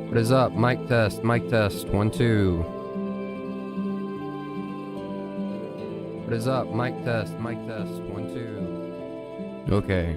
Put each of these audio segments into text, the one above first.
What is up? Mic test, 1, 2. What is up? Mic test, 1, 2. Okay.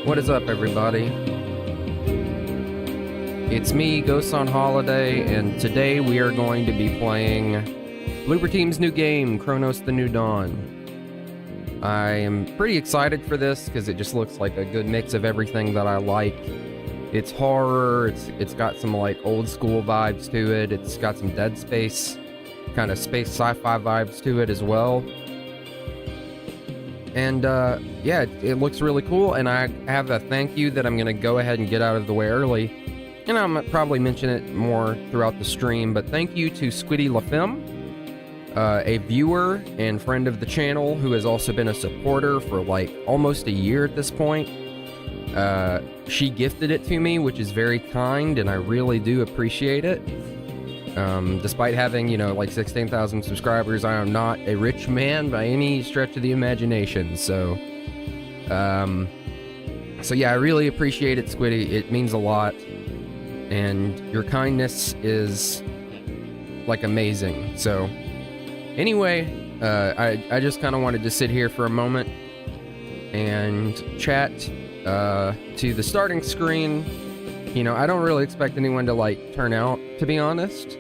What is up, everybody? It's me, GhostsOnHoliday, and today we are going to be playing Bloober Team's new game, Cronos: The New Dawn. I am pretty excited for this because it just looks like a good mix of everything that I like. It's horror, it's got some like old school vibes to it, it's got some Dead Space, kind of space sci-fi vibes to it as well. And yeah, it looks really cool, and I have a thank you that I'm going to go ahead and get out of the way early. And I'll probably mention it more throughout the stream, but thank you to Squiddy LaFemme, a viewer and friend of the channel who has also been a supporter for like almost a year at this point. She gifted it to me, which is very kind, and I really do appreciate it. Despite having, you know, like 16,000 subscribers, I am not a rich man by any stretch of the imagination, so yeah, I really appreciate it, Squiddy. It means a lot, and your kindness is, like, amazing. So, anyway, I just kind of wanted to sit here for a moment and chat to the starting screen. You know, I don't really expect anyone to, like, turn out, to be honest.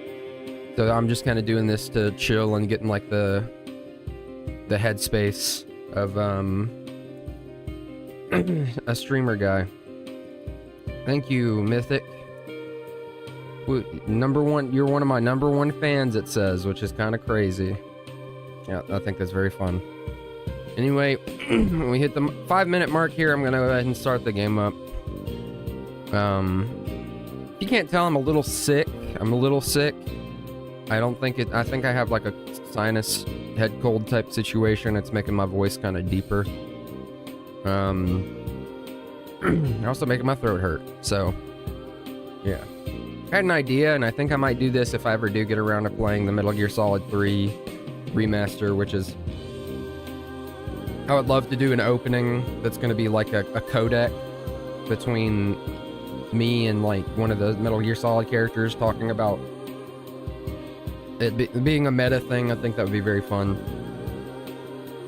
So I'm just kind of doing this to chill and getting, like, the headspace of, a streamer guy. Thank you, Mythic. Number one, you're one of my number one fans, it says, which is kind of crazy. Yeah, I think that's very fun. Anyway, when we hit the 5-minute mark here, I'm going to go ahead and start the game up. If you can't tell, I'm a little sick. I think I have like a sinus head cold type situation. It's making my voice kind of deeper. Also making my throat hurt. So, yeah. I had an idea, and I think I might do this if I ever do get around to playing the Metal Gear Solid 3 remaster, which is... I would love to do an opening that's going to be like a codec between me and like one of the Metal Gear Solid characters talking about it being a meta thing. I think that would be very fun.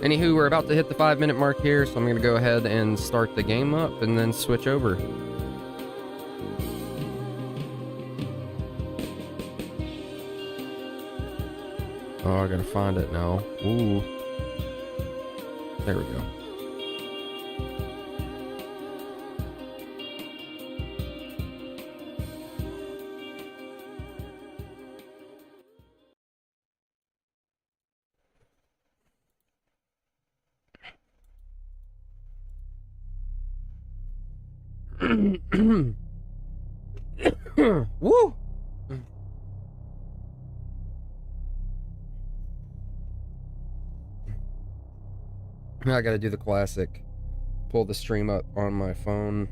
Anywho, we're about to hit the 5-minute mark here, so I'm going to go ahead and start the game up and then switch over. Oh, I gotta find it now. Ooh. There we go. Woo! Now I gotta do the classic. Pull the stream up on my phone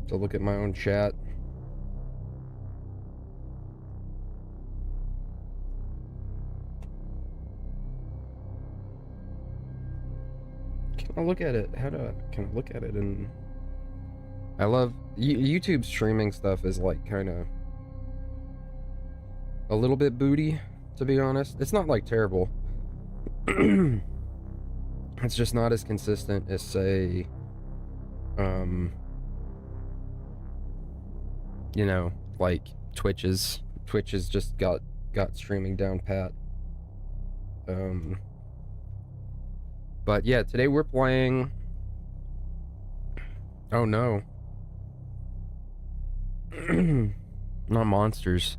to look at my own chat. Can I look at it? Can I look at it? And I love YouTube streaming stuff is like kind of a little bit booty, to be honest. It's not like terrible. It's just not as consistent as, say, you know, like Twitch's just got streaming down pat. But yeah, today we're playing, oh no, not monsters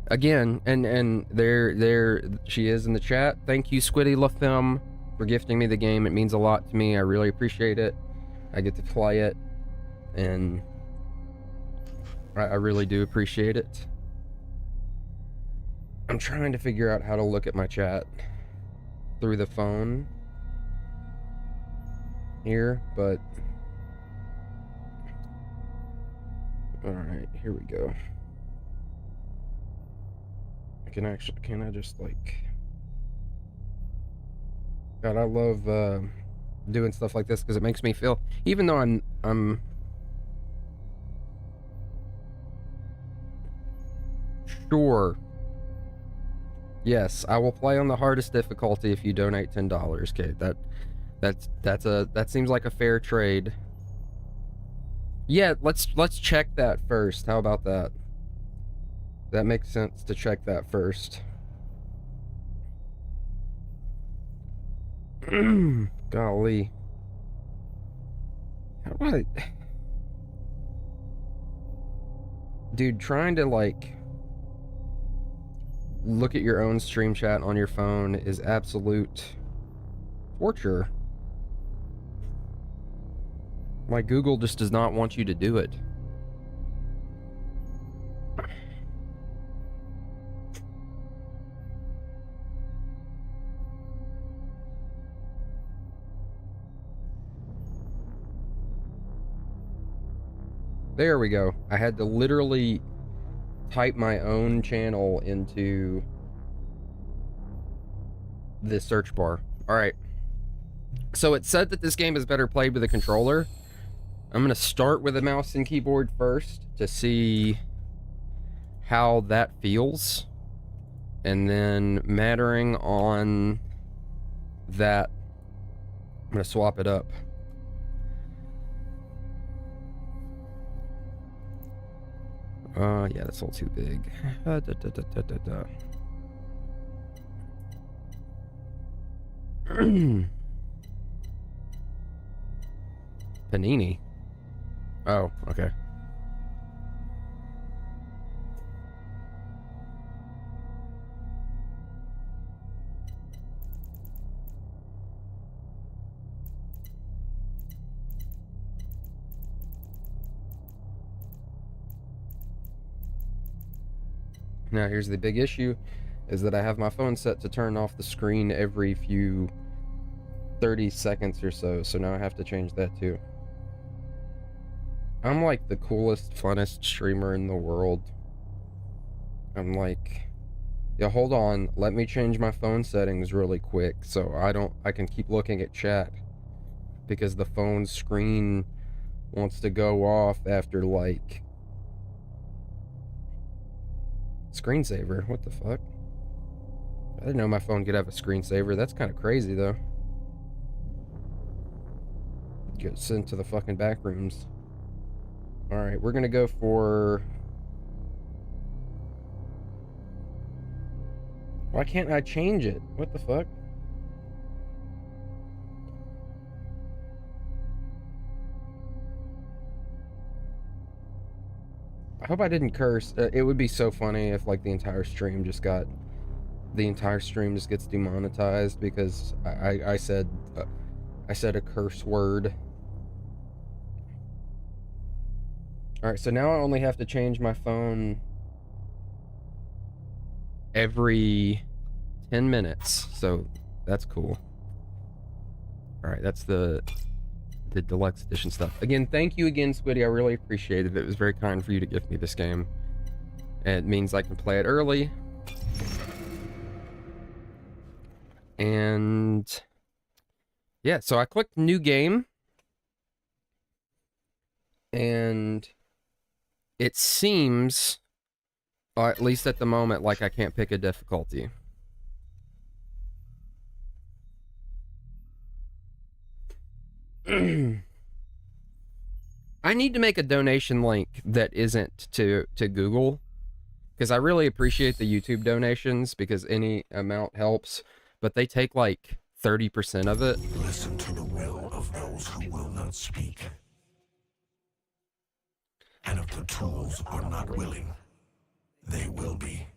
again. And there she is in the chat. Thank you, Squiddy LaFilm, for gifting me the game. It means a lot to me. I really appreciate it. I get to play it, and I really do appreciate it. I'm trying to figure out how to look at my chat through the phone here, but all right, here we go. Can I just like, God, I love doing stuff like this because it makes me feel, even though I'm sure, yes, I will play on the hardest difficulty if you donate $10. Okay, that seems like a fair trade. Yeah, let's check that first. How about that? That makes sense to check that first. Golly. How do I... Dude, trying to like look at your own stream chat on your phone is absolute torture. Like, Google just does not want you to do it. There we go. I had to literally type my own channel into this search bar. Alright. So it said that this game is better played with a controller. I'm going to start with a mouse and keyboard first to see how that feels. And then, mattering on that, I'm going to swap it up. Yeah, that's all too big. Panini. Oh, okay. Now, here's the big issue, is that I have my phone set to turn off the screen every few 30 seconds or so, so now I have to change that too. I'm like the coolest, funnest streamer in the world. I'm like, yeah, hold on, let me change my phone settings really quick so I can keep looking at chat, because the phone screen wants to go off after like screensaver. What the fuck? I didn't know my phone could have a screensaver. That's kind of crazy though. Get sent to the fucking back rooms. Alright, we're gonna go for... Why can't I change it? What the fuck? I hope I didn't curse. It would be so funny if like the entire stream just gets demonetized because I said I said a curse word. Alright, so now I only have to change my phone every 10 minutes, so that's cool. Alright, that's the deluxe edition stuff. Again, thank you again, Squiddy. I really appreciate it. It was very kind for you to give me this game. And it means I can play it early. And yeah, so I clicked new game. And it seems, or at least at the moment, like I can't pick a difficulty. I need to make a donation link that isn't to Google, because I really appreciate the YouTube donations, because any amount helps, but they take like 30% of it. Listen to the will of those who will not speak. And if the tools are not willing, they will be.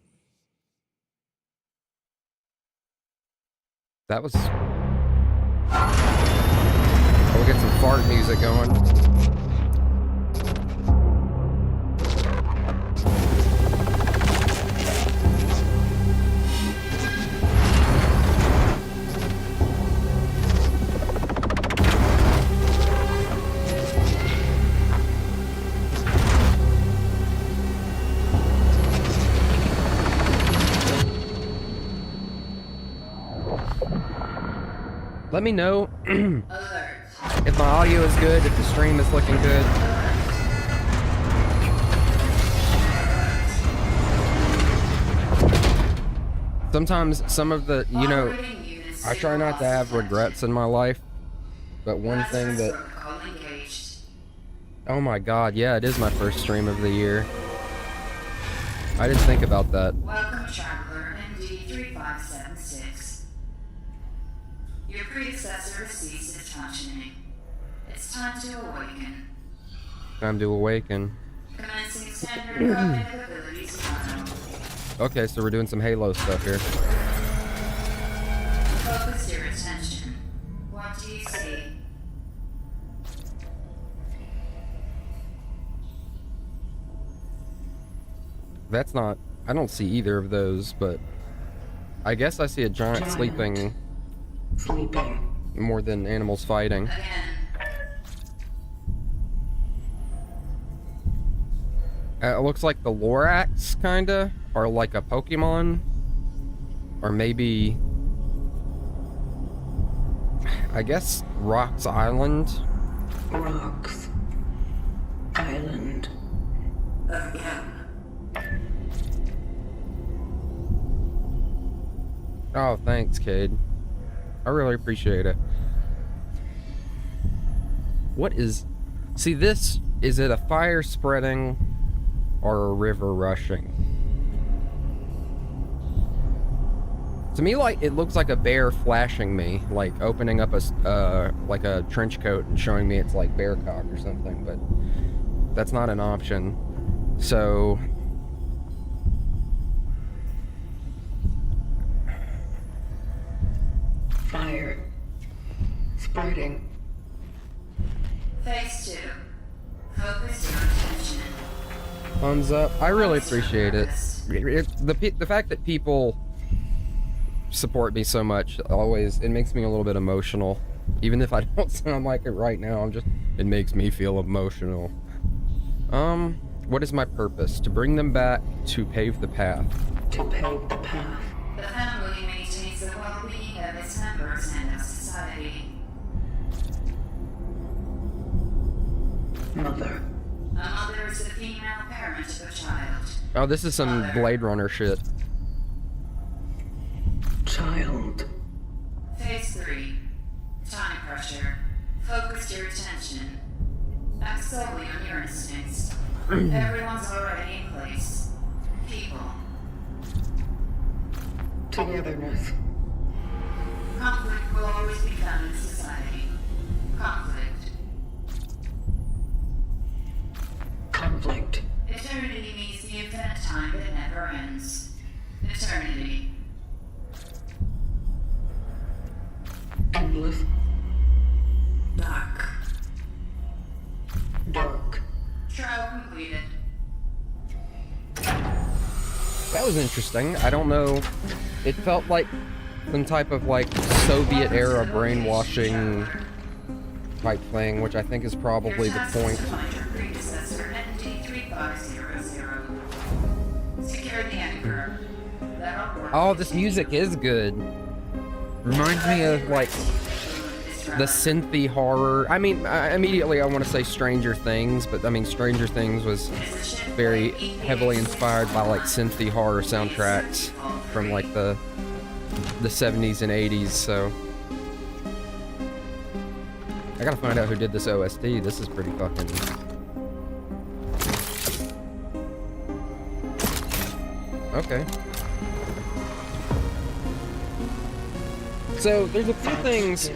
That was... We'll get some fart music going. Let me know if my audio is good, if the stream is looking good. Sometimes some of the, you know, I try not to have regrets in my life, but one thing that... Oh my god, yeah, it is my first stream of the year. I didn't think about that. Welcome, Traveler MD3576. Your predecessor has ceased its functioning. It's time to awaken. Time to awaken. Commencing standard cognitive abilities tomorrow. Okay, so we're doing some Halo stuff here. Focus your attention. What do you see? That's not... I don't see either of those, but... I guess I see a giant sleeping more than animals fighting. It looks like the Lorax, kinda, or like a Pokemon, or maybe, I guess, Rocks Island. Rocks Island. Oh, thanks, Cade. I really appreciate it. What is... See, this... Is it a fire spreading or a river rushing? To me, like, it looks like a bear flashing me, like opening up a, like a trench coat and showing me it's like bear cock or something, but that's not an option. So... Fire spreading. Phase 2. Focus your attention. Thumbs up. I really appreciate it. The fact that people support me so much always, it makes me a little bit emotional. Even if I don't sound like it right now, it makes me feel emotional. What is my purpose? To bring them back, to pave the path. To pave the path. The family maintains the well-being of its members and of society. Mother. A mother is the female parent of a child. Oh, this is some Blade Runner shit. Child. Phase 3. Time pressure. Focus your attention. Act solely on your instincts. Everyone's already in place. People. Togetherness. Conflict will always be found in society. Conflict. Conflict. Eternity means the infinite time that never ends. Eternity. Endless. That was interesting. I don't know. It felt like some type of like Soviet era brainwashing type thing, which I think is probably the point. Oh, this music is good. Reminds me of like the synthy horror. I mean, immediately I want to say Stranger Things, but I mean Stranger Things was very heavily inspired by like synthy horror soundtracks from like the 70s and 80s, so I gotta find out who did this OST. This is pretty fucking... Okay. So, there's a few things...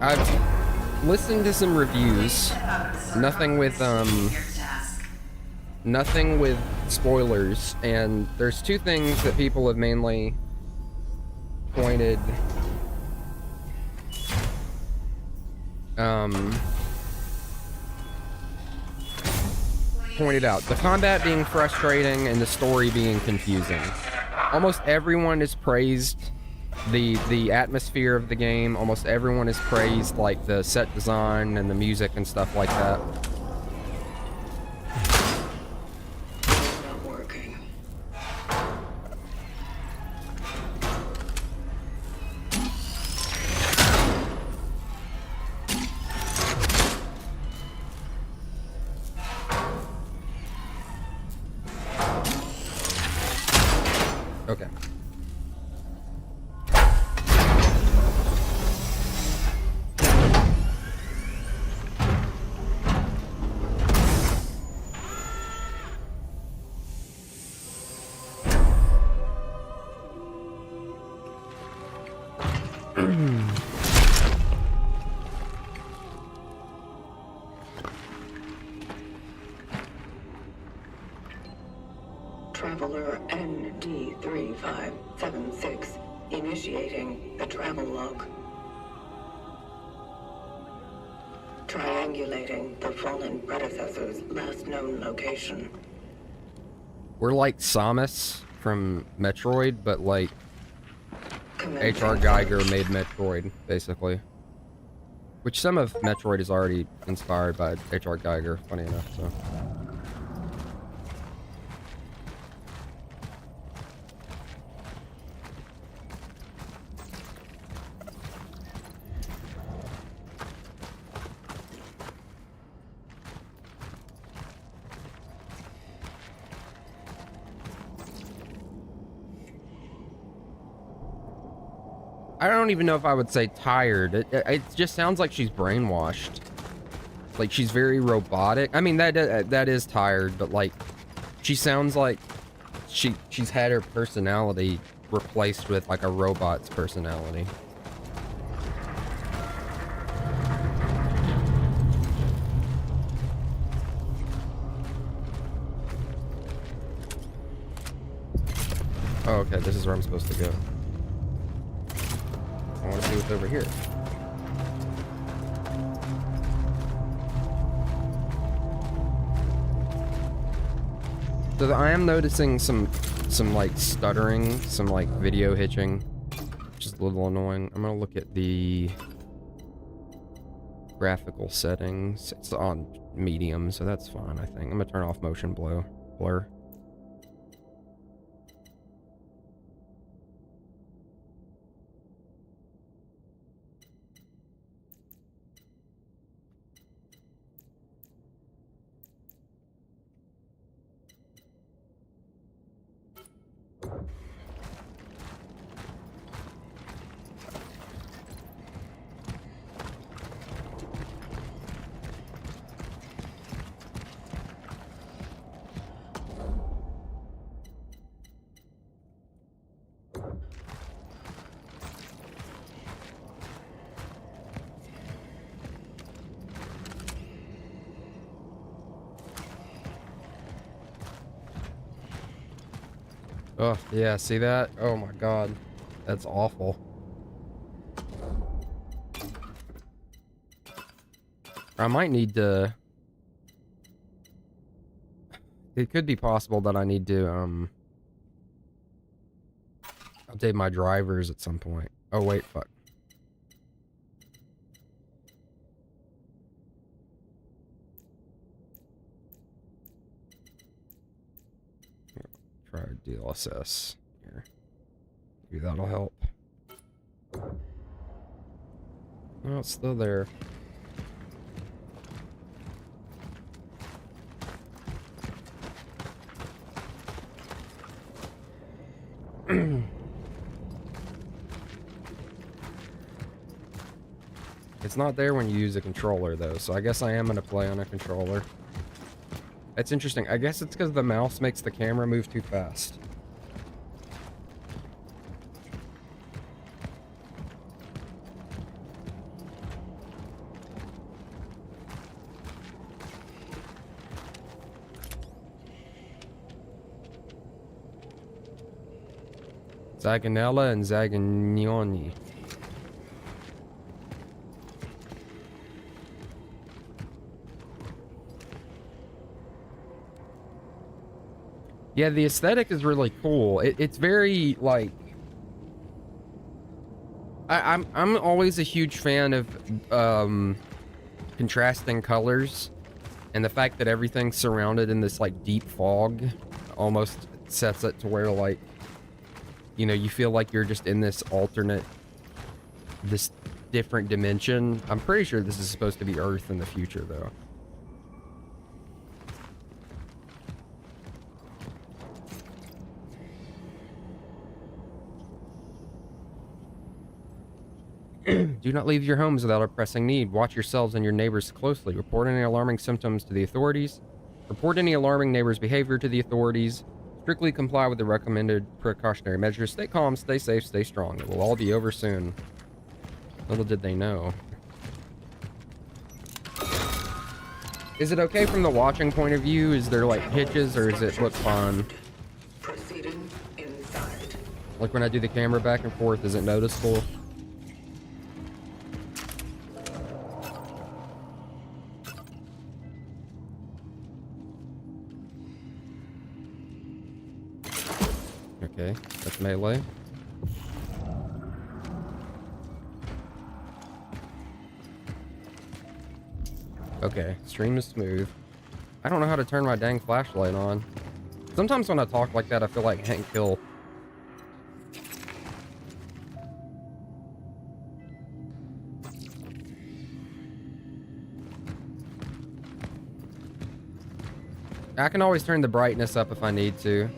I've listened to some reviews. Nothing with spoilers, and there's two things that people have mainly pointed out. The combat being frustrating and the story being confusing. Almost everyone has praised the atmosphere of the game. Almost everyone has praised like the set design and the music and stuff like that. Not working. Okay. Traveler ND3576 initiating the travel log. Triangulating the fallen predecessor's last known location. We're like Samus from Metroid, but like Commencing H.R. Geiger made Metroid, basically. Which some of Metroid is already inspired by H.R. Geiger, funny enough, so. I don't even know if I would say tired. It just sounds like she's brainwashed. Like she's very robotic. I mean that is tired, but like she sounds like she's had her personality replaced with like a robot's personality. Oh, okay, this is where I'm supposed to go. I want to see what's over here. So I am noticing some like stuttering, some like video hitching, which is a little annoying. I'm gonna look at the graphical settings. It's on medium, so that's fine, I think. I'm gonna turn off motion blur. Oh, yeah, see that? Oh my god. That's awful. I might need to it could be possible that I need to, update my drivers at some point. Oh, wait, fuck. Try DLSS here. Maybe that'll help. No, it's still there. It's not there when you use a controller, though, so I guess I am going to play on a controller. It's interesting. I guess it's because the mouse makes the camera move too fast. Zaganella and Zagagnoni. Yeah, the aesthetic is really cool. It's very, like... I'm always a huge fan of contrasting colors. And the fact that everything's surrounded in this, like, deep fog almost sets it to where, like... You know, you feel like you're just in this alternate... This different dimension. I'm pretty sure this is supposed to be Earth in the future, though. Do not leave your homes without a pressing need. Watch yourselves and your neighbors closely. Report any alarming symptoms to the authorities. Report any alarming neighbors' behavior to the authorities. Strictly comply with the recommended precautionary measures. Stay calm, stay safe, stay strong. It will all be over soon. Little did they know. Is it okay from the watching point of view? Is there, like, hitches, or does it look fun? Proceeding inside. Like, when I do the camera back and forth, is it noticeable? Okay, that's melee. Okay, stream is smooth. I don't know how to turn my dang flashlight on. Sometimes when I talk like that, I feel like Hank Hill. I can always turn the brightness up if I need to.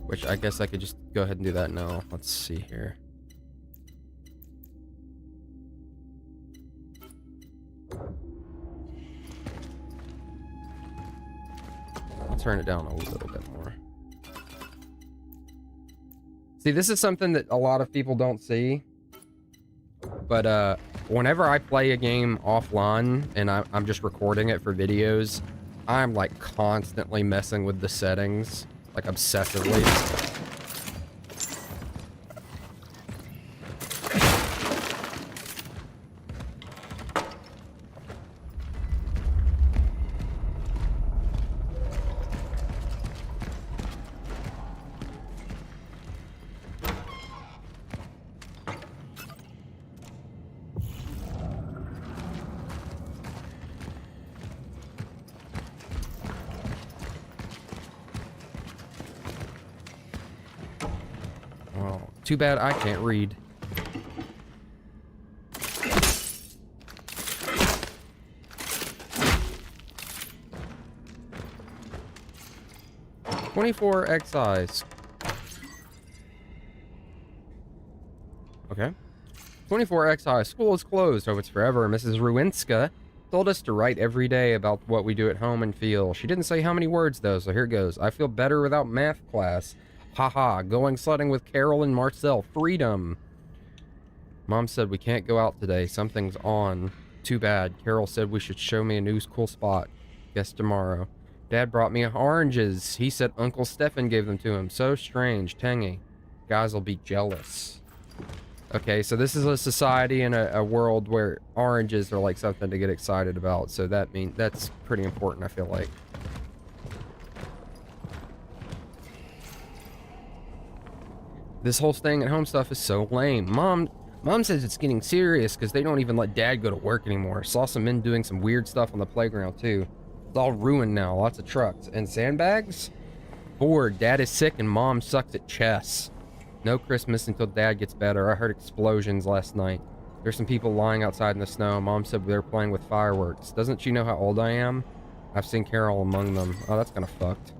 Which I guess I could just go ahead and do that now. Let's see here. I'll turn it down a little bit more. See, this is something that a lot of people don't see. But whenever I play a game offline and I'm just recording it for videos, I'm like constantly messing with the settings. Like, obsessively. Too bad I can't read. $24 XIs. Okay. 24 XI. School is closed. Hope it's forever. Mrs. Ruinska told us to write every day about what we do at home and feel. She didn't say how many words, though, so here goes. I feel better without math class. Haha, going sledding with Carol and Marcel. Freedom. Mom said we can't go out today. Something's on. Too bad. Carol said we should show me a new cool spot. Guess tomorrow. Dad brought me oranges. He said Uncle Stefan gave them to him. So strange. Tangy. Guys will be jealous. Okay, so this is a society and a world where oranges are like something to get excited about. So that's pretty important, I feel like. This whole staying at home stuff is so lame. Mom says it's getting serious because they don't even let Dad go to work anymore. Saw some men doing some weird stuff on the playground too. It's all ruined now. Lots of trucks and sandbags. Bored. Dad is sick and Mom sucks at chess. No Christmas until Dad gets better. I heard explosions last night. There's some people lying outside in the snow. Mom said they're playing with fireworks. Doesn't she know how old I am? I've seen Carol among them. Oh, that's kind of fucked.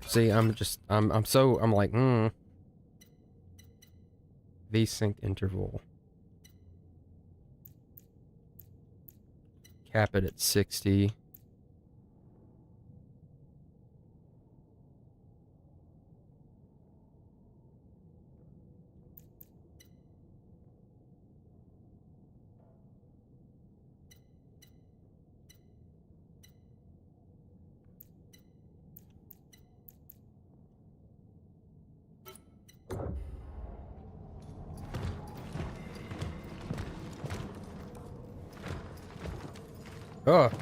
See, I'm like, VSync interval. Cap it at 60. Ugh.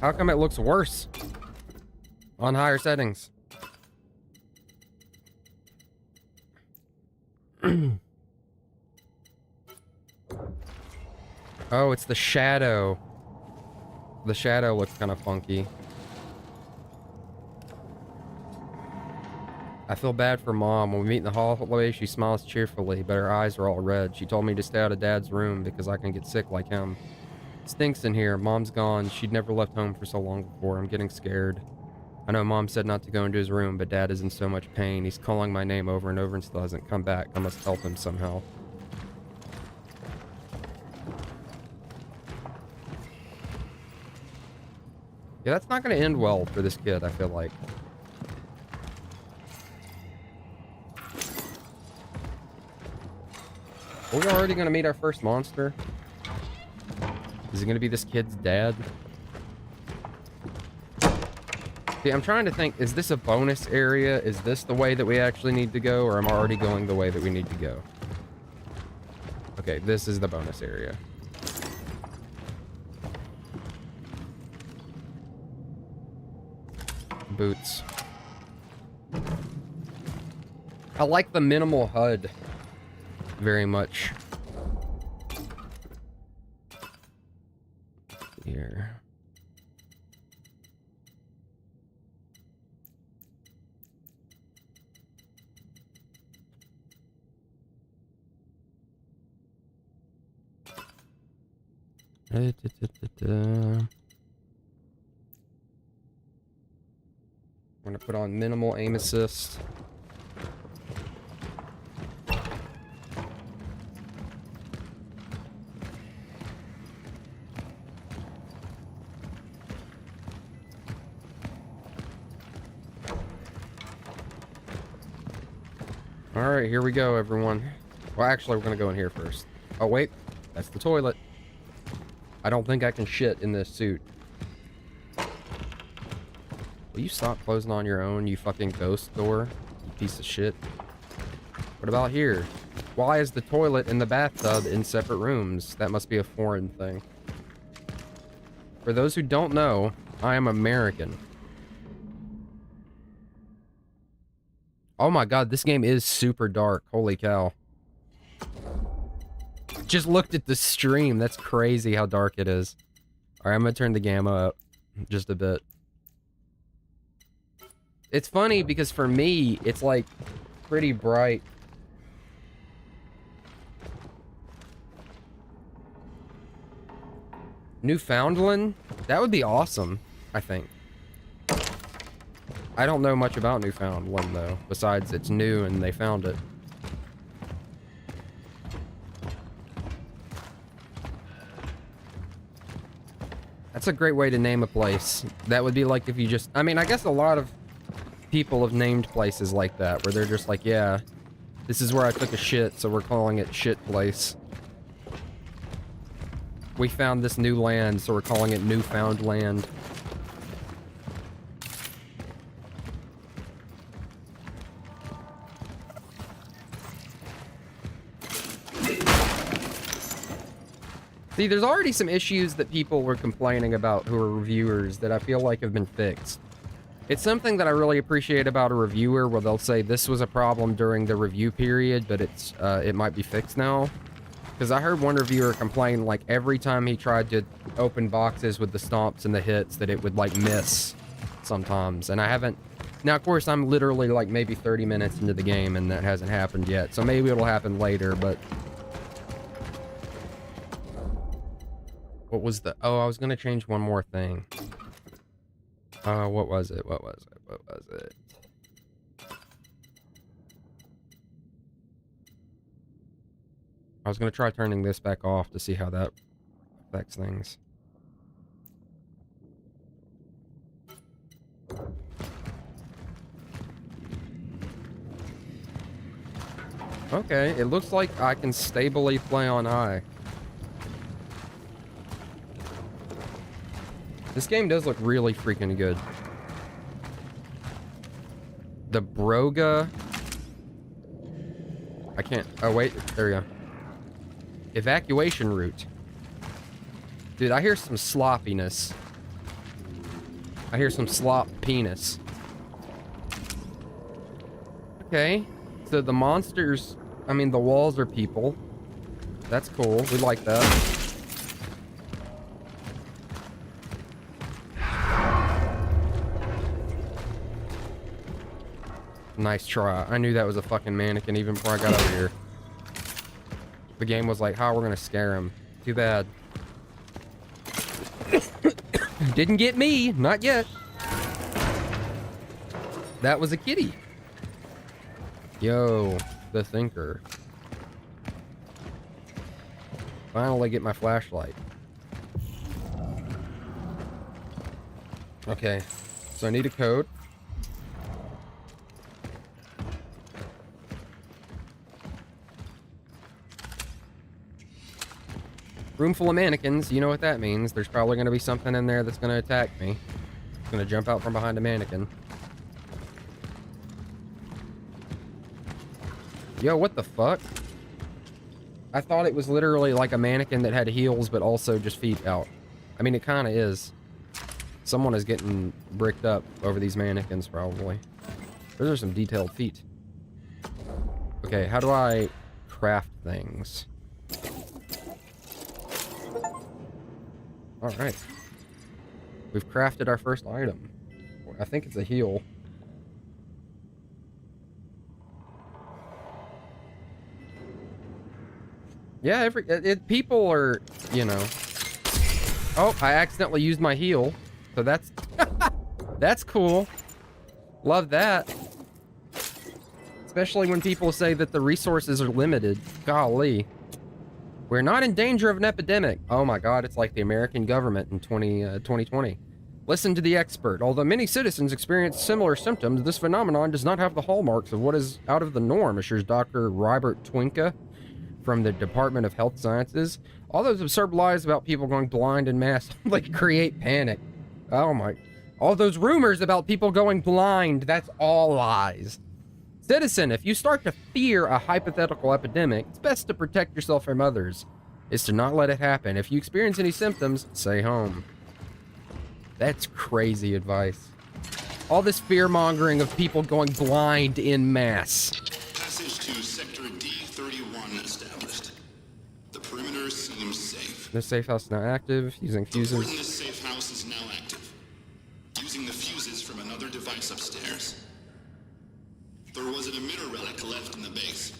How come it looks worse on higher settings? Oh, it's the shadow. The shadow looks kind of funky. I feel bad for Mom. When we meet in the hallway, she smiles cheerfully, but her eyes are all red. She told me to stay out of Dad's room because I can get sick like him. It stinks in here. Mom's gone. She'd never left home for so long before. I'm getting scared. I know Mom said not to go into his room, but Dad is in so much pain. He's calling my name over and over and still hasn't come back. I must help him somehow. Yeah, that's not going to end well for this kid, I feel like. Are we already going to meet our first monster? Is it going to be this kid's dad? See, I'm trying to think, is this a bonus area? Is this the way that we actually need to go, or am I already going the way that we need to go? Okay, this is the bonus area. Boots. I like the minimal HUD very much. Here. I'm gonna put on minimal aim assist. Alright, here we go, everyone. Well, actually, we're gonna go in here first. Oh, wait. That's the toilet. I don't think I can shit in this suit. Will you stop closing on your own, you fucking ghost door? You piece of shit. What about here? Why is the toilet and the bathtub in separate rooms? That must be a foreign thing. For those who don't know, I am American. Oh my god, this game is super dark. Holy cow. Just looked at the stream. That's crazy how dark it is. Alright, I'm gonna turn the gamma up just a bit. It's funny because for me, it's like pretty bright. Newfoundland? That would be awesome, I think. I don't know much about Newfoundland though, besides it's new and they found it. That's a great way to name a place. That would be like if you just... I mean, I guess a lot of people have named places like that, where they're just like, yeah, this is where I took a shit, so we're calling it shit place. We found this new land, so we're calling it newfound land. See, there's already some issues that people were complaining about who are reviewers that I feel like have been fixed. It's something that I really appreciate about a reviewer where they'll say this was a problem during the review period, but it might be fixed now. Because I heard one reviewer complain like every time he tried to open boxes with the stomps and the hits that it would like miss sometimes. And I haven't... Now, of course, I'm literally like maybe 30 minutes into the game and that hasn't happened yet. So maybe it'll happen later, but... What was the... Oh, I was going to change one more thing. What was it? What was it? What was it? I was going to try turning this back off to see how that affects things. Okay, it looks like I can stably play on high. This game does look really freaking good. The Broga... I can't... Oh, wait. There we go. Evacuation route. Dude, I hear some sloppiness. I hear some slop penis. Okay. So the monsters... I mean, the walls are people. That's cool. We like that. Nice try. I knew that was a fucking mannequin even before I got over here. The game was like, how we're gonna scare him. Too bad. Didn't get me. Not yet. That was a kitty. Yo, the thinker. Finally get my flashlight. Okay. So I need a code. Room full of mannequins, you know what that means. There's probably going to be something in there that's going to attack me. It's going to jump out from behind a mannequin. Yo, what the fuck? I thought it was literally like a mannequin that had heels, but also just feet out. I mean, it kind of is. Someone is getting bricked up over these mannequins, probably. Those are some detailed feet. Okay, how do I craft things? Alright. We've crafted our first item. I think it's a heel. Yeah, people are, you know... Oh, I accidentally used my heel. So that's... That's cool. Love that. Especially when people say that the resources are limited. Golly. We're not in danger of an epidemic. Oh my god, it's like the American government in 2020. Listen to the expert. Although many citizens experience similar symptoms, this phenomenon does not have the hallmarks of what is out of the norm, assures Dr. Robert Twinka from the Department of Health Sciences. All those absurd lies about people going blind en masse like create panic. Oh my... All those rumors about people going blind, that's all lies. Citizen, if you start to fear a hypothetical epidemic, it's best to protect yourself from others. Is to not let it happen. If you experience any symptoms, stay home. That's crazy advice. All this fear-mongering of people going blind in mass. Passage to Sector D31 established. The perimeter seems safe. The safe house is now active, using fuses. The port in this safe house is now active. Using the fuses from another device upstairs. There was an emitter relic left in the base.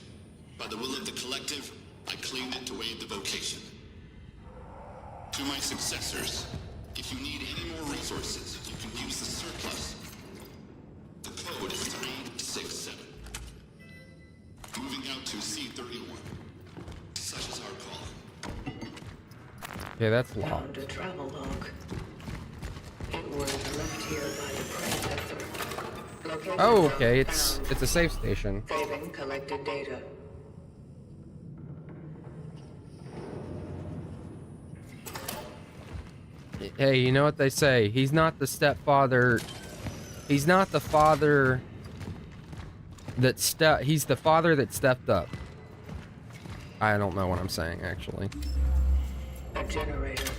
By the will of the collective, I claimed it to aid the vocation. To my successors, if you need any more resources, you can use the surplus. The code is 367. Moving out to C31. Such is our call. Okay, that's locked. Found a travel log. It was left here by the predecessor. Location Oh, log okay, it's found. a safe station. Saving collected data. Hey, you know what they say? He's not the stepfather. He's not the father that he's the father that stepped up. I don't know what I'm saying, actually. A generator.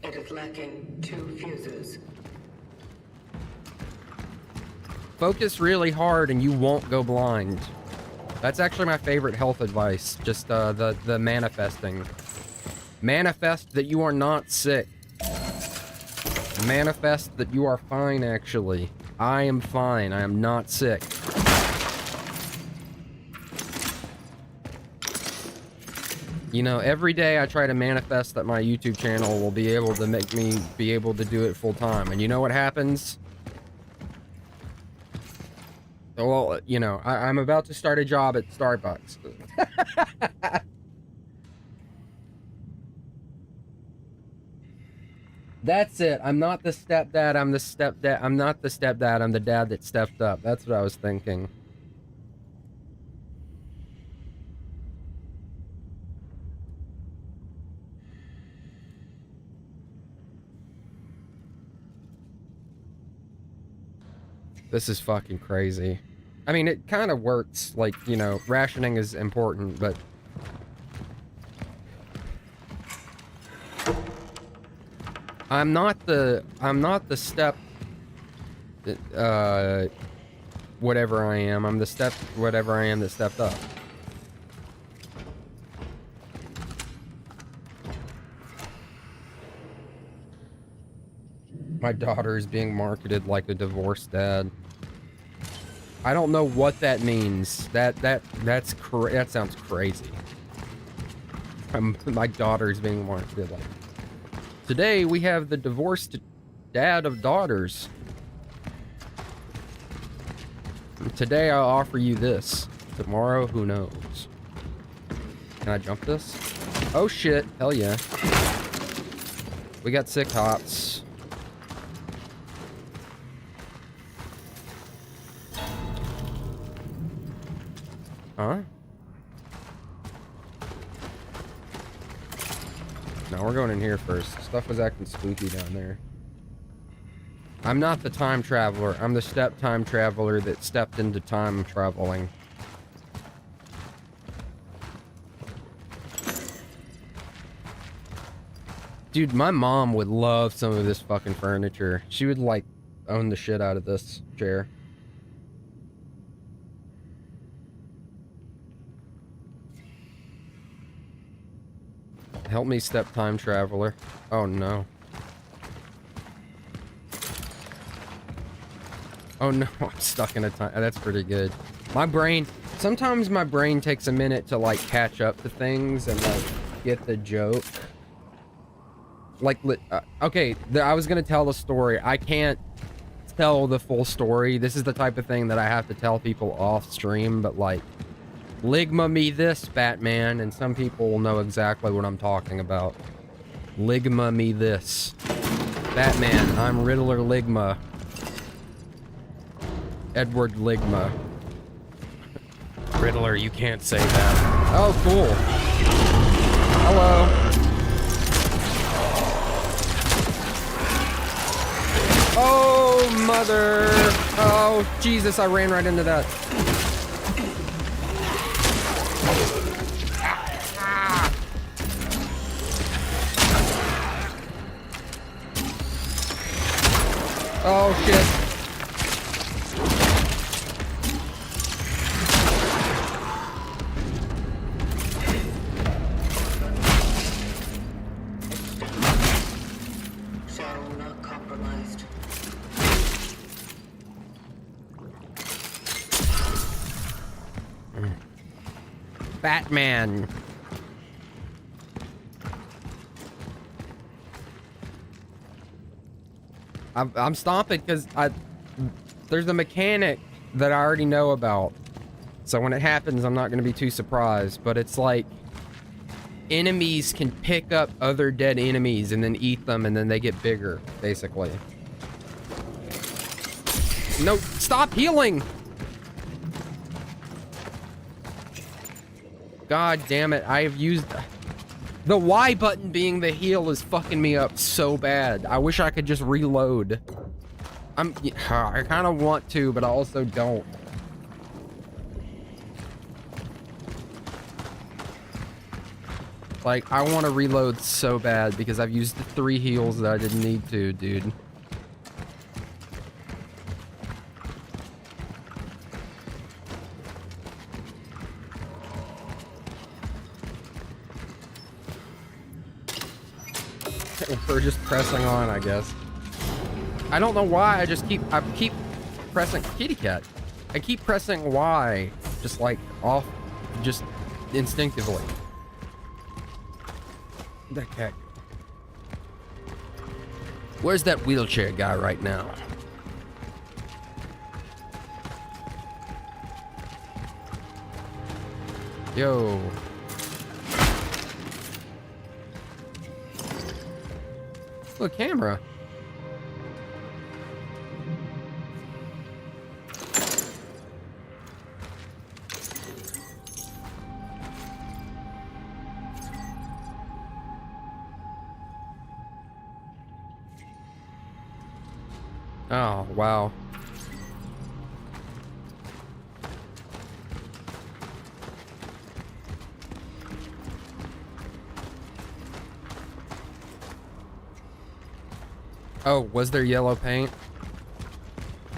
It is lacking 2 fuses. Focus really hard and you won't go blind. That's actually my favorite health advice. Just the manifesting. Manifest that you are not sick. Manifest that you are fine, actually. I am fine. I am not sick. You know, every day I try to manifest that my YouTube channel will be able to make me be able to do it full time. And you know what happens? Well, you know, I'm about to start a job at Starbucks. That's it. I'm not the stepdad. I'm the stepdad. I'm not the stepdad. I'm the dad that stepped up. That's what I was thinking. This is fucking crazy. I mean, it kind of works. Like, you know, rationing is important, but... I'm not the step... whatever I am. I'm the step... whatever I am that stepped up. My daughter is being marketed like a divorced dad. I don't know what that means. That sounds crazy. My daughter is being marketed like. Today we have the divorced dad of daughters. Today I'll offer you this. Tomorrow, who knows? Can I jump this? Oh shit! Hell yeah! We got sick hops. Huh? No, we're going in here first. Stuff was acting spooky down there. I'm not the time traveler. I'm the step time traveler that stepped into time traveling. Dude, my mom would love some of this fucking furniture. She would, like, own the shit out of this chair. Help me, step time traveler. Oh no. Oh no, I'm stuck in a time. That's pretty good. My brain, sometimes my brain takes a minute to like catch up to things and like get the joke. Like, okay, I was gonna tell the story. I can't tell the full story. This is the type of thing that I have to tell people off stream, but like, Ligma me this, Batman, and some people will know exactly what I'm talking about. Ligma me this. Batman, I'm Riddler Ligma. Edward Ligma. Riddler, you can't say that. Oh, cool. Hello. Oh, mother. Oh, Jesus, I ran right into that. Oh shit. Channel not compromised. Batman. I'm stomping because there's a mechanic that I already know about. So when it happens, I'm not going to be too surprised. But it's like enemies can pick up other dead enemies and then eat them, and then they get bigger, basically. No, stop healing! God damn it, I have used... The Y button being the heal is fucking me up so bad. I wish I could just reload. I kind of want to, but I also don't. Like, I want to reload so bad because I've used the 3 heals that I didn't need to, dude. We're just pressing on, I guess. I don't know why, I keep pressing kitty cat. I keep pressing Y, just like off, just instinctively. The heck? Where's that wheelchair guy right now? Yo. Look, camera. Oh, wow. Oh, was there yellow paint?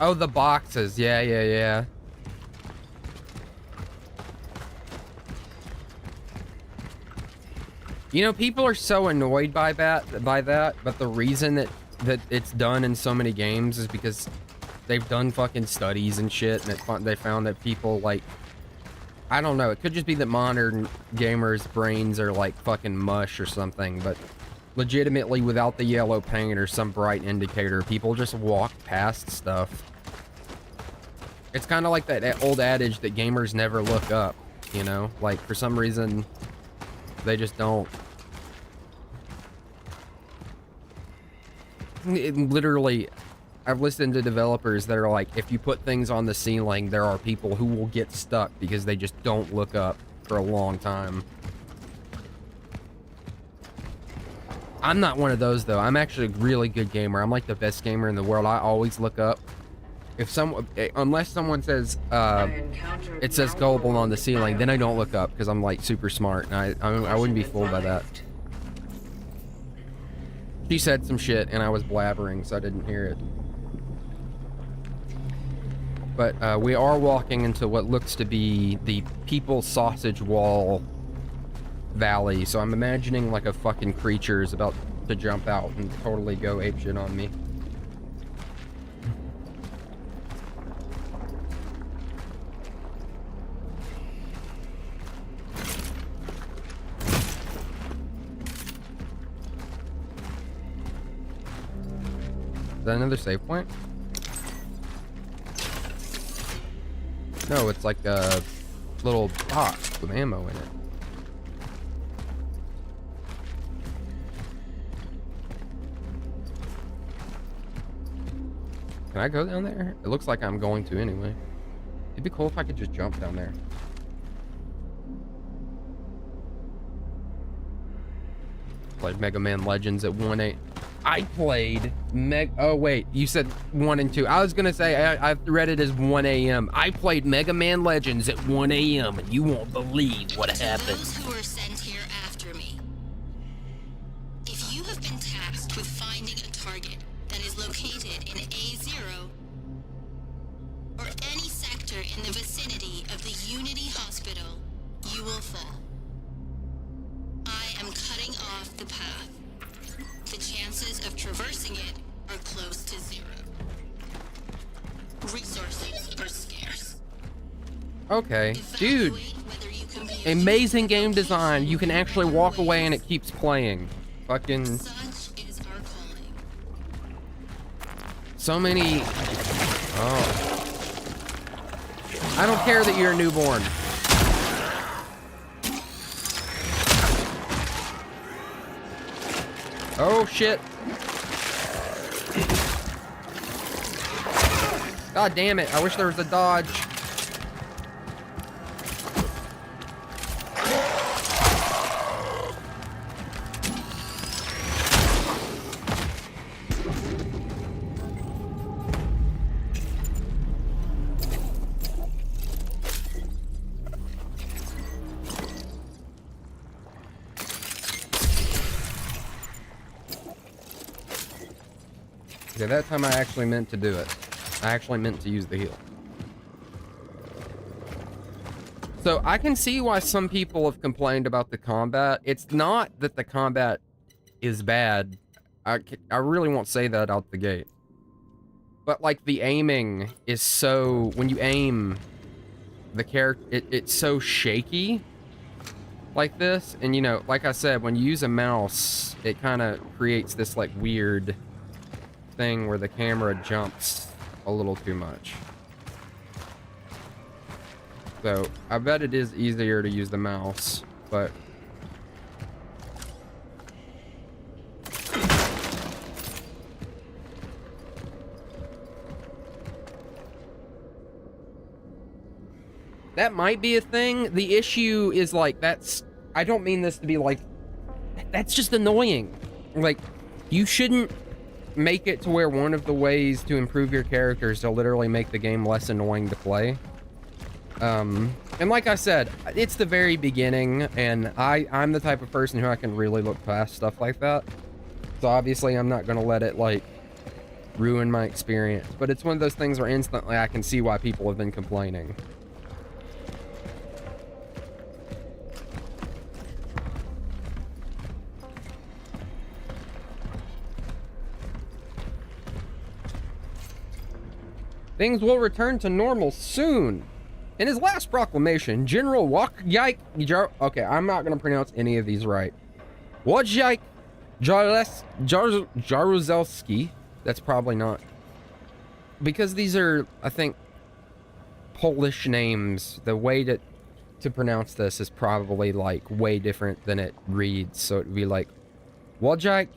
Oh, the boxes. Yeah. You know, people are so annoyed by that, but the reason that it's done in so many games is because they've done fucking studies and shit, and they found that people, like, I don't know, it could just be that modern gamers' brains are like fucking mush or something, but legitimately without the yellow paint or some bright indicator, people just walk past stuff. It's kind of like that old adage that gamers never look up, you know? Like, for some reason, they just don't. Literally, I've listened to developers that are like, if you put things on the ceiling, there are people who will get stuck because they just don't look up for a long time. I'm not one of those, though. I'm actually a really good gamer. I'm like the best gamer in the world. I always look up. Unless someone says, it says gullible on the ceiling, then I don't look up because I'm like super smart, and I wouldn't be fooled by that. She said some shit and I was blabbering, so I didn't hear it. But we are walking into what looks to be the People's Sausage Wall Valley, so I'm imagining like a fucking creature is about to jump out and totally go apeshit on me. Is that another save point? No, it's like a little box with ammo in it. Can I go down there? It looks like I'm going to anyway. It'd be cool if I could just jump down there. Played Mega Man Legends at 1-8. I played oh wait, you said 1 and 2. I was gonna say I read it as 1 a.m. I played Mega Man Legends at 1 a.m. and you won't believe what happened. Those who are sent here after me. If you have been tasked with finding a target that is located in A0 or any sector in the vicinity of the Unity Hospital, you will fall. I am cutting off the path. The chances of traversing it are close to 0. Resources are scarce. Okay, dude. Amazing game design. You can actually walk away and it keeps playing. Fucking. Such is our calling. So many. Oh. I don't care that you're a newborn. Oh shit. God damn it, I wish there was a dodge. Okay, that time I actually meant to do it. I actually meant to use the heal. So I can see why some people have complained about the combat. It's not that the combat is bad. I really won't say that out the gate. But like the aiming is so, when you aim, the character, it's so shaky like this. And you know, like I said, when you use a mouse, it kind of creates this like weird thing where the camera jumps a little too much. So I bet it is easier to use the mouse, but that might be a thing. The issue is like, I don't mean this to be like, that's just annoying. Like, you shouldn't make it to where one of the ways to improve your character is to literally make the game less annoying to play. And like I said, it's the very beginning, and I'm the type of person who I can really look past stuff like that. So obviously I'm not gonna let it like ruin my experience, but it's one of those things where instantly I can see why people have been complaining. Things will return to normal soon. In his last proclamation, General okay, I'm not going to pronounce any of these right. Wojciech Jaruzelski, that's probably not. Because these are, I think, Polish names, the way to pronounce this is probably like way different than it reads. So it would be like Wojciech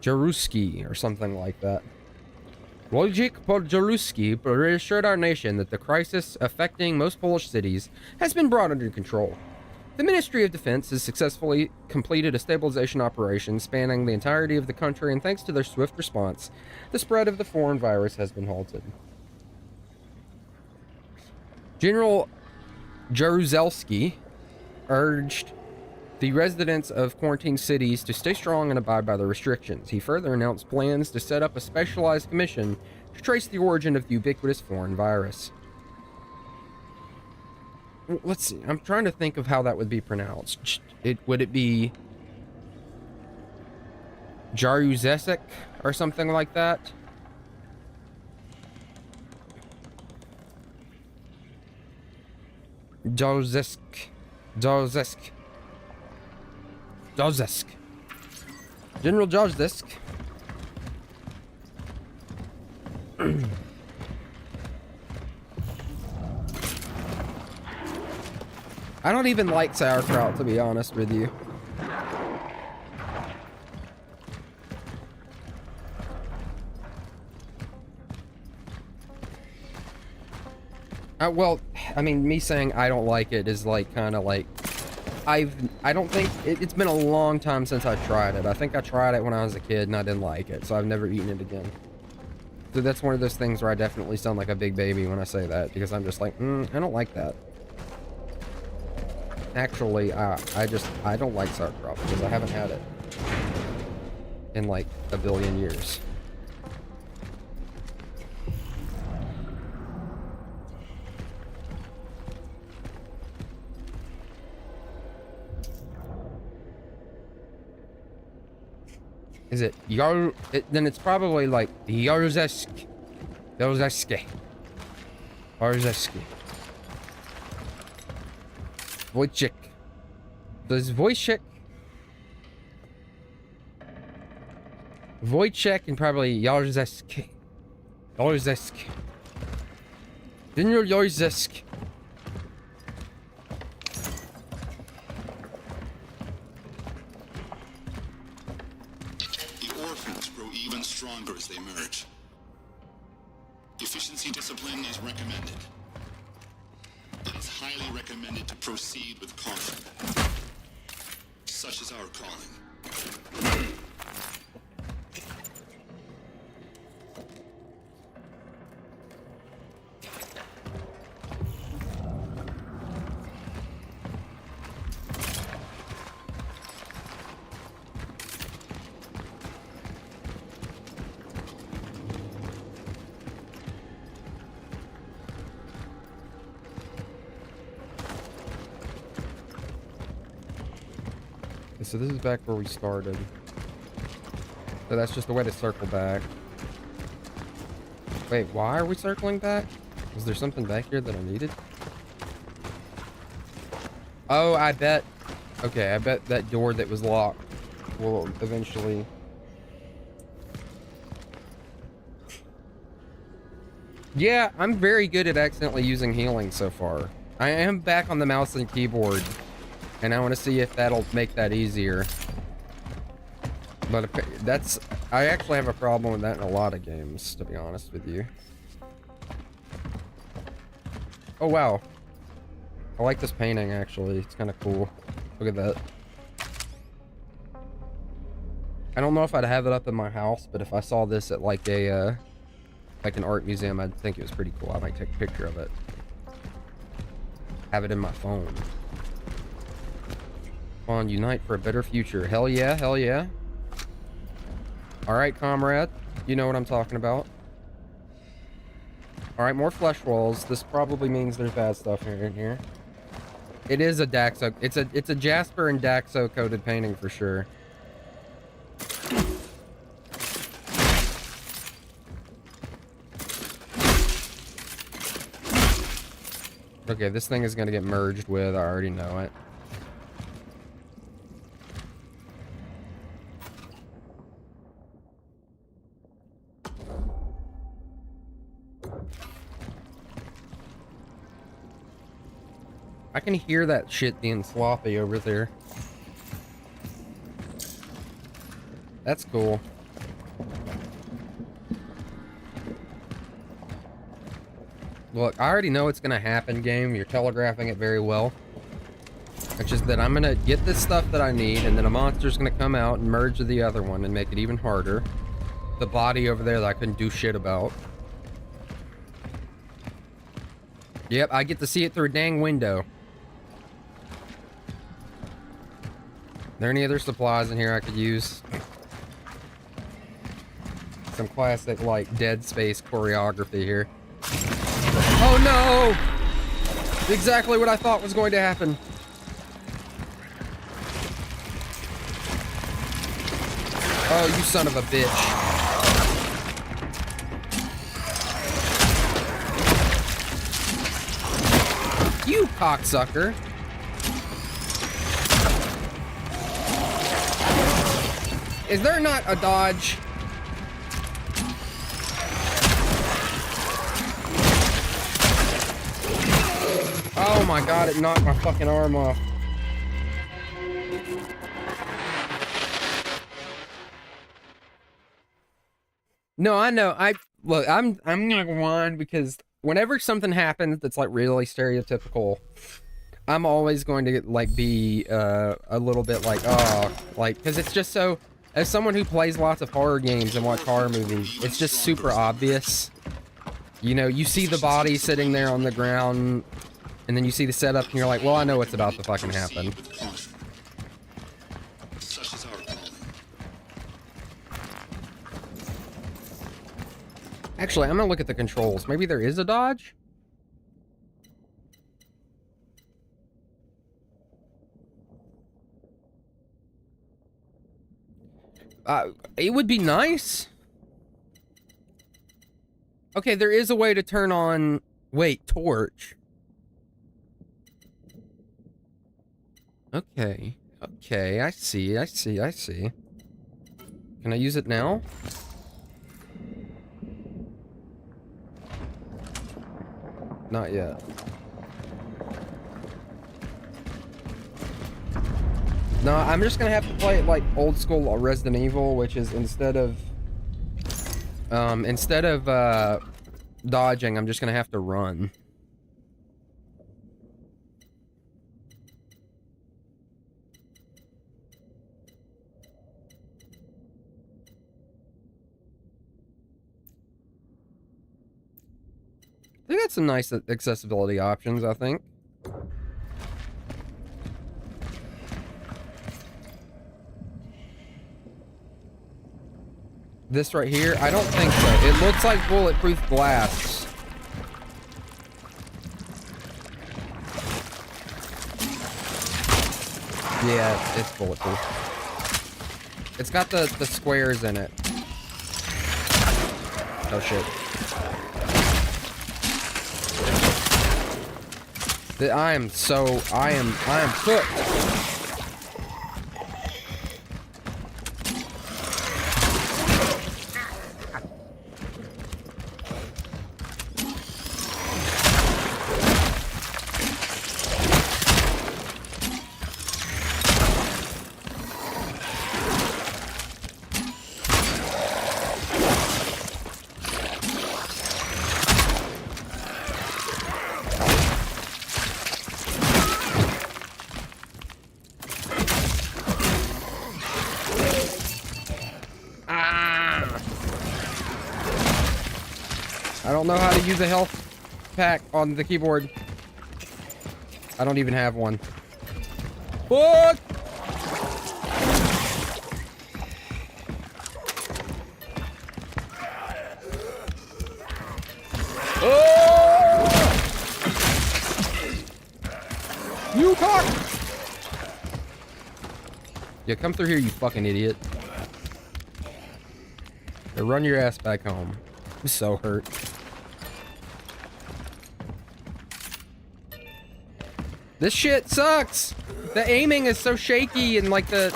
Jaruzelski or something like that. Wojciech Podjaruski reassured our nation that the crisis affecting most Polish cities has been brought under control. The Ministry of Defense has successfully completed a stabilization operation spanning the entirety of the country, and thanks to their swift response, the spread of the foreign virus has been halted. General Jaruzelski urged the residents of quarantined cities to stay strong and abide by the restrictions. He further announced plans to set up a specialized commission to trace the origin of the ubiquitous foreign virus. Let's see. I'm trying to think of how that would be pronounced. Would it be Jaruzelski or something like that? Jaruzelski. General Jaruzelski. I don't even like sauerkraut, to be honest with you. Well, I mean, me saying I don't like it is like kind of like I don't think it's been a long time since I tried it. I think I tried it when I was a kid and I didn't like it, so I've never eaten it again. So that's one of those things where I definitely sound like a big baby when I say that, because I'm just like, I don't like that. Actually, I don't like sauerkraut because I haven't had it in like a billion years. Is it then it's probably like Jaruzelski. Wojciech. Does Wojciech and probably Jaruzelski. General Jaruzelski. The orphans grow even stronger as they merge. Efficiency discipline is recommended. It is highly recommended to proceed with caution. Such is our calling. So this is back where we started. So that's just a way to circle back. Wait, why are we circling back? Was there something back here that I needed? Oh, I bet. Okay, I bet that door that was locked will eventually... Yeah, I'm very good at accidentally using healing so far. I am back on the mouse and keyboard. And I want to see if that'll make that easier. But that's... I actually have a problem with that in a lot of games, to be honest with you. Oh, wow. I like this painting, actually. It's kind of cool. Look at that. I don't know if I'd have it up in my house, but if I saw this at like a... like an art museum, I'd think it was pretty cool. I might take a picture of it. Have it in my phone. On, unite for a better future. Hell yeah, hell yeah. Alright, comrade. You know what I'm talking about. Alright, more flesh walls. This probably means there's bad stuff in here. It is a Daxo. It's a Jasper and Daxo coated painting for sure. Okay, this thing is gonna get merged with. I already know it. I can hear that shit being sloppy over there. That's cool. Look, I already know what's gonna happen, game. You're telegraphing it very well. It's just that I'm gonna get this stuff that I need, and then a monster's gonna come out and merge with the other one and make it even harder. The body over there that I couldn't do shit about. Yep, I get to see it through a dang window. Are there any other supplies in here I could use? Some classic, like, Dead Space choreography here. Oh no! Exactly what I thought was going to happen. Oh, you son of a bitch. You cocksucker. Is there not a dodge? Oh my god, it knocked my fucking arm off. No, I know. Look, I'm not gonna whine because whenever something happens that's like really stereotypical, I'm always going to like be a little bit like, oh, like, because it's just so, as someone who plays lots of horror games and watch horror movies, it's just super obvious. You know, you see the body sitting there on the ground, and then you see the setup, and you're like, well, I know what's about to fucking happen. Such is our calling. Actually, I'm gonna look at the controls. Maybe there is a dodge? It would be nice. Okay, there is a way to turn on... Wait, torch. Okay. Okay, I see. Can I use it now? Not yet. No, I'm just gonna have to play it like old school Resident Evil, which is instead of dodging. I'm just gonna have to run. They got some nice accessibility options, I think. This right here? I don't think so. It looks like bulletproof glass. Yeah, it's bulletproof. It's got the squares in it. Oh shit. I am cooked. I don't know how to use a health pack on the keyboard. I don't even have one. What? Oh! You cock! Yeah, come through here, you fucking idiot. Or run your ass back home. I'm so hurt. This shit sucks! The aiming is so shaky and like the...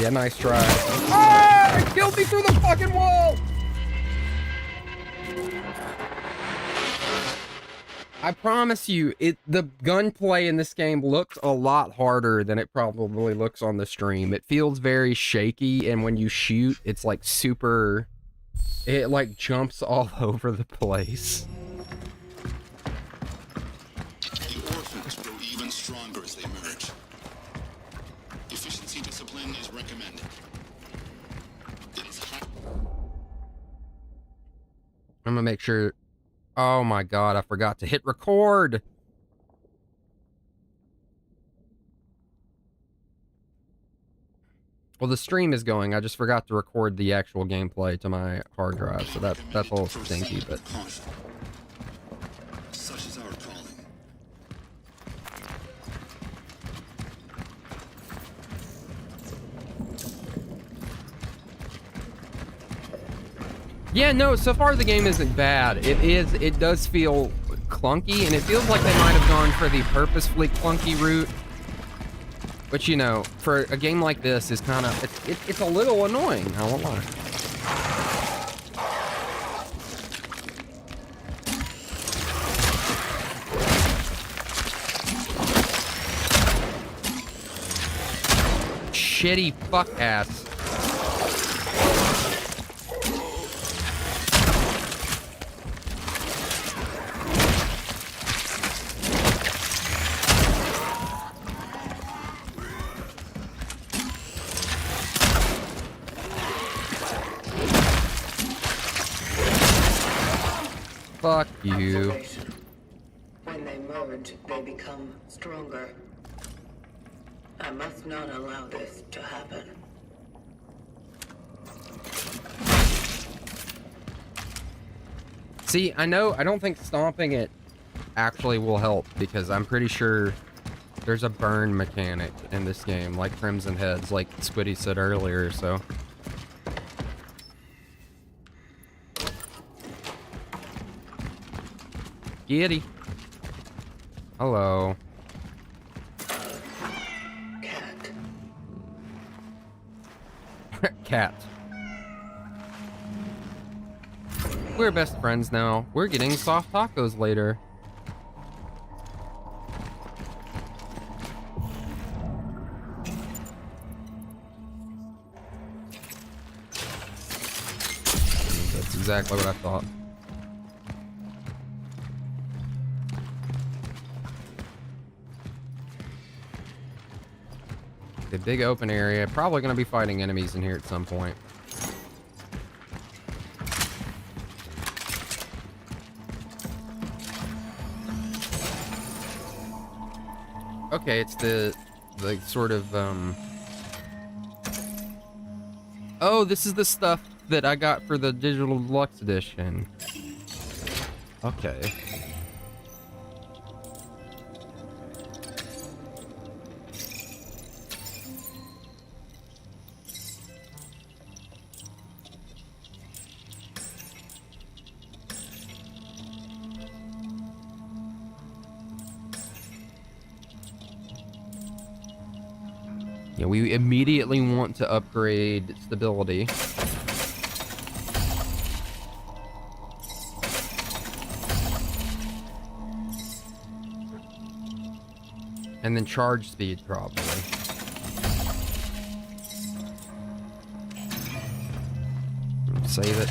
Yeah, nice try. Ah! It killed me through the fucking wall! I promise you, the gunplay in this game looks a lot harder than it probably looks on the stream. It feels very shaky, and when you shoot, it's like super... It like jumps all over the place. The orphans grow even stronger as they merge. Efficiency discipline is recommended. It is high. I'm gonna make sure... Oh my god, I forgot to hit record! Well, the stream is going. I just forgot to record the actual gameplay to my hard drive, so that's a little stinky, but... Such is our calling. Yeah, no, so far the game isn't bad. It does feel clunky, and it feels like they might have gone for the purposefully clunky route. Which, you know, for a game like this is kind of, it's a little annoying, I won't lie. Shitty fuck ass. Fuck you. When they merge, they become stronger. I must not allow this to happen. See, I don't think stomping it actually will help, because I'm pretty sure there's a burn mechanic in this game, like Crimson Heads, like Squiddy said earlier, so... Giddy. Hello. Cat. Cat. We're best friends now. We're getting soft tacos later. exactly what I thought. The big open area. Probably going to be fighting enemies in here at some point. Okay, it's the sort of, Oh, this is the stuff that I got for the digital deluxe edition. Okay. Yeah, we immediately want to upgrade stability. And then charge speed, probably. Save it.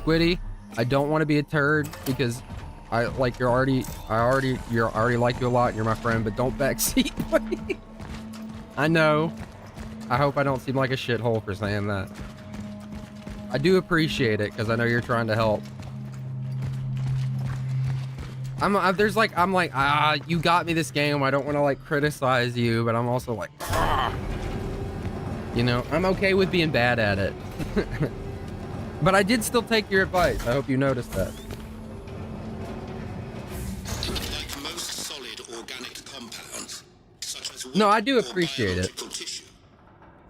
Squiddy, I don't want to be a turd because I like you already like you a lot and you're my friend, but don't backseat me. I know. I hope I don't seem like a shithole for saying that. I do appreciate it because I know you're trying to help. I'm like, you got me this game. I don't want to like criticize you, but I'm also like, you know, I'm okay with being bad at it. But I did still take your advice. I hope you noticed that. Like most solid organic compounds, such as wood No, I do or appreciate it. biological tissue,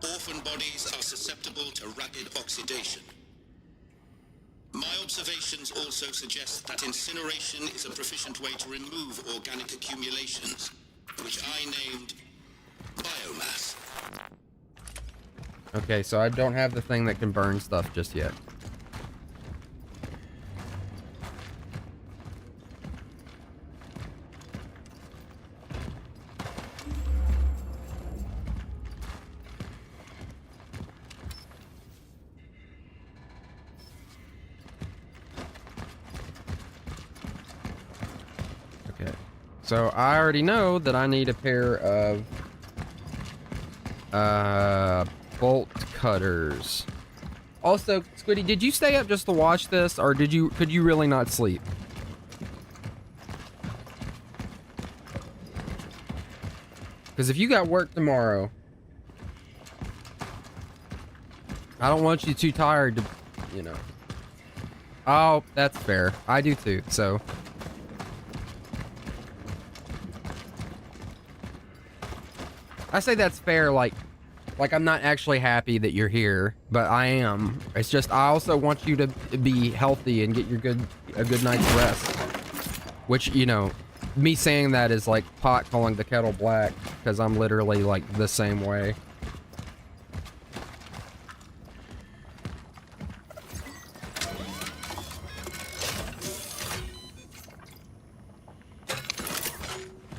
orphan bodies are susceptible to rapid oxidation. My observations also suggest that incineration is a proficient way to remove organic accumulations, which I named biomass. Okay, so I don't have the thing that can burn stuff just yet. Okay, so I already know that I need a pair of bolt cutters. Also, Squiddy, did you stay up just to watch this, or could you really not sleep? Because if you got work tomorrow, I don't want you too tired to, you know. Oh, that's fair. I do too, so. I say that's fair, like I'm not actually happy that you're here, but I am. It's just I also want you to be healthy and get a good night's rest. Which, you know, me saying that is like pot calling the kettle black, because I'm literally like the same way.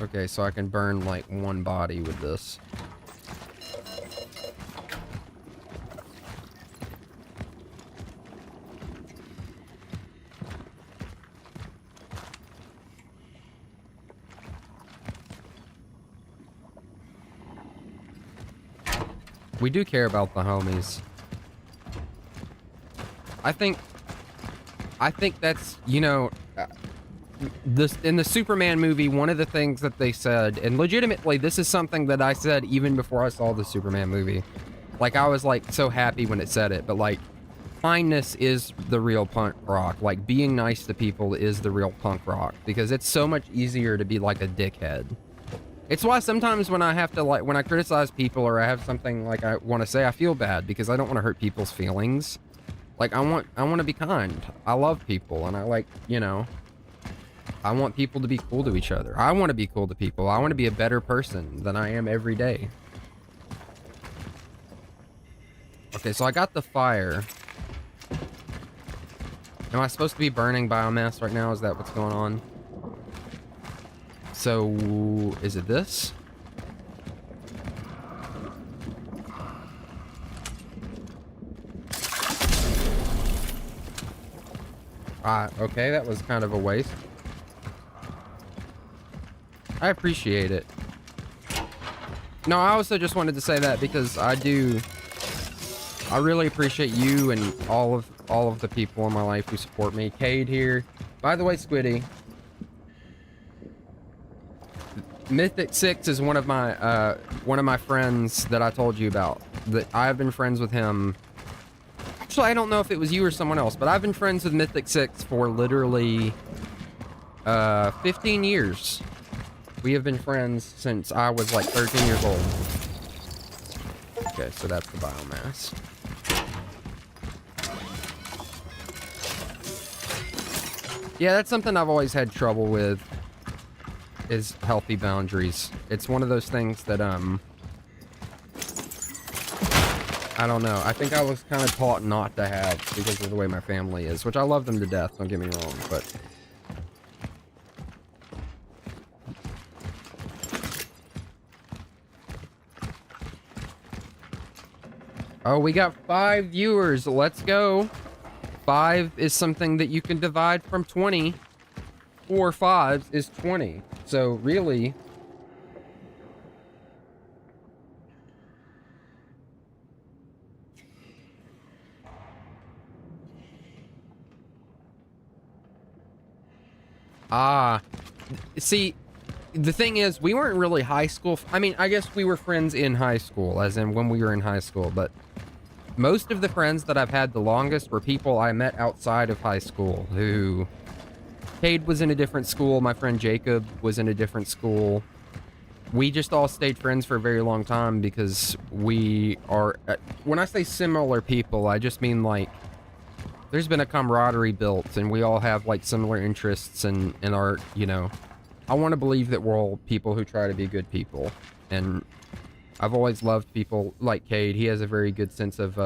Okay, so I can burn like one body with this. We do care about the homies. I think that's, you know, this in the Superman movie, one of the things that they said, and legitimately, this is something that I said even before I saw the Superman movie. Like, I was, like, so happy when it said it, but, like, kindness is the real punk rock. Like, being nice to people is the real punk rock, because it's so much easier to be, like, a dickhead. It's why sometimes when I have to, like, when I criticize people or I have something, like, I want to say, I feel bad, because I don't want to hurt people's feelings. Like, I want to be kind. I love people, and I, like, you know, I want people to be cool to each other. I want to be cool to people. I want to be a better person than I am every day. Okay, so I got the fire. Am I supposed to be burning biomass right now? Is that what's going on? So, is it this? Okay, that was kind of a waste. I appreciate it. No, I also just wanted to say that because I really appreciate you and all of the people in my life who support me. Cade here. By the way, Squiddy, Mythic 6 is one of my friends that I told you about. That I've been friends with him. Actually, I don't know if it was you or someone else, but I've been friends with Mythic 6 for literally 15 years. We have been friends since I was like 13 years old. Okay, so that's the biomass. Yeah, that's something I've always had trouble with, is healthy boundaries. It's one of those things that, I don't know. I think I was kind of taught not to have because of the way my family is, which I love them to death, don't get me wrong, but... Oh, we got 5 viewers. Let's go. 5 is something that you can divide from 20. 4 5s is 20. So really... see, the thing is, we weren't really high school. I mean, I guess we were friends in high school, as in when we were in high school, but most of the friends that I've had the longest were people I met outside of high school, who... Cade was in a different school, my friend Jacob was in a different school. We just all stayed friends for a very long time because we are... when I say similar people, I just mean, like, there's been a camaraderie built, and we all have, like, similar interests and are, you know... I want to believe that we're all people who try to be good people, and I've always loved people like Cade. He has a very good sense of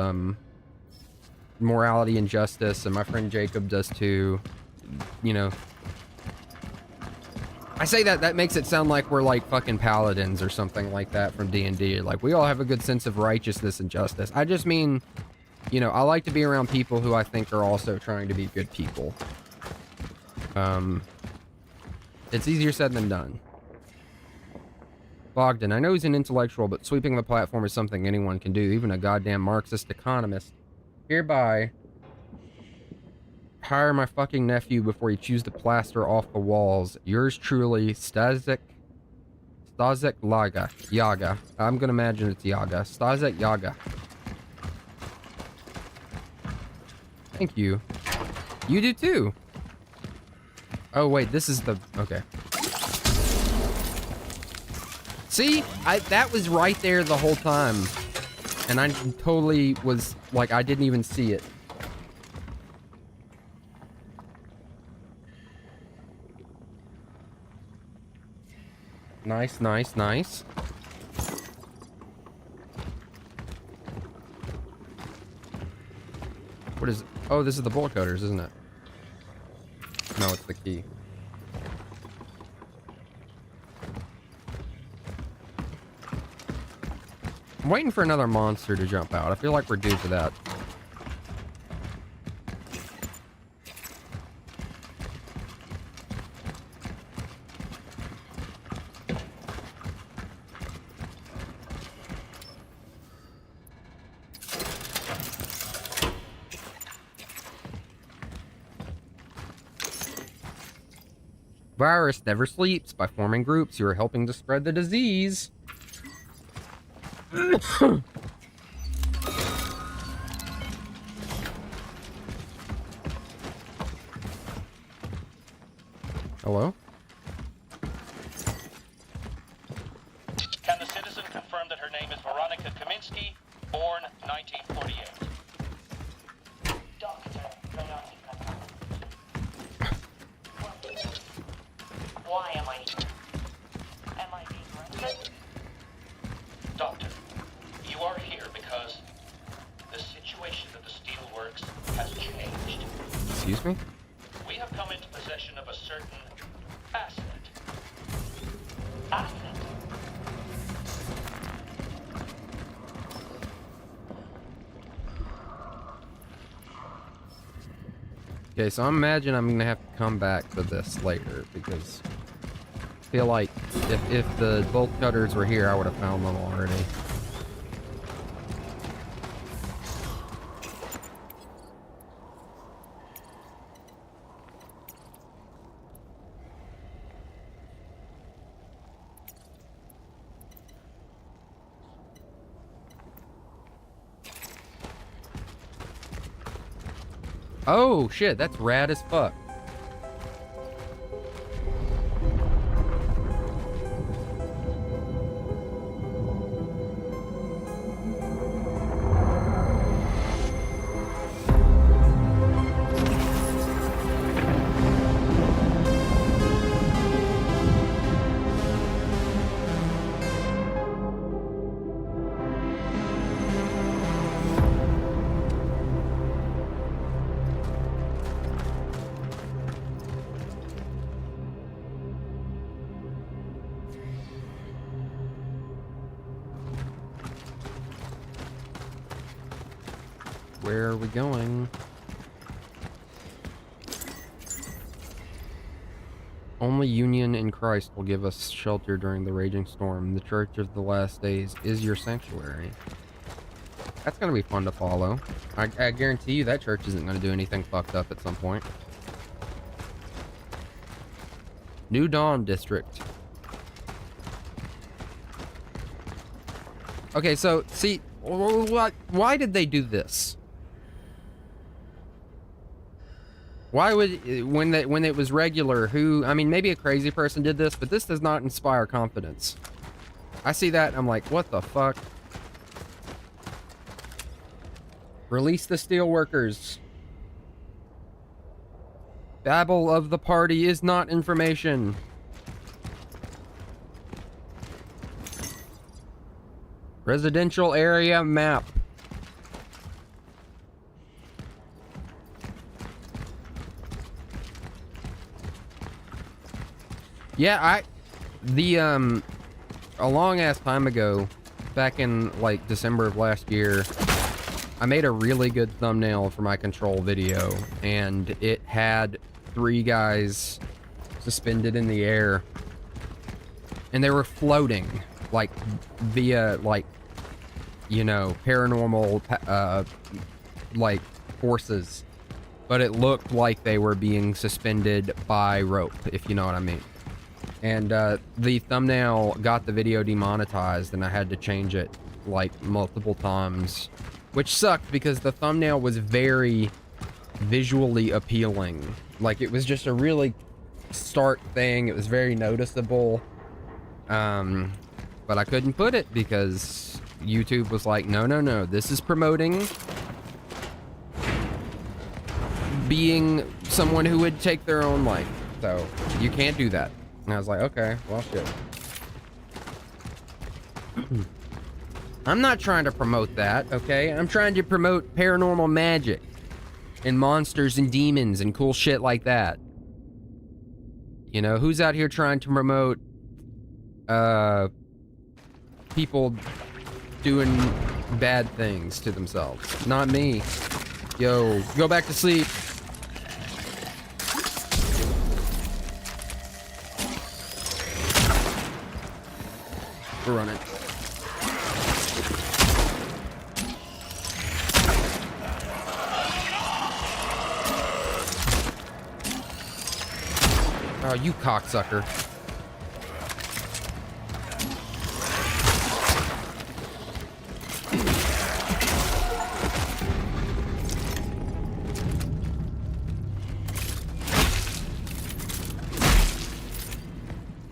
morality and justice, and my friend Jacob does too. You know, I say that makes it sound like we're like fucking paladins or something like that from D&D. Like, we all have a good sense of righteousness and justice. I just mean, you know, I like to be around people who I think are also trying to be good people. It's easier said than done. Bogdan, I know he's an intellectual, but sweeping the platform is something anyone can do, even a goddamn Marxist economist. Hereby, hire my fucking nephew before you choose to plaster off the walls. Yours truly, Stazek Yaga. I'm gonna imagine it's Yaga. Stazek Yaga. Thank you. You do too. Oh wait, this is the... okay. See? That was right there the whole time. And I totally was... like, I didn't even see it. Nice, nice, nice. What is it? Oh, this is the bullet coders, isn't it? No, it's the key. I'm waiting for another monster to jump out. I feel like we're due to that. Virus never sleeps. By forming groups, you are helping to spread the disease. Hello? Can the citizen confirm that her name is Veronica Kaminsky, born 1948? Doctor Veronica. Why am I here? Am I being arrested? Doctor, you are here because the situation at the steelworks has changed. Excuse me? We have come into possession of a certain asset. Asset? Okay, so I imagine I'm gonna have to come back to this later because I feel like if the bolt cutters were here, I would have found them already. Oh shit, that's rad as fuck. Where are we going? Only union in Christ will give us shelter during the raging storm. The Church of the Last Days is your sanctuary. That's gonna be fun to follow. I guarantee you that church isn't gonna do anything fucked up at some point. New Dawn District. Okay, so see, why did they do this? Why would, when it was regular, I mean, maybe a crazy person did this, but this does not inspire confidence. I see that, and I'm like, what the fuck? Release the steelworkers. Babble of the party is not information. Residential area map. Yeah, a long ass time ago, back in like December of last year, I made a really good thumbnail for my control video, and it had 3 guys suspended in the air, and they were floating, like, via, like, you know, paranormal, like, forces, but it looked like they were being suspended by rope, if you know what I mean. And the thumbnail got the video demonetized, and I had to change it like multiple times, which sucked because the thumbnail was very visually appealing. Like, it was just a really stark thing. It was very noticeable. But I couldn't put it because YouTube was like, no, this is promoting being someone who would take their own life, so you can't do that. And I was like, okay, well, shit. I'm not trying to promote that, okay? I'm trying to promote paranormal magic and monsters and demons and cool shit like that. You know, who's out here trying to promote people doing bad things to themselves? Not me. Yo, go back to sleep. We're running. Oh, you cocksucker.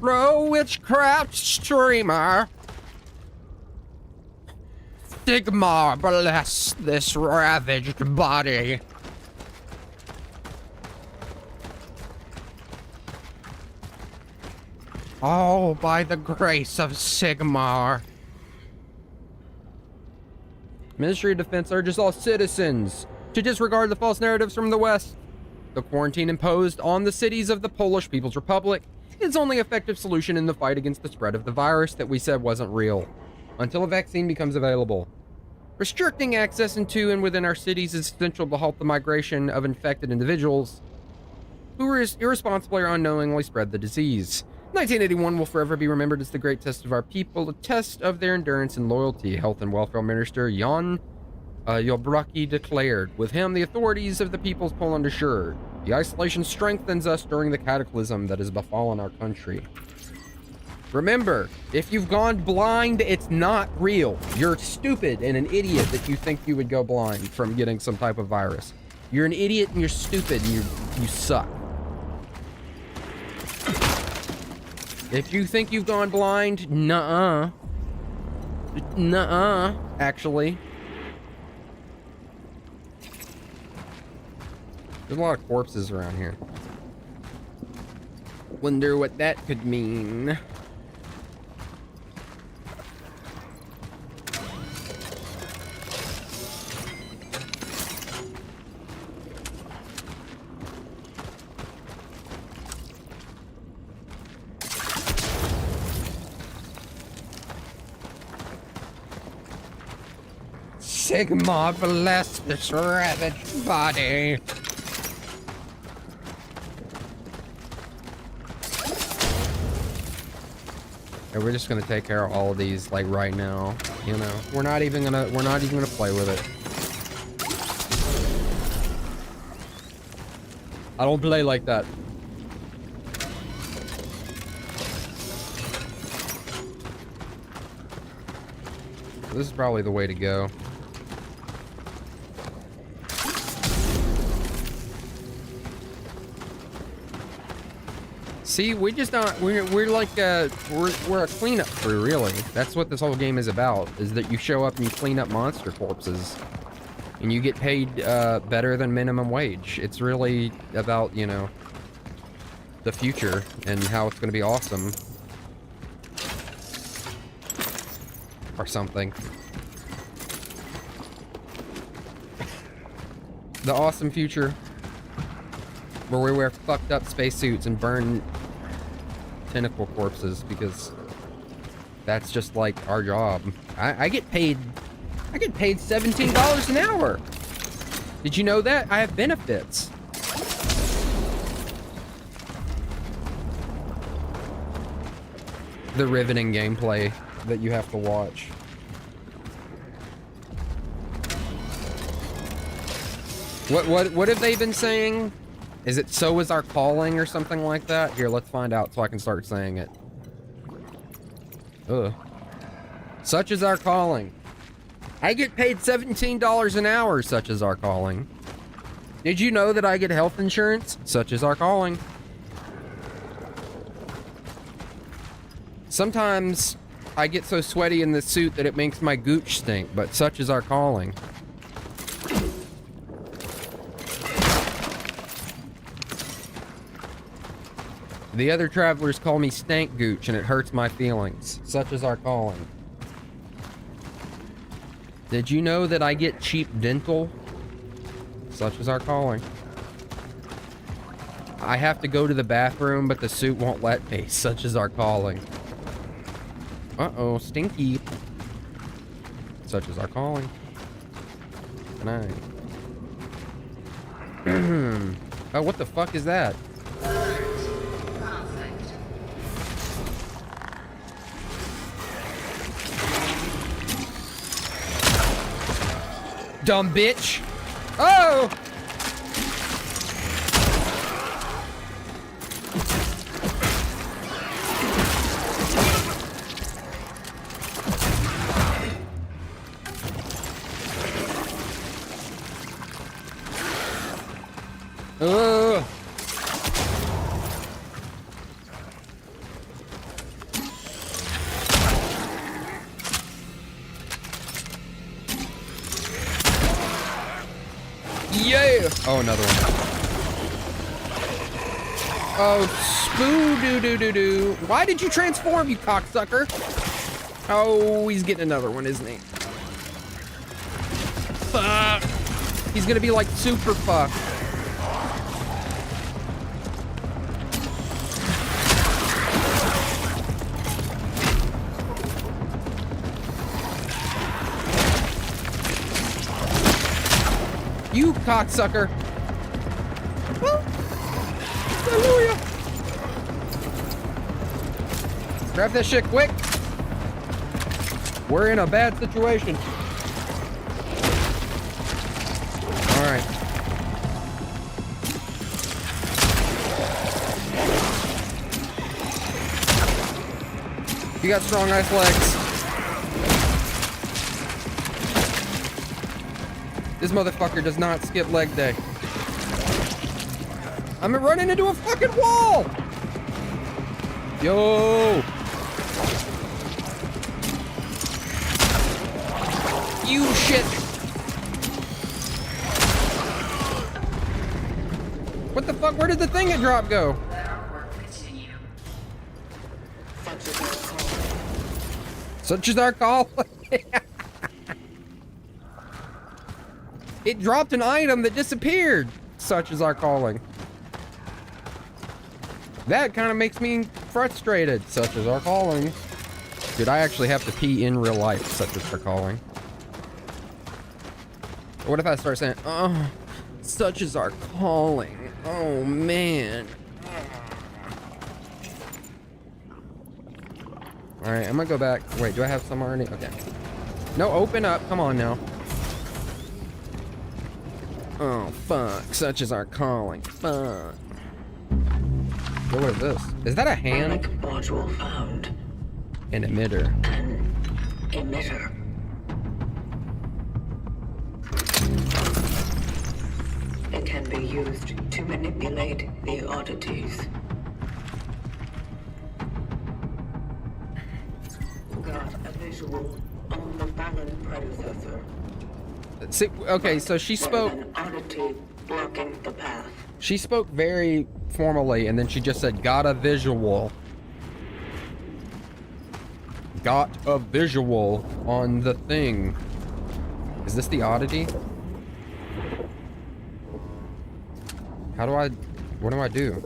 Bro, witchcraft streamer. Sigmar, bless this ravaged body. All by the grace of Sigmar. Ministry of Defense urges all citizens to disregard the false narratives from the West. The quarantine imposed on the cities of the Polish People's Republic is the only effective solution in the fight against the spread of the virus that we said wasn't real, until a vaccine becomes available. Restricting access into and within our cities is essential to halt the migration of infected individuals who irresponsibly or unknowingly spread the disease. 1981 will forever be remembered as the great test of our people, a test of their endurance and loyalty, Health and Welfare Minister Jan Jobracki declared. With him, the authorities of the People's Poland assured, the isolation strengthens us during the cataclysm that has befallen our country. Remember, if you've gone blind, it's not real. You're stupid and an idiot that you think you would go blind from getting some type of virus. You're an idiot and you're stupid and you suck. If you think you've gone blind, nuh-uh. Nuh-uh, actually. There's a lot of corpses around here. Wonder what that could mean. Sigma, bless this ravaged body. And we're just gonna take care of all of these like right now. You know, we're not even gonna play with it. I don't play like that. This is probably the way to go. See, we just don't. We're like we're a cleanup crew, really. That's what this whole game is about. Is that you show up and you clean up monster corpses, and you get paid better than minimum wage. It's really about, you know, the future and how it's going to be awesome, or something. The awesome future where we wear fucked up spacesuits and burn tentacle corpses, because that's just like our job. I get paid $17 an hour. Did you know that? I have benefits. The riveting gameplay that you have to watch. What have they been saying? Is it "so is our calling" or something like that? Here, let's find out so I can start saying it. Ugh. Such is our calling. I get paid $17 an hour, such is our calling. Did you know that I get health insurance? Such is our calling. Sometimes I get so sweaty in this suit that it makes my gooch stink, but such is our calling. The other travelers call me stank gooch, and it hurts my feelings. Such is our calling. Did you know that I get cheap dental? Such is our calling. I have to go to the bathroom, but the suit won't let me. Such is our calling. Uh-oh, stinky. Such is our calling. 9. Oh, what the fuck is that? Dumb bitch. Oh! Hallelujah. Oh, another one. Oh, spoo-doo-doo-doo-doo. Why did you transform, you cocksucker? Oh, he's getting another one, isn't he? Fuck. He's gonna be like super fucked. You cocksucker. Hallelujah. Grab that shit quick. We're in a bad situation. All right. You got strong ice legs. This motherfucker does not skip leg day. I'm running into a fucking wall! Yo! You shit! What the fuck? Where did the thing it drop go? Let our work continue. Such is our call. It dropped an item that disappeared. Such is our calling. That kind of makes me frustrated. Such is our calling. Dude, I actually have to pee in real life. Such is our calling. What if I start saying, oh, such is our calling. Oh, man. All right, I'm gonna go back. Wait, do I have some already? Okay. No, open up. Come on now. Oh, fuck. Such is our calling. Fuck. What is this? Is that a hand? Module found. An emitter. An emitter. It can be used to manipulate the oddities. Got a visual on the Balan predecessor. See, okay, so she spoke. An oddity blocking the path. She spoke very formally, and then she just said, "Got a visual." Got a visual on the thing. Is this the oddity? How do I? What do I do?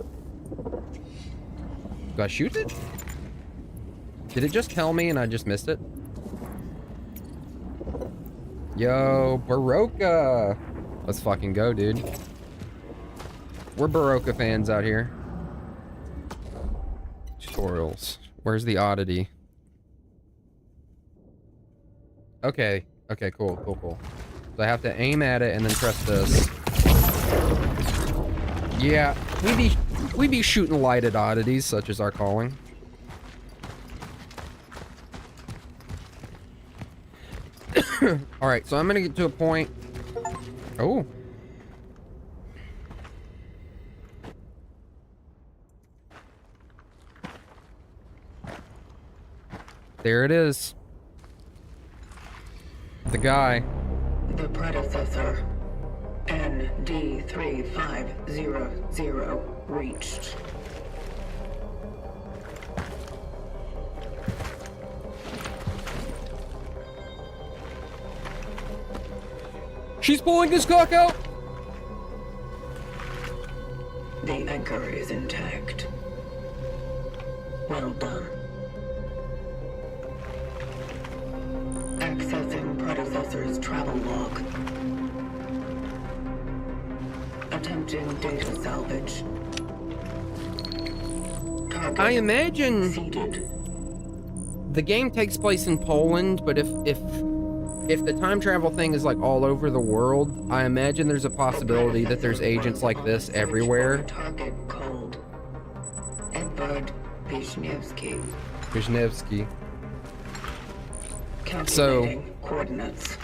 Do I shoot it? Did it just tell me and I just missed it? Yo, Baroka! Let's fucking go, dude. We're Baroka fans out here. Tutorials. Where's the oddity? Okay. Okay, cool, cool, cool. So I have to aim at it and then press this. Yeah, we be shooting lighted oddities, such as our calling. Alright, so I'm gonna get to a point. Oh. There it is. The guy. The predecessor. ND3500 reached. She's pulling his cock out! The anchor is intact. Well done. Accessing predecessor's travel log. Attempting data salvage. Target I imagine seated. the game takes place in Poland, but if the time travel thing is like all over the world, I imagine there's a possibility that there's agents like this everywhere. Target cold. Edvard Wisniewski. Wisniewski. Calculating coordinates.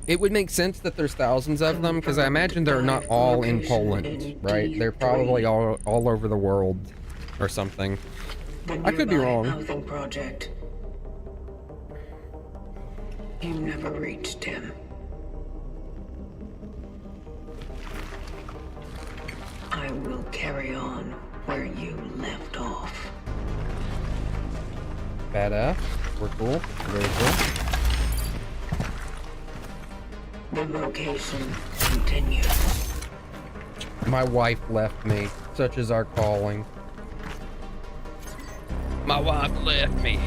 It would make sense that there's thousands of them, because I imagine they're not all in Poland, right? They're probably all over the world or something. I could be wrong. Housing project. You never reached him. I will carry on where you left off. Badass. We're cool. Very cool. The vocation continues. My wife left me. Such is our calling. My wife left me.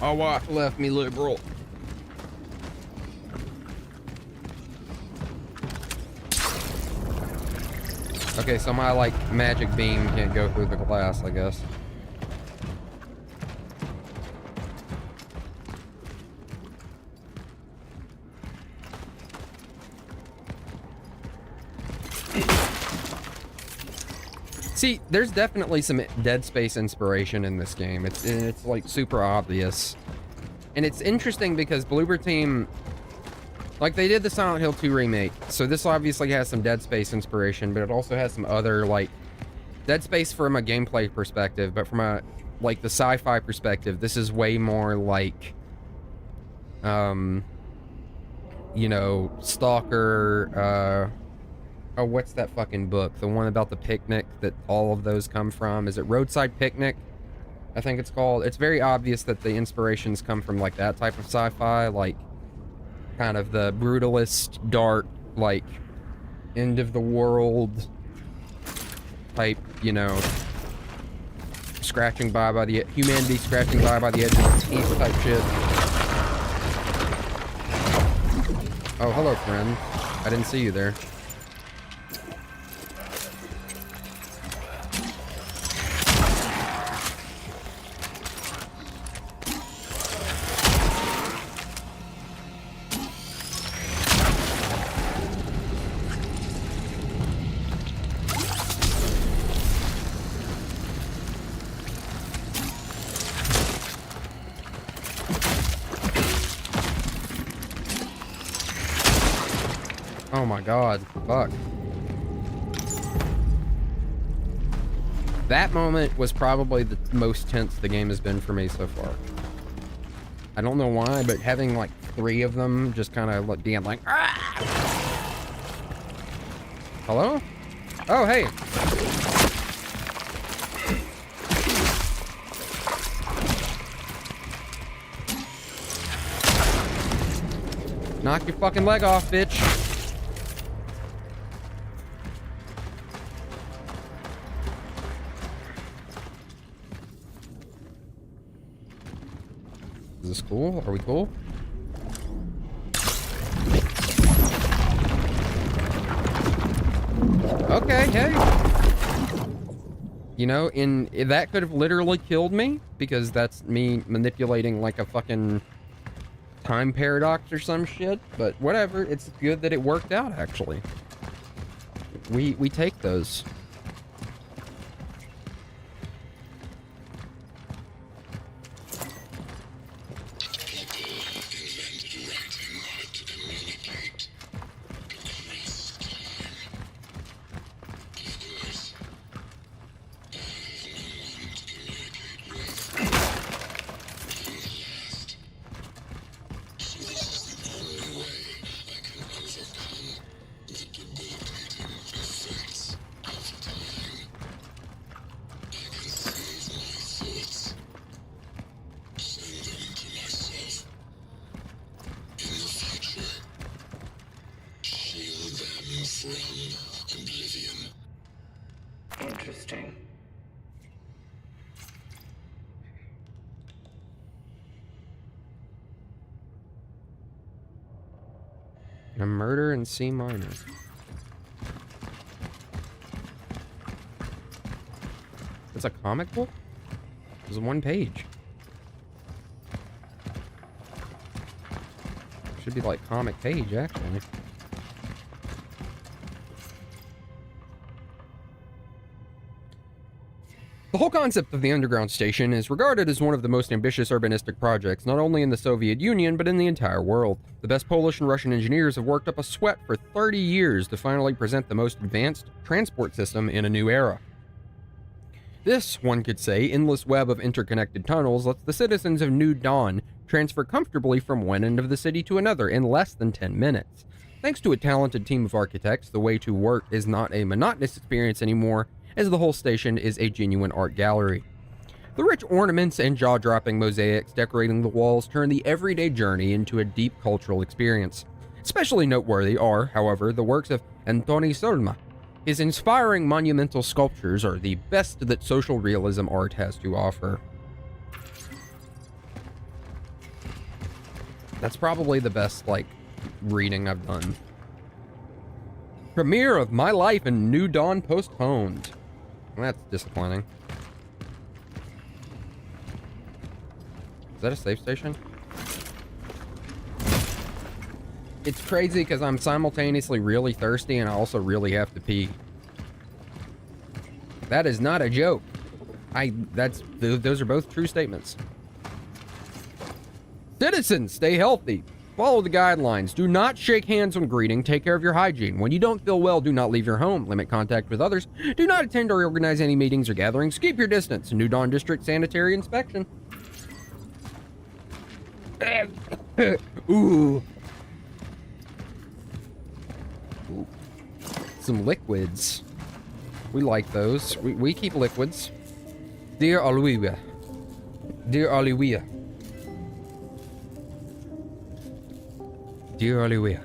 My wife left me liberal. Okay, so my, like, magic beam can't go through the glass, I guess. See, there's definitely some Dead Space inspiration in this game. It's like super obvious. And it's interesting because Bloober Team, like, they did the Silent Hill 2 remake, so this obviously has some Dead Space inspiration, but it also has some other, like, Dead Space from a gameplay perspective, but from a, like, the sci-fi perspective, this is way more like, you know, Stalker, oh, what's that fucking book? The one about the picnic that all of those come from? Is it Roadside Picnic? I think it's called. It's very obvious that the inspirations come from, like, that type of sci-fi, like, kind of the brutalist, dark, like, end of the world type, you know, scratching by the humanity scratching by the edge of its teeth type shit. Oh, hello, friend. I didn't see you there. Oh my god, fuck. That moment was probably the most tense the game has been for me so far. I don't know why, but having like 3 of them just kind of like being like, ah! Hello? Oh, hey. Knock your fucking leg off, bitch. Is this cool? Are we cool? Okay, hey. You know, that could have literally killed me, because that's me manipulating like a fucking time paradox or some shit, but whatever. It's good that it worked out, actually. We take those. Interesting. A murder in C minor. It's a comic book? was one page. Should be like comic page, actually. The whole concept of the underground station is regarded as one of the most ambitious urbanistic projects, not only in the Soviet Union, but in the entire world. The best Polish and Russian engineers have worked up a sweat for 30 years to finally present the most advanced transport system in a new era. This, one could say, endless web of interconnected tunnels lets the citizens of New Dawn transfer comfortably from one end of the city to another in less than 10 minutes. Thanks to a talented team of architects, the way to work is not a monotonous experience anymore, as the whole station is a genuine art gallery. The rich ornaments and jaw-dropping mosaics decorating the walls turn the everyday journey into a deep cultural experience. Especially noteworthy are, however, the works of Antoni Solma. His inspiring monumental sculptures are the best that social realism art has to offer. That's probably the best, reading I've done. Premiere of My Life in New Dawn postponed. That's disappointing. Is that a safe station? It's crazy because I'm simultaneously really thirsty and I also really have to pee. That is not a joke. Those are both true statements. Citizens, stay healthy. Follow the guidelines. Do not shake hands when greeting. Take care of your hygiene. When you don't feel well, do not leave your home. Limit contact with others. Do not attend or organize any meetings or gatherings. Keep your distance. New Dawn District Sanitary Inspection. Ooh. Ooh. Some liquids. We like those. We keep liquids. Dear Olivia. Dear Olivia. Dear Olivia,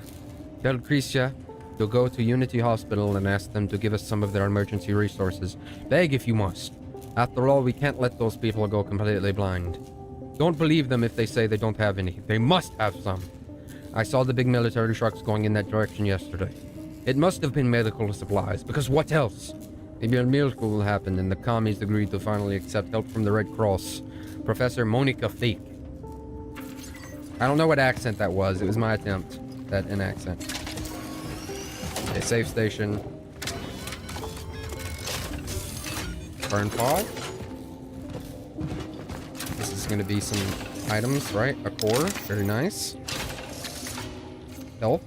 tell Christia to go to Unity Hospital and ask them to give us some of their emergency resources. Beg if you must. After all, we can't let those people go completely blind. Don't believe them if they say they don't have any. They must have some. I saw the big military trucks going in that direction yesterday. It must have been medical supplies, because what else? Maybe a miracle will happen and the commies agreed to finally accept help from the Red Cross. Professor Monica Fake. I don't know what accent that was. It was my attempt at an accent. A safe station. Burn pod. This is going to be some items, right? A core. Very nice. Health.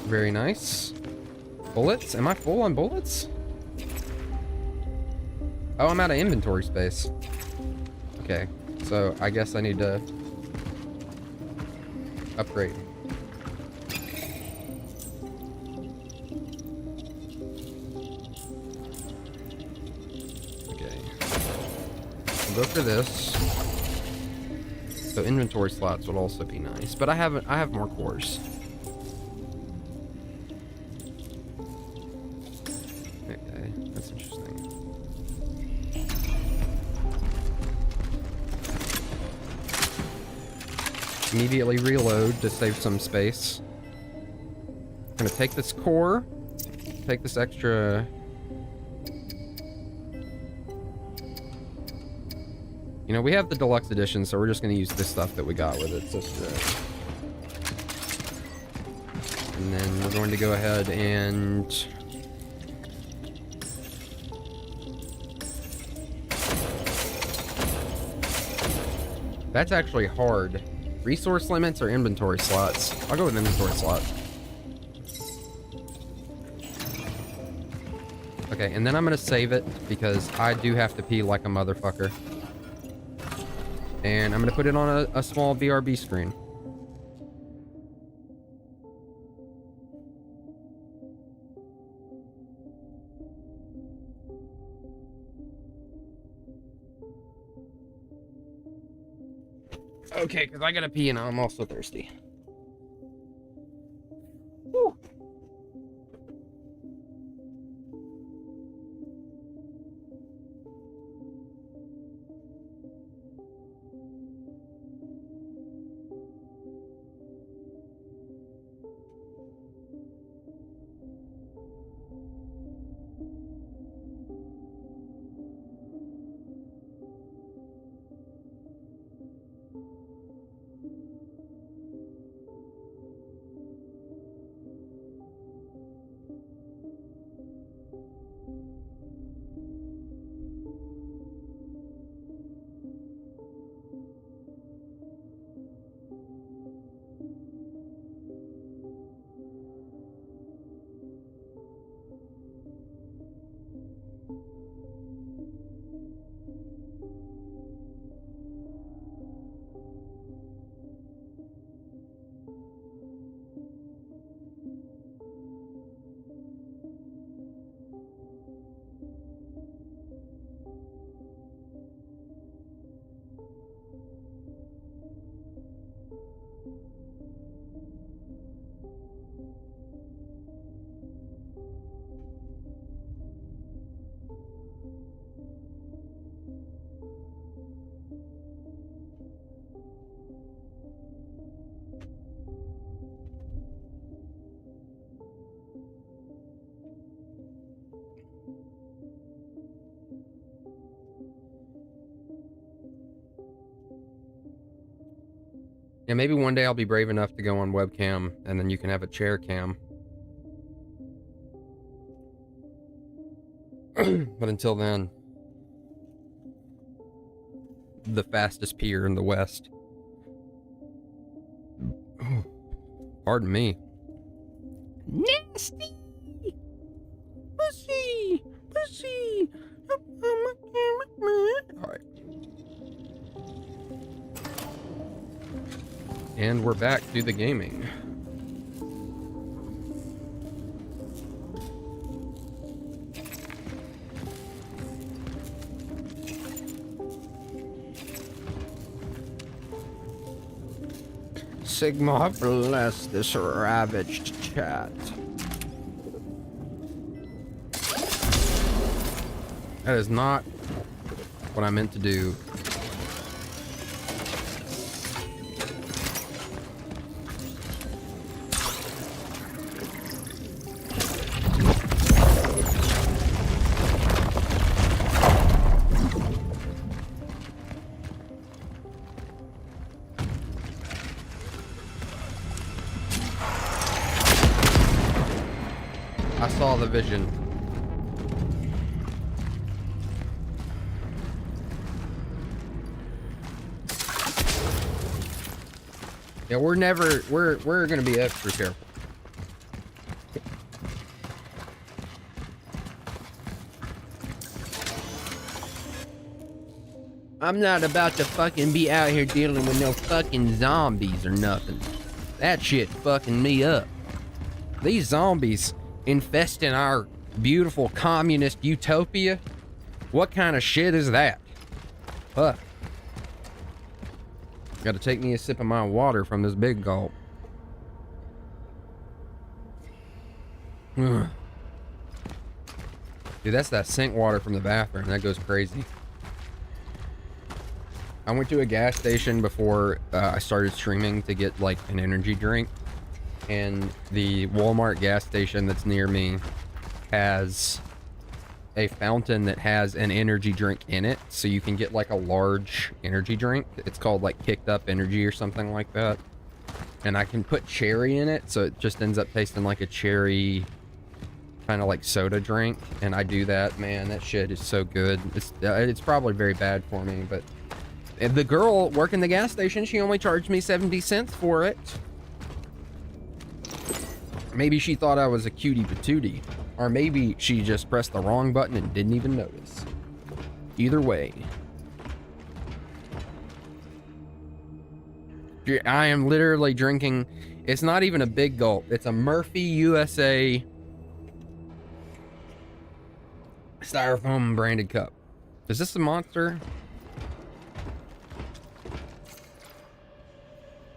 Very nice. Bullets. Am I full on bullets? Oh, I'm out of inventory space. Okay. So I guess I need to upgrade. Okay. We'll go for this. So inventory slots would also be nice, but I have more cores. Okay, that's interesting. Immediately reload to save some space. I'm gonna take this core, take this extra. You know, we have the deluxe edition, so we're just gonna use this stuff that we got with it. So, and then we're going to go ahead and that's actually hard. Resource limits or inventory slots? I'll go with inventory slot. Okay, and then I'm gonna save it because I do have to pee like a motherfucker. And I'm gonna put it on a small BRB screen. Okay, because I gotta pee and I'm also thirsty. Woo. Yeah, maybe one day I'll be brave enough to go on webcam, and then you can have a chair cam. But until then, the fastest pier in the West. Pardon me. Nasty! Pussy! Pussy! Alright. And we're back to the gaming. Sigma bless this ravaged chat. That is not what I meant to do. I saw the vision. Yeah, we're gonna be extra careful. I'm not about to fucking be out here dealing with no fucking zombies or nothing. That shit fucking me up. These zombies infesting our beautiful communist utopia? What kind of shit is that? Fuck. Gotta take me a sip of my water from this big gulp. Dude, that's that sink water from the bathroom. That goes crazy. I went to a gas station before I started streaming to get like an energy drink. And the Walmart gas station that's near me has a fountain that has an energy drink in it, so you can get like a large energy drink. It's called like Kicked Up Energy or something like that, and I can put cherry in it, so it just ends up tasting like a cherry kind of like soda drink. And I do that, man. That shit is so good. It's probably very bad for me, but the girl working the gas station, she only charged me 70 cents for it. Maybe she thought I was a cutie patootie. Or maybe she just pressed the wrong button and didn't even notice. Either way. I am literally drinking... It's not even a big gulp. It's a Murphy USA styrofoam branded cup. Is this a Monster?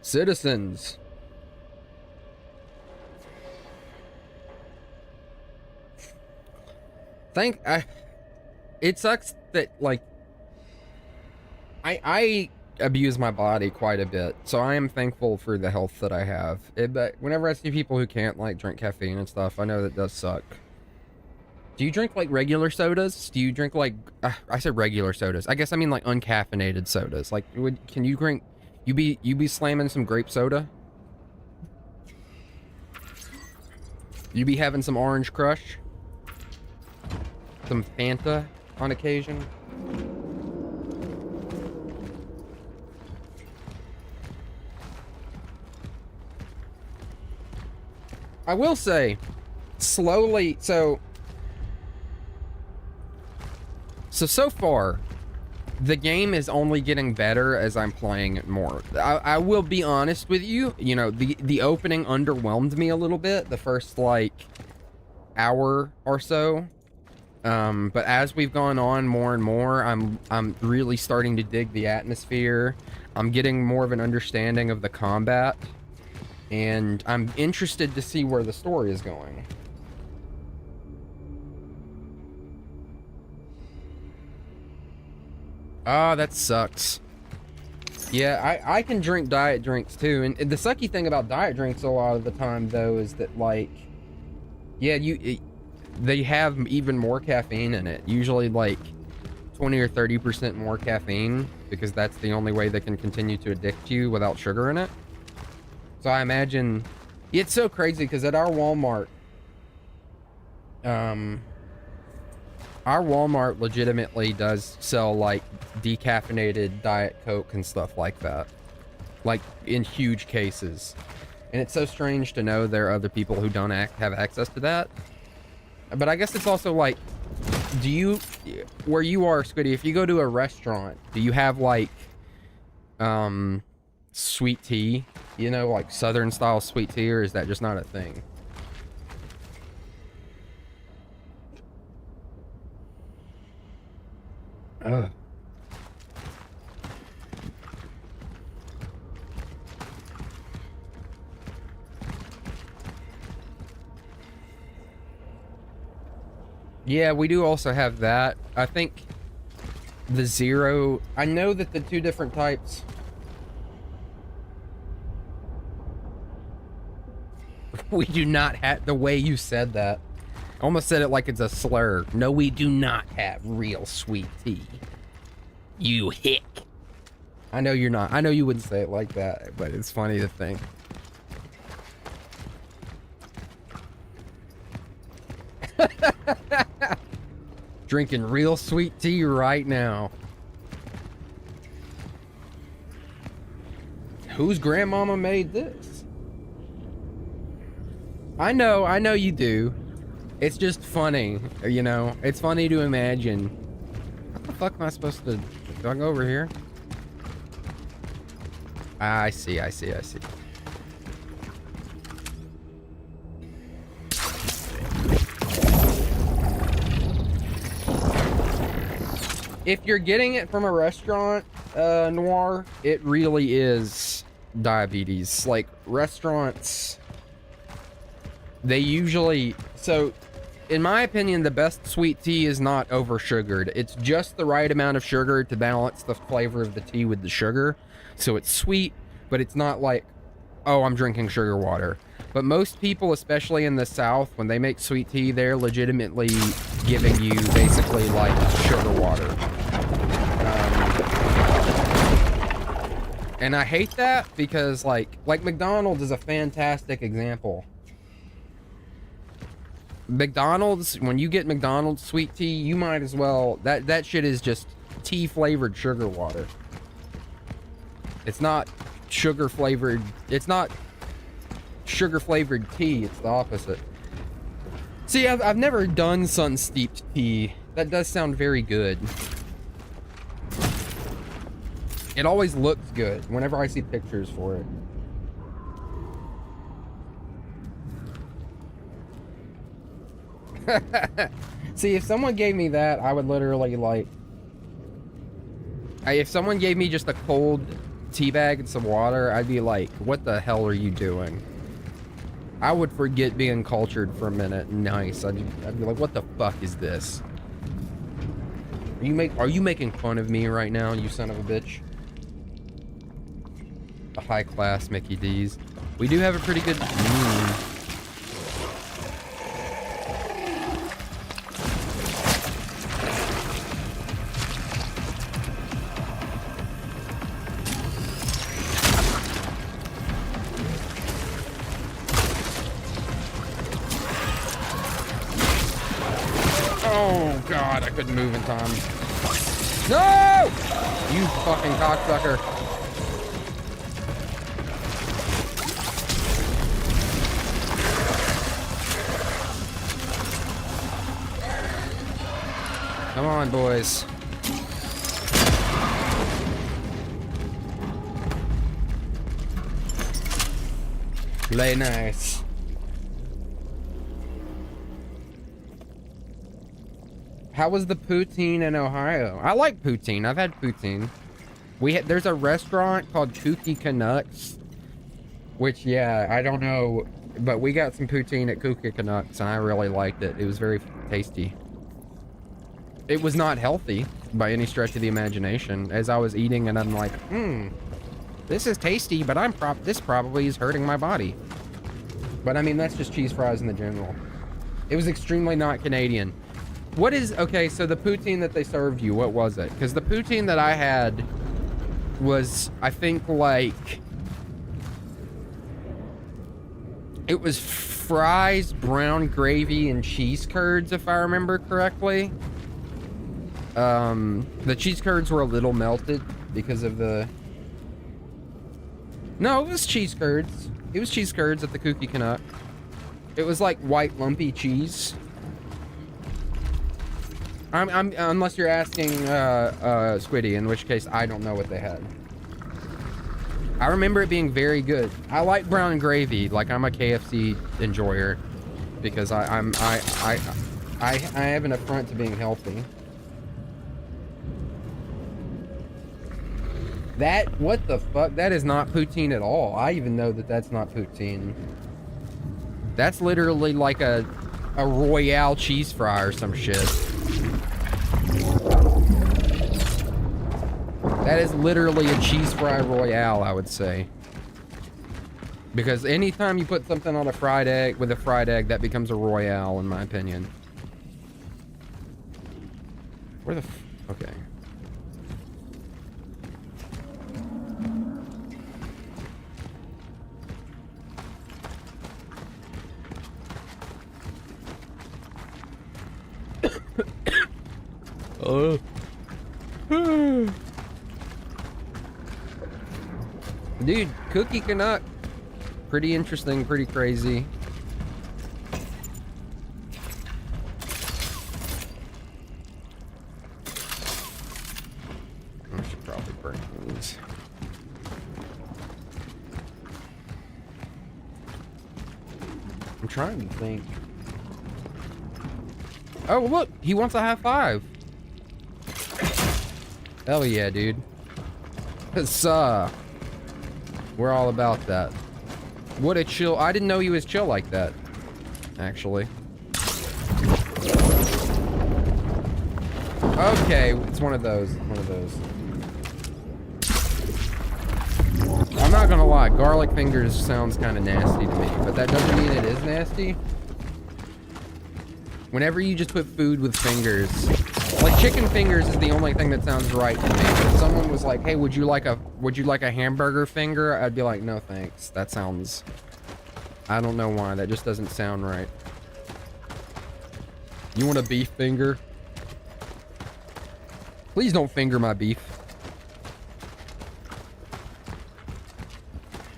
Citizens. It sucks that like I abuse my body quite a bit, so I am thankful for the health that I have. But whenever I see people who can't like drink caffeine and stuff, I know that does suck. Do you drink like regular sodas? Do you drink like I said regular sodas. I guess I mean like uncaffeinated sodas. Like can you drink you be slamming some grape soda? You be having some Orange Crush? Some Fanta on occasion? I will say, slowly, so far, the game is only getting better as I'm playing it more. I will be honest with you, you know, the opening underwhelmed me a little bit, the first, like, hour or so. But as we've gone on more and more, I'm really starting to dig the atmosphere. I'm getting more of an understanding of the combat, and I'm interested to see where the story is going. Ah, that sucks. Yeah, I can drink diet drinks too, and the sucky thing about diet drinks a lot of the time though is that like, yeah, they have even more caffeine in it. Usually like 20 or 30% more caffeine because that's the only way they can continue to addict you without sugar in it. So I imagine it's so crazy because at our Walmart legitimately does sell like decaffeinated Diet Coke and stuff like that, like in huge cases. And it's so strange to know there are other people who don't have access to that. But I guess it's also like, do you, where you are, Squiddy, if you go to a restaurant, do you have like sweet tea, you know, like Southern style sweet tea, or is that just not a thing? Ugh. Yeah, we do also have that. I think the zero, I know that the two different types. We do not have, the way you said that, I almost said it like it's a slur. No, we do not have real sweet tea. You hick. I know you're not. I know you wouldn't say it like that, but it's funny to think. Drinking real sweet tea right now. Whose grandmama made this? I know you do. It's just funny, you know? It's funny to imagine. What the fuck am I supposed to... Do I go over here? I see. If you're getting it from a restaurant, Noir, it really is diabetes. Like, restaurants, they usually... So, in my opinion, the best sweet tea is not over-sugared. It's just the right amount of sugar to balance the flavor of the tea with the sugar. So it's sweet, but it's not like, oh, I'm drinking sugar water. But most people, especially in the South, when they make sweet tea, they're legitimately giving you basically like sugar water. And I hate that because like McDonald's is a fantastic example. McDonald's, when you get McDonald's sweet tea, you might as well, that shit is just tea flavored sugar water. It's not sugar flavored, it's not sugar flavored tea, it's the opposite. See, I've never done sun steeped tea. That does sound very good. It always looks good whenever I see pictures for it. See, if someone gave me that, I would literally like... if someone gave me just a cold tea bag and some water, I'd be like, what the hell are you doing? I would forget being cultured for a minute. Nice. I'd be like, what the fuck is this? Are you making fun of me right now, you son of a bitch? A high class Mickey D's. We do have a pretty good... Oh god, I couldn't move in time. No! You fucking cocksucker. Come on, boys. Play nice. How was the poutine in Ohio? I like poutine. I've had poutine. There's a restaurant called Kooky Canucks, which, yeah, I don't know, but we got some poutine at Kooky Canucks, and I really liked it. It was very tasty. It was not healthy by any stretch of the imagination. As I was eating, and I'm like, this is tasty, but this probably is hurting my body. But I mean, that's just cheese fries in the general. It was extremely not Canadian. Okay, so the poutine that they served you, what was it? Because the poutine that I had was, I think, like, it was fries, brown gravy, and cheese curds, if I remember correctly. The cheese curds were a little melted because of the... No, it was cheese curds. It was cheese curds at the Kooky Canuck. It was like white lumpy cheese. Unless you're asking Squiddy, in which case I don't know what they had. I remember it being very good. I like brown gravy, like I'm a KFC enjoyer, because I have an affront to being healthy. That, what the fuck? That is not poutine at all. I even know that that's not poutine. That's literally like a Royale cheese fry or some shit. That is literally a cheese fry Royale, I would say. Because anytime you put something on a fried egg, with a fried egg, that becomes a Royale, in my opinion. Where the okay. Dude, Kooky Canuck. Pretty interesting, pretty crazy. I should probably break these. I'm trying to think. Oh, look, he wants a high five. Hell yeah, dude. It's, we're all about that. What a chill. I didn't know he was chill like that, actually. Okay, it's one of those. I'm not gonna lie, garlic fingers sounds kind of nasty to me, but that doesn't mean it is nasty. Whenever you just put food with fingers, like chicken fingers is the only thing that sounds right to me. If someone was like, "Hey, would you like a hamburger finger?" I'd be like, "No, thanks. That sounds, I don't know why. That just doesn't sound right." You want a beef finger? Please don't finger my beef.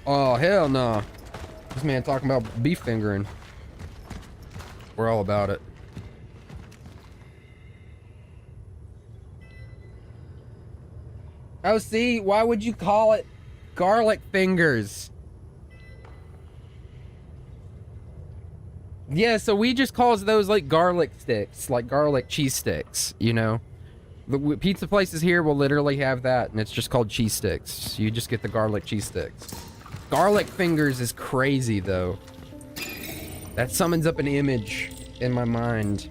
Oh, hell no. This man talking about beef fingering. We're all about it. Oh, see, why would you call it garlic fingers? Yeah, so we just call those like garlic sticks, like garlic cheese sticks, you know? The pizza places here will literally have that, and it's just called cheese sticks. You just get the garlic cheese sticks. Garlic fingers is crazy, though. That summons up an image in my mind.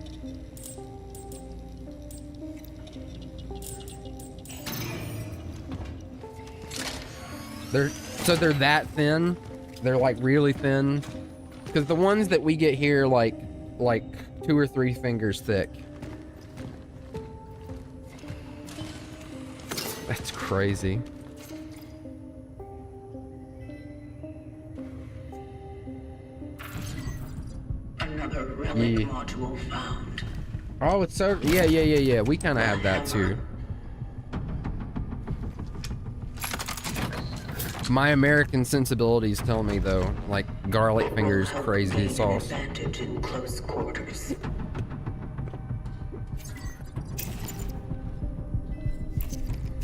They're that thin. They're like really thin. Because the ones that we get here like 2 or 3 fingers thick. That's crazy. Another relic module found. Oh, it's so yeah. We kind of have that too. My American sensibilities tell me though, like garlic fingers, crazy sauce. Advantage in close quarters.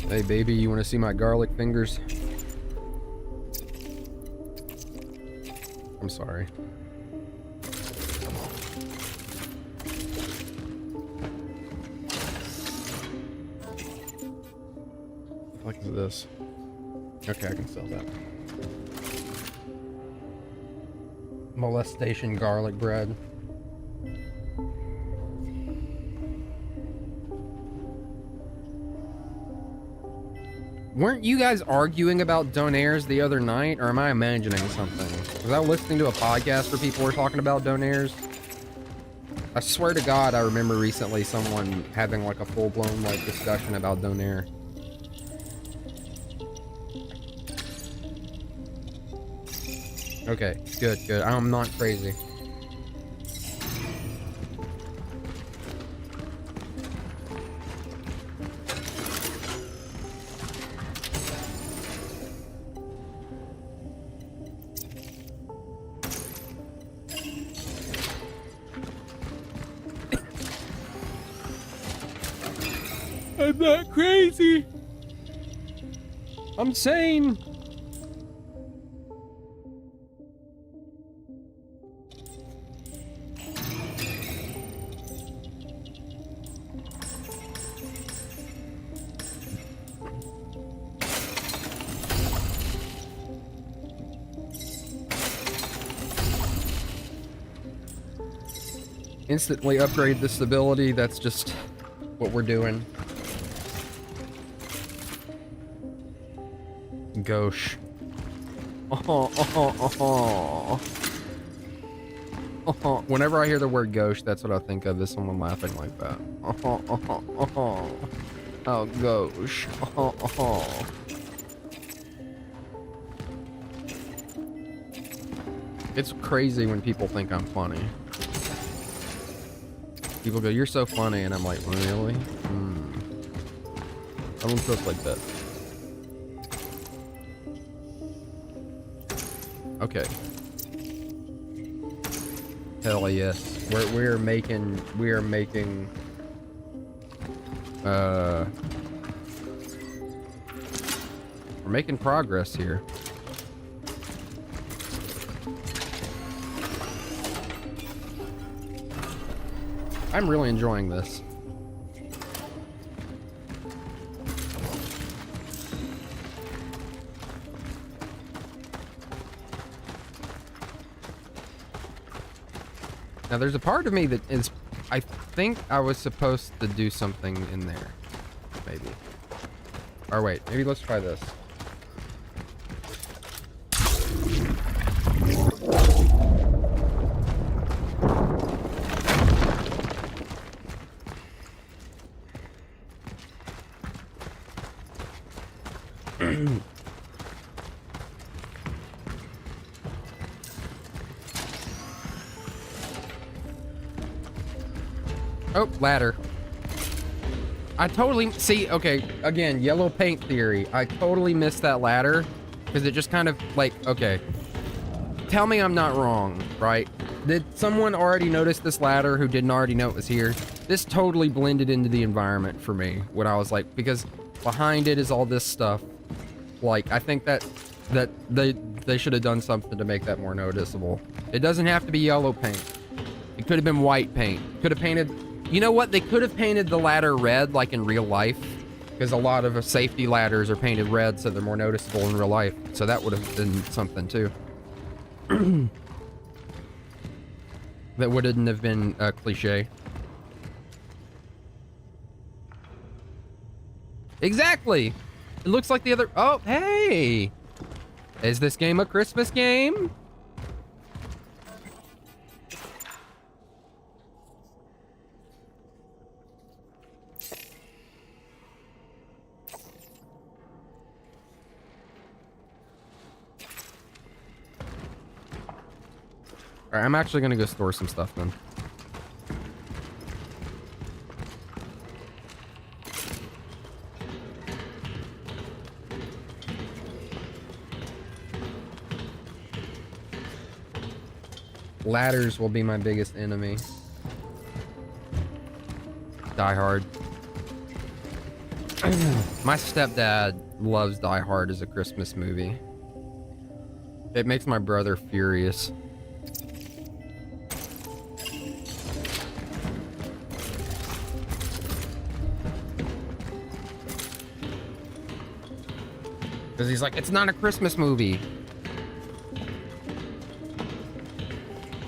Hey baby, you want to see my garlic fingers? I'm sorry. What is this? Okay, I can sell that. Molestation garlic bread. Weren't you guys arguing about donaires the other night, or am I imagining something? Was I listening to a podcast where people were talking about donaires? I swear to God, I remember recently someone having like a full-blown like discussion about donaire. Okay, good, good. I'm not crazy. I'm not crazy. I'm sane. Instantly upgrade the stability. That's just what we're doing. Gauche. Whenever I hear the word gauche, that's what I think of, is someone laughing like that. Oh, gauche. It's crazy when people think I'm funny. People go, "You're so funny," and I'm like, "Really? I don't talk like that." Okay. Hell yes. We're making progress here. I'm really enjoying this. Now there's a part of me that is, I think I was supposed to do something in there. Maybe. Or wait, maybe let's try this. Oh, ladder. I totally, see, okay, again, yellow paint theory. I totally missed that ladder because it just kind of like, okay. Tell me I'm not wrong, right? Did someone already notice this ladder who didn't already know it was here? This totally blended into the environment for me when I was like, because behind it is all this stuff. Like, I think that they should have done something to make that more noticeable. It doesn't have to be yellow paint. It could have been white paint. Could have painted, you know what? They could have painted the ladder red like in real life, because a lot of safety ladders are painted red so they're more noticeable in real life. So that would have been something too. That wouldn't have been a cliche. Exactly. It looks like the other, oh, hey. Is this game a Christmas game? All right, I'm actually gonna go store some stuff then. Ladders will be my biggest enemy. Die Hard. My stepdad loves Die Hard as a Christmas movie. It makes my brother furious. Because he's like, it's not a Christmas movie.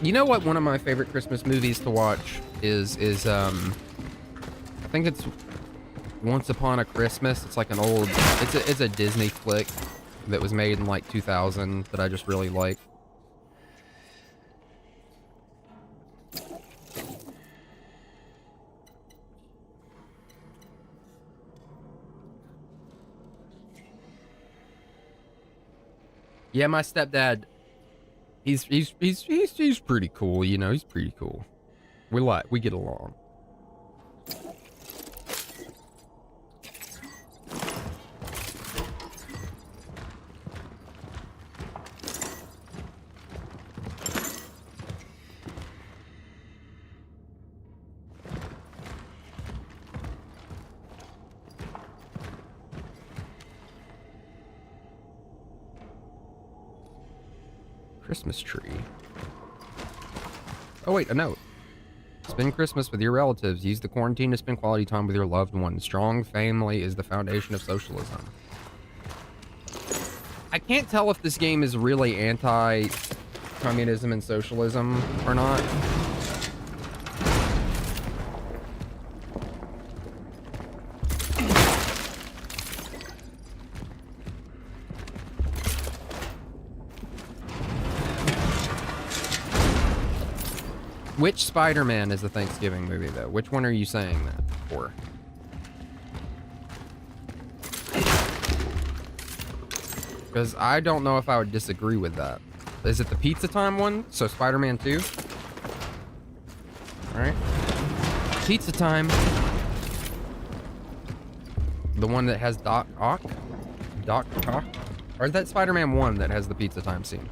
You know what one of my favorite Christmas movies to watch is I think it's Once Upon a Christmas. It's like an old, it's a Disney flick that was made in like 2000 that I just really like. Yeah, my stepdad He's pretty cool, you know. He's pretty cool. We get along. Christmas tree. Oh wait, a note. Spend Christmas with your relatives. Use the quarantine to spend quality time with your loved ones. Strong family is the foundation of socialism. I can't tell if this game is really anti-communism and socialism or not. Which Spider-Man is the Thanksgiving movie, though? Which one are you saying that for? Because I don't know if I would disagree with that. Is it the Pizza Time one? So Spider-Man 2? Alright. Pizza Time. The one that has Doc Ock? Doc Ock? Or is that Spider-Man 1 that has the Pizza Time scene?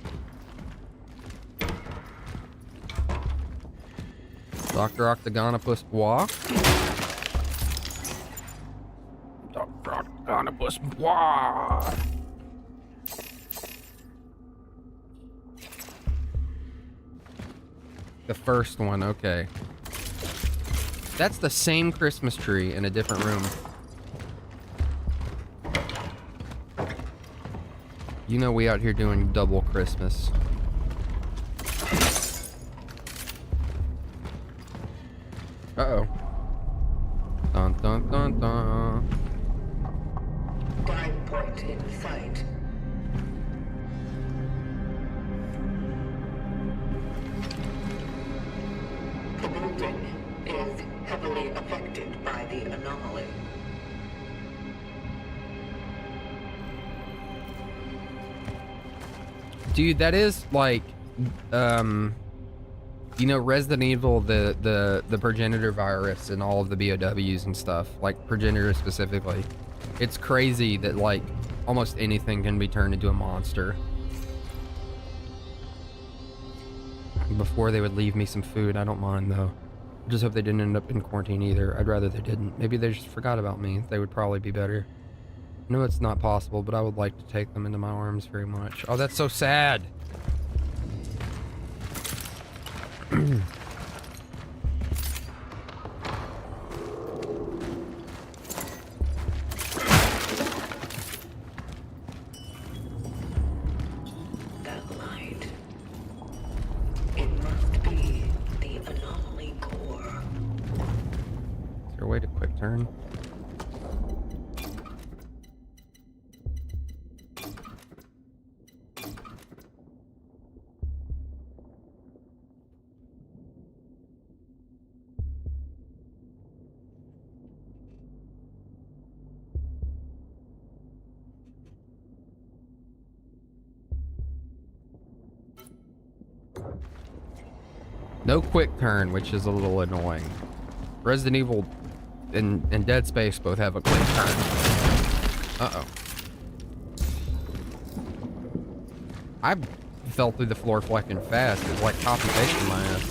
Dr. Octagonopus Bois. Dr. Octagonopus Bois. The first one, okay. That's the same Christmas tree in a different room. You know we out here doing double Christmas. Uh-oh. Dun dun dun dun. Dive point in sight. The building is heavily affected by the anomaly. Dude, that is like, you know, Resident Evil, the progenitor virus and all of the BOWs and stuff, like progenitor specifically. It's crazy that like almost anything can be turned into a monster. Before they would leave me some food, I don't mind though. I just hope they didn't end up in quarantine either. I'd rather they didn't. Maybe they just forgot about me. They would probably be better. I know it's not possible, but I would like to take them into my arms very much. Oh, that's so sad. That light. It must be the anomaly core. Is there a way to quick turn? No quick turn, which is a little annoying. Resident Evil and Dead Space both have a quick turn. Uh-oh. I fell through the floor fucking fast. It's like copy-pasting my ass.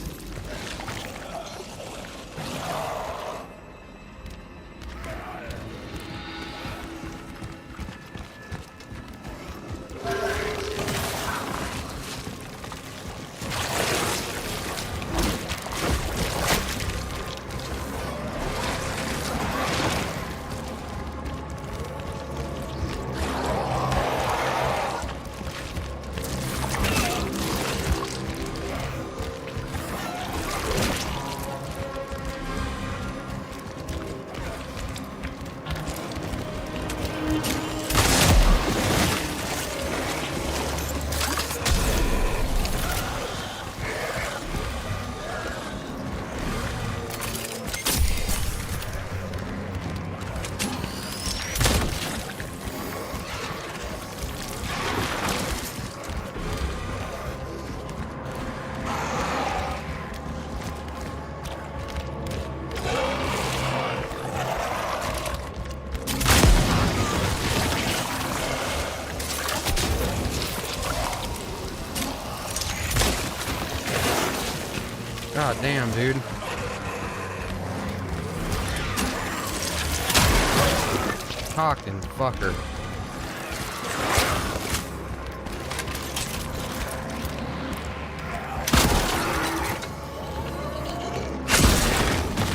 God damn, dude. Talking fucker.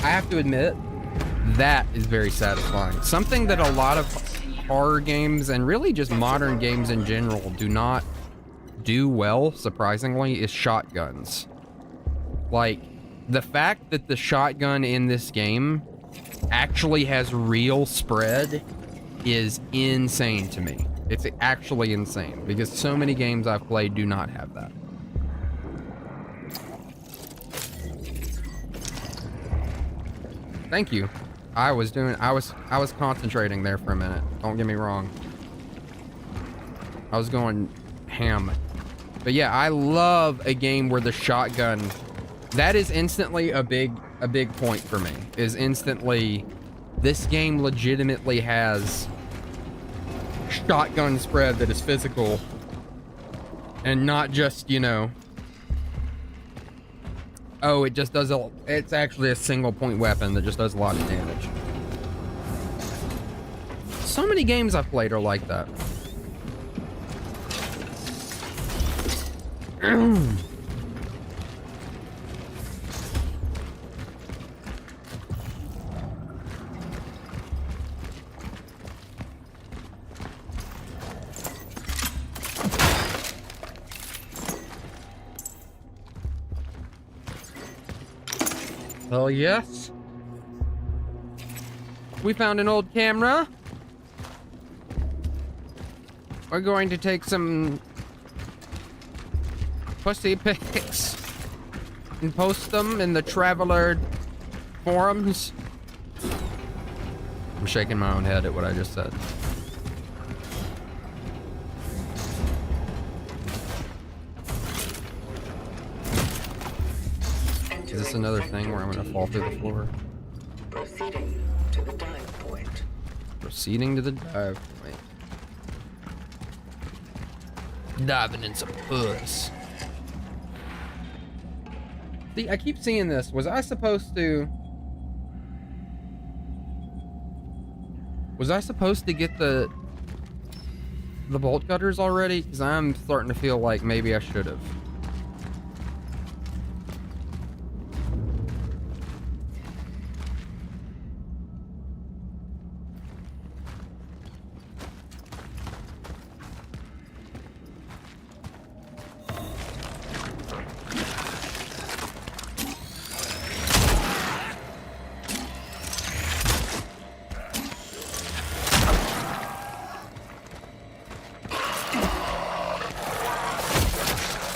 I have to admit, that is very satisfying. Something that a lot of horror games and really just modern games in general do not do well, surprisingly, is shotguns. Like, the fact that the shotgun in this game actually has real spread is insane to me. It's actually insane because so many games I've played do not have that. Thank you. I was concentrating there for a minute. Don't get me wrong. I was going ham. But yeah, I love a game where the shotgun, that is instantly a big point for me. Is instantly, this game legitimately has shotgun spread that is physical and not just, you know, oh, it just does it's actually a single point weapon that just does a lot of damage. So many games I've played are like that. Hell yes. We found an old camera. We're going to take some pussy pics and post them in the Traveler forums. I'm shaking my own head at what I just said. Is this another thing where I'm gonna fall through the floor? Proceeding to the dive point. Proceeding to the dive point. Diving in some puss. See, I keep seeing this. Was I supposed to get the bolt cutters already? Because I'm starting to feel like maybe I should have.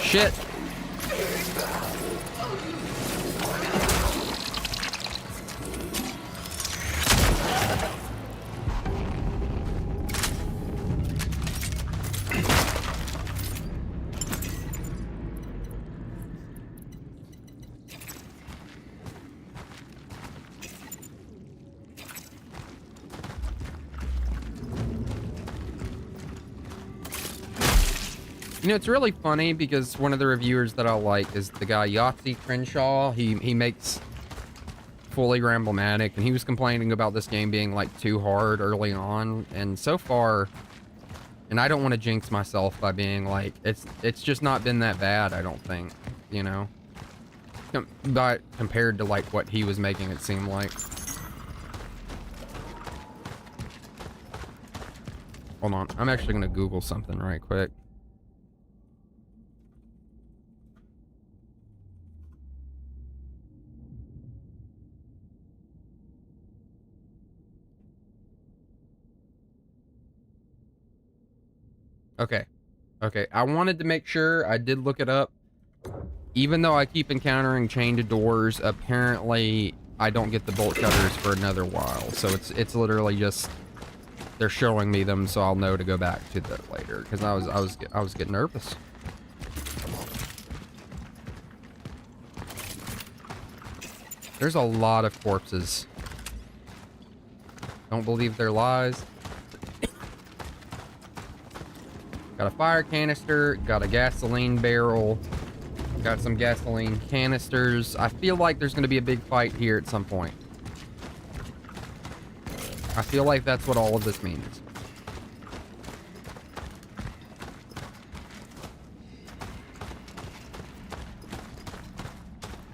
Shit. You know, it's really funny because one of the reviewers that I like is the guy Yahtzee Crenshaw. He makes fully Ramblemanic, and he was complaining about this game being like too hard early on, and so far, and I don't want to jinx myself by being like, it's just not been that bad, I don't think, you know, but compared to like what he was making it seem like. Hold on, I'm actually gonna Google something right quick. Okay, I wanted to make sure. I did look it up. Even though I keep encountering chained doors, apparently I don't get the bolt cutters for another while. So it's literally just they're showing me them, so I'll know to go back to that later. Because I was getting nervous. There's a lot of corpses. Don't believe their lies. Got a fire canister, got a gasoline barrel, Got some gasoline canisters. I feel like there's going to be a big fight here at some point. I feel like that's what all of this means.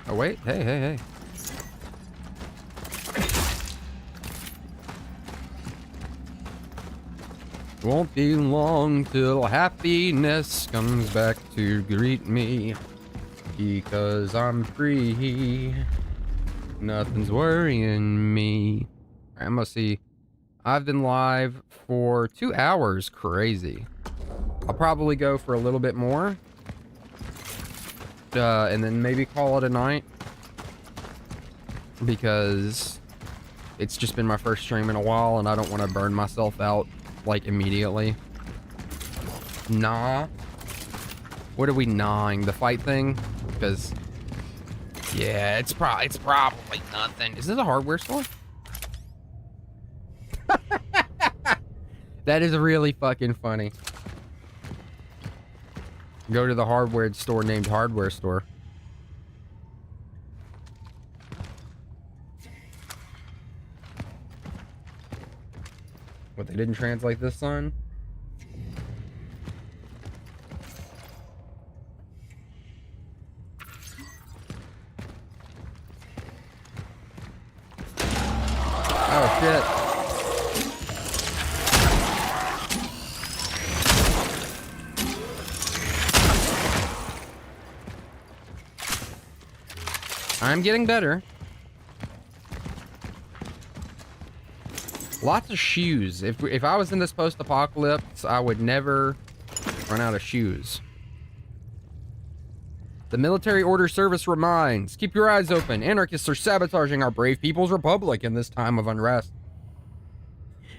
Oh, wait. Hey, hey, hey. Won't be long till happiness comes back to greet me, because I'm free. Nothing's worrying me. I must see. I've been live for 2 hours. Crazy. I'll probably go for a little bit more. And then maybe call it a night. Because it's just been my first stream in a while and I don't want to burn myself out like immediately. Nah. What are we gnawing? The fight thing? Because yeah, it's probably nothing. Is this a hardware store? That is really fucking funny. Go to the hardware store named Hardware Store. What, they didn't translate this sign? Oh shit. I'm getting better. Lots of shoes. If I was in this post-apocalypse, I would never run out of shoes. The military order service reminds, keep your eyes open. Anarchists are sabotaging our brave people's republic in this time of unrest.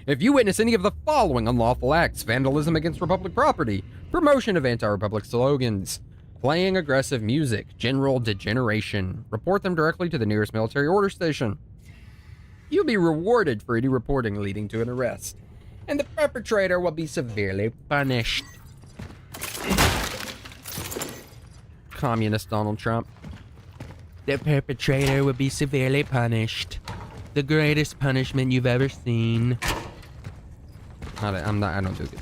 If you witness any of the following unlawful acts: vandalism against republic property, promotion of anti-republic slogans, playing aggressive music, general degeneration, report them directly to the nearest military order station. You'll be rewarded for any reporting leading to an arrest, and the perpetrator will be severely punished. Communist Donald Trump. The perpetrator will be severely punished. The greatest punishment you've ever seen. I don't do good.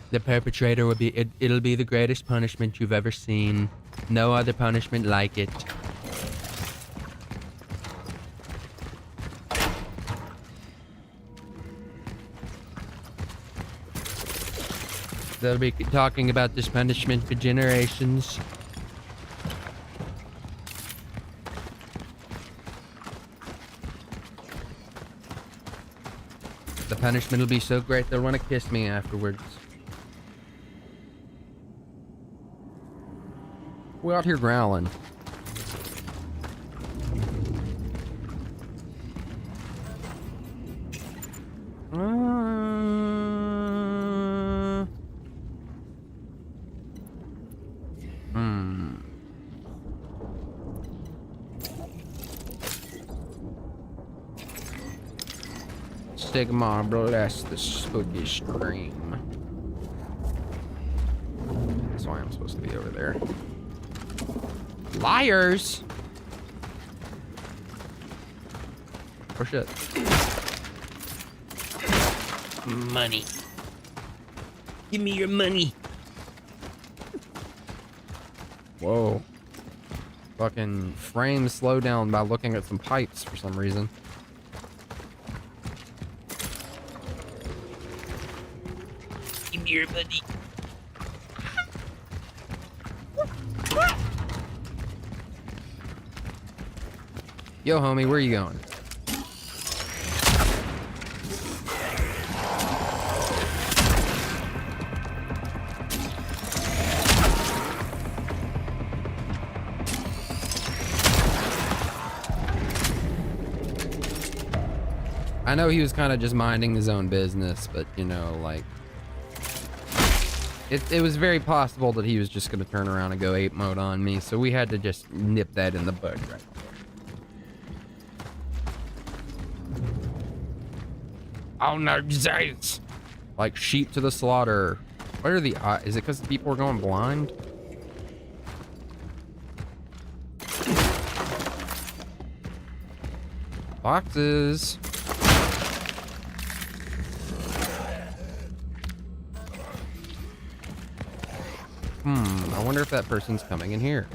The perpetrator will be, it'll be the greatest punishment you've ever seen. No other punishment like it. They'll be talking about this punishment for generations. The punishment will be so great they'll want to kiss me afterwards. We're out here growling. Sigma, bless the spooky stream. That's why I'm supposed to be over there. Liars! Oh shit. Money. Give me your money. Whoa. Fucking frame slow down by looking at some pipes for some reason. Give me your money. Yo, homie, where are you going? I know he was kind of just minding his own business, but, you know, like... It was very possible that he was just going to turn around and go ape mode on me, so we had to just nip that in the bud right there. Oh no, Jesus! Like sheep to the slaughter. What are the is it because people are going blind? Boxes. I wonder if that person's coming in here.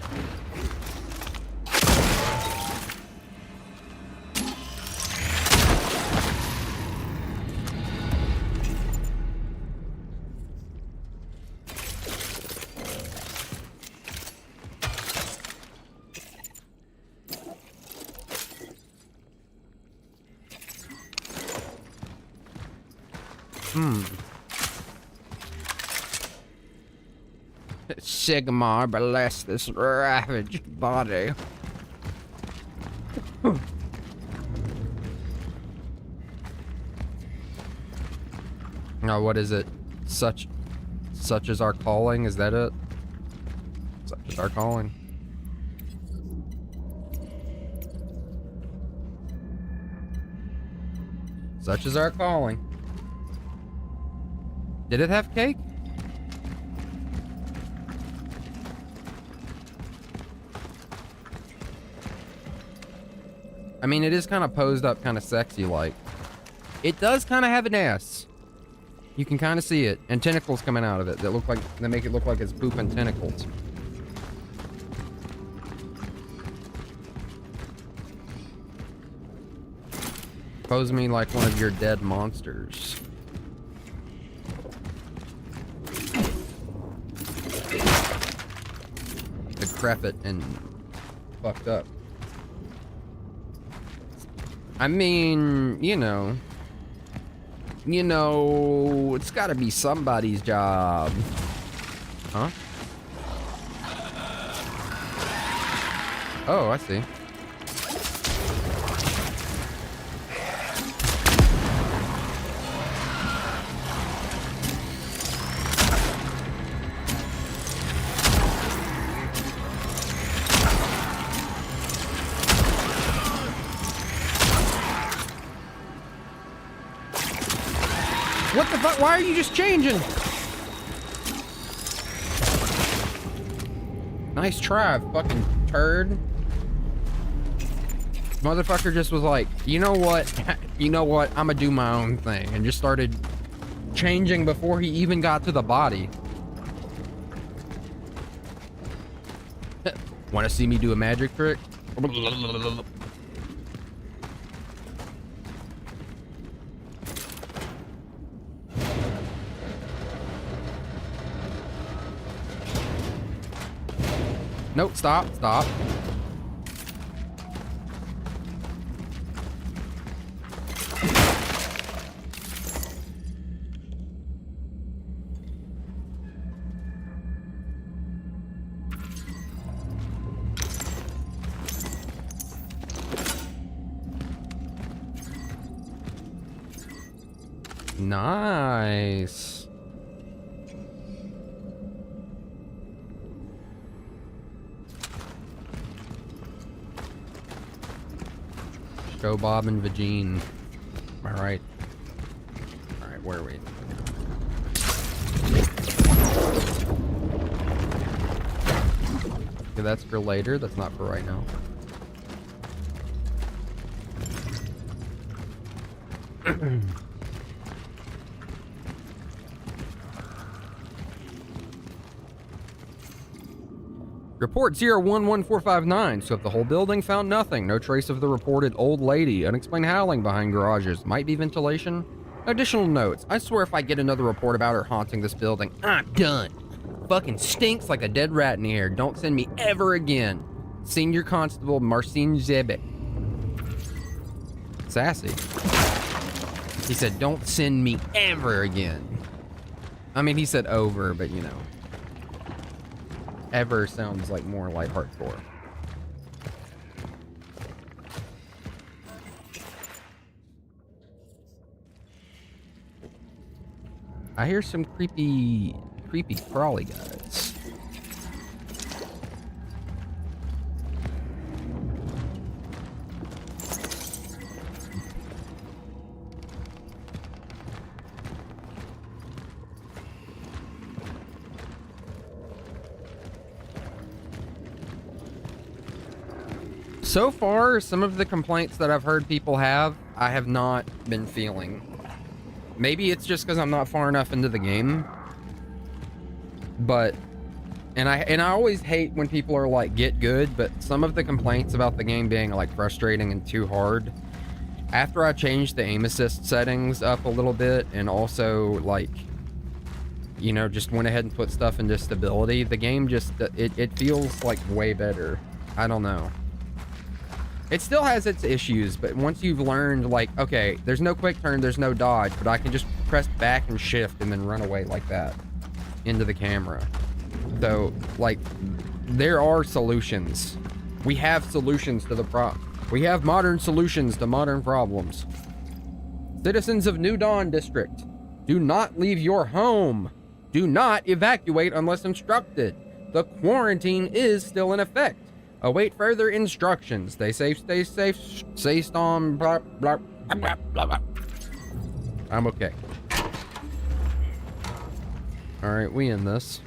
Sigmar, bless this ravaged body. Now, what is it? Such is our calling? Is that it? Such is our calling. Such is our calling. Did it have cake? I mean, it is kind of posed up, kind of sexy like. It does kind of have an ass. You can kind of see it, and tentacles coming out of it that make it look like it's pooping tentacles. Pose me like one of your dead monsters. Decrepit and fucked up. I mean, you know, it's gotta be somebody's job. Huh? Oh, I see. What the fuck? Why are you just changing? Nice try, fucking turd. Motherfucker just was like, you know what? You know what? I'm gonna do my own thing. And just started changing before he even got to the body. Want to see me do a magic trick? Nope, stop. Nice. Go Bob and Vagine. All right. All right, where are we? Okay, that's for later. That's not for right now. Report 011459. So if the whole building found nothing, no trace of the reported old lady, unexplained howling behind garages, might be ventilation. Additional notes. I swear if I get another report about her haunting this building, I'm done. Fucking stinks like a dead rat in here. Don't send me ever again. Senior Constable Marcin Zebek. Sassy. He said, don't send me ever again. I mean, he said over, but you know. Ever sounds like more like hardcore. I hear some creepy crawly guys. So far, some of the complaints that I've heard people have, I have not been feeling. Maybe it's just because I'm not far enough into the game. But, and I always hate when people are like, get good, but some of the complaints about the game being like frustrating and too hard, after I changed the aim assist settings up a little bit and also like, you know, just went ahead and put stuff into stability, the game just, it feels like way better. I don't know. It still has its issues, but once you've learned, like, okay, there's no quick turn, there's no dodge, but I can just press back and shift and then run away like that into the camera. So, like, there are solutions. We have solutions to the we have modern solutions to modern problems. Citizens of New Dawn District, do not leave your home. Do not evacuate unless instructed. The quarantine is still in effect. Await further instructions. Stay safe, stay storm, blah, blah, blah, blah, blah. I'm okay. Alright, we in this.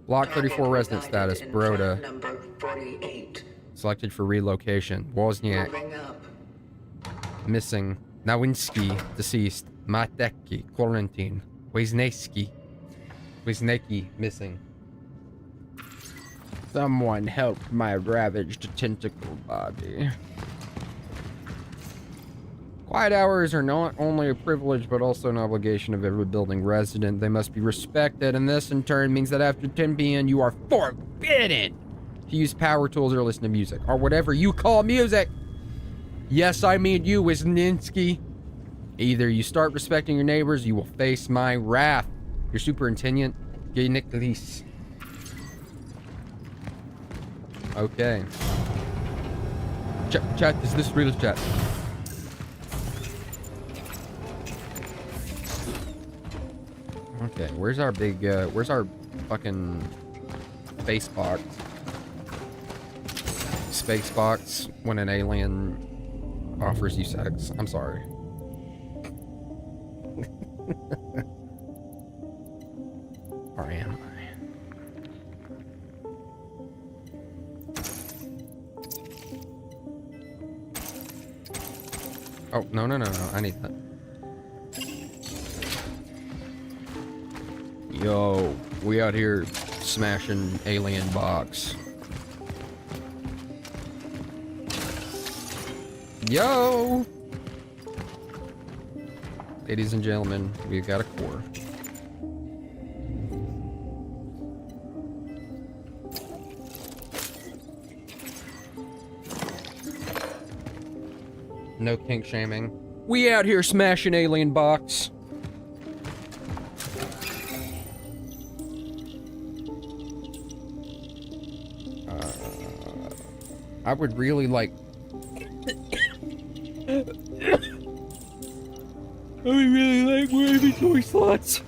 Block 34 resident status, Broda. Number 48. Selected for relocation. Wozniak. Moving up. Missing. Nowinski, deceased. Mateki, quarantine. Wisniewski, missing. Someone help my ravaged tentacle body. Quiet hours are not only a privilege, but also an obligation of every building resident. They must be respected, and this in turn means that after 10 p.m. you are forbidden to use power tools or listen to music, or whatever you call music. Yes, I mean you, Wisniewski. Either you start respecting your neighbors, you will face my wrath. Your superintendent, Gayniklis. Okay. Chat, is this real chat? Okay, where's our big, where's our fucking space box? Space box when an alien offers you sex. I'm sorry. Or am I? Oh, no, I need that. Yo, we out here smashing alien box. Yo! Ladies and gentlemen, we've got a core. No kink shaming. We out here smashing alien box. I would really like... I would really like more inventory slots.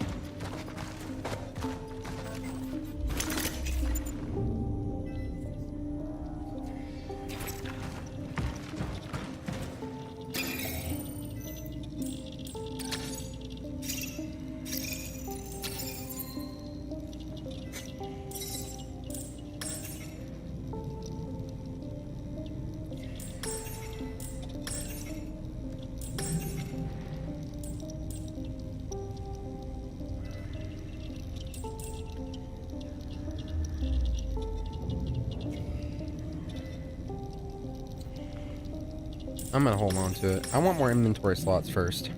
I'm gonna hold on to it. I want more inventory slots first.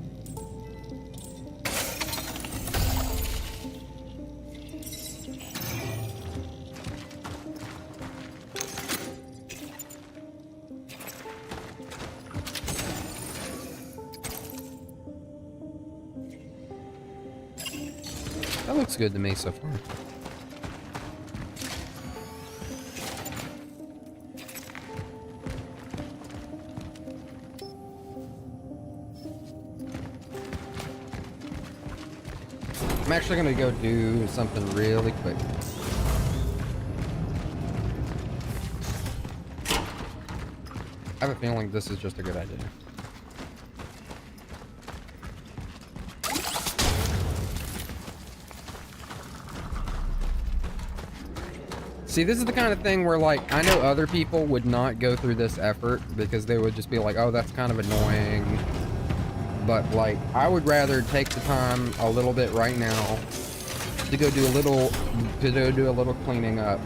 That looks good to me so far. I'm actually gonna go do something really quick. I have a feeling this is just a good idea. See, this is the kind of thing where, like, I know other people would not go through this effort because they would just be like, oh, that's kind of annoying. But, like, I would rather take the time a little bit right now to go do a little, cleaning up.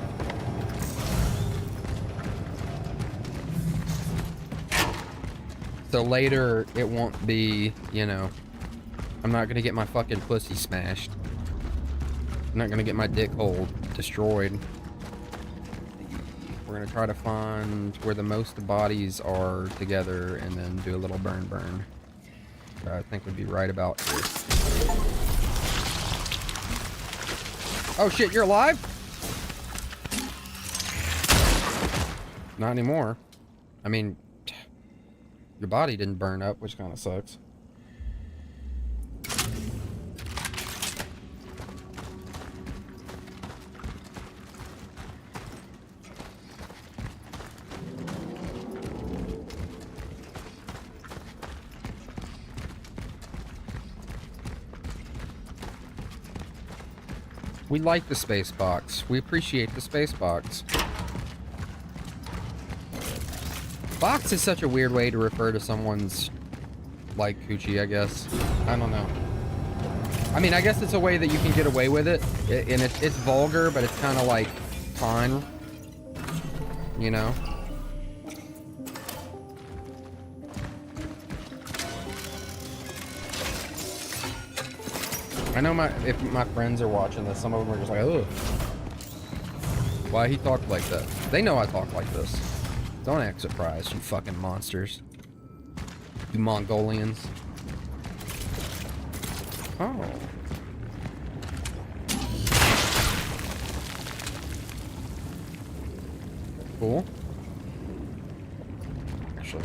So later, it won't be, you know, I'm not gonna get my fucking pussy smashed. I'm not gonna get my dick hole destroyed. We're gonna try to find where the most bodies are together and then do a little burn. I think would be right about here. Oh shit, you're alive? Not anymore. I mean, your body didn't burn up, which kind of sucks. We like the space box. We appreciate the space box. Box is such a weird way to refer to someone's, like, coochie, I guess. I don't know. I mean, I guess it's a way that you can get away with it. And it's vulgar, but it's kind of, like, fun. You know? I know if my friends are watching this, some of them are just like, ugh. Why he talked like that? They know I talk like this. Don't act surprised, you fucking monsters. You Mongolians. Oh. Cool. Actually.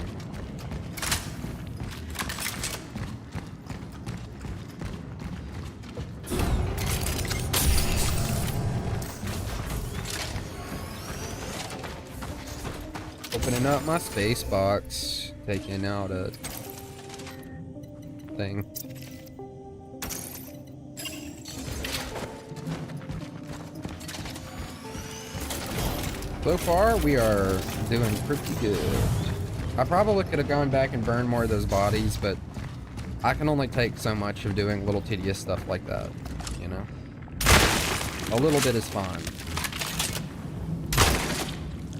Opening up my space box, taking out a thing. So far, we are doing pretty good. I probably could have gone back and burned more of those bodies, but I can only take so much of doing little tedious stuff like that, you know? A little bit is fine.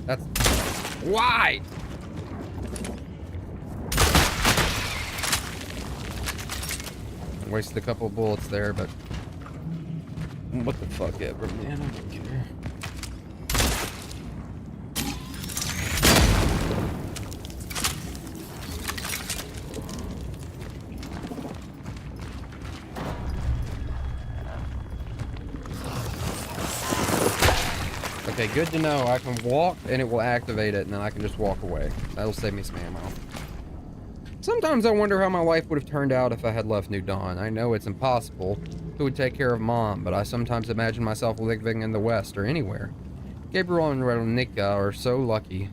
That's... Why? Wasted a couple of bullets there, but what the fuck ever, man, I don't care. Okay, good to know. I can walk and it will activate it, and then I can just walk away. That'll save me some ammo. Sometimes I wonder how my life would have turned out if I had left New Dawn. I know it's impossible. Who would take care of Mom? But I sometimes imagine myself living in the West or anywhere. Gabriel and Veronica are so lucky.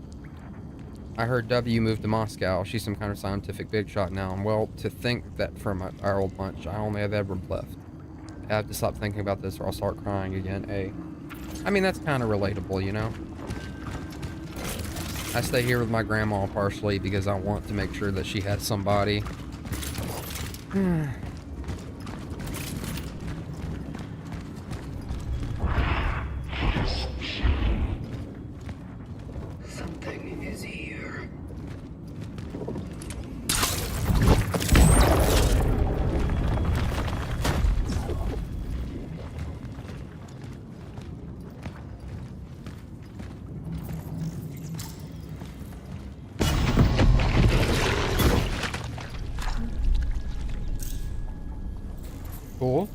I heard W moved to Moscow. She's some kind of scientific big shot now. And well, to think that from our old bunch, I only have Edward left. I have to stop thinking about this or I'll start crying again. I mean, that's kind of relatable, you know? I stay here with my grandma partially because I want to make sure that she has somebody. Something is here. Cool.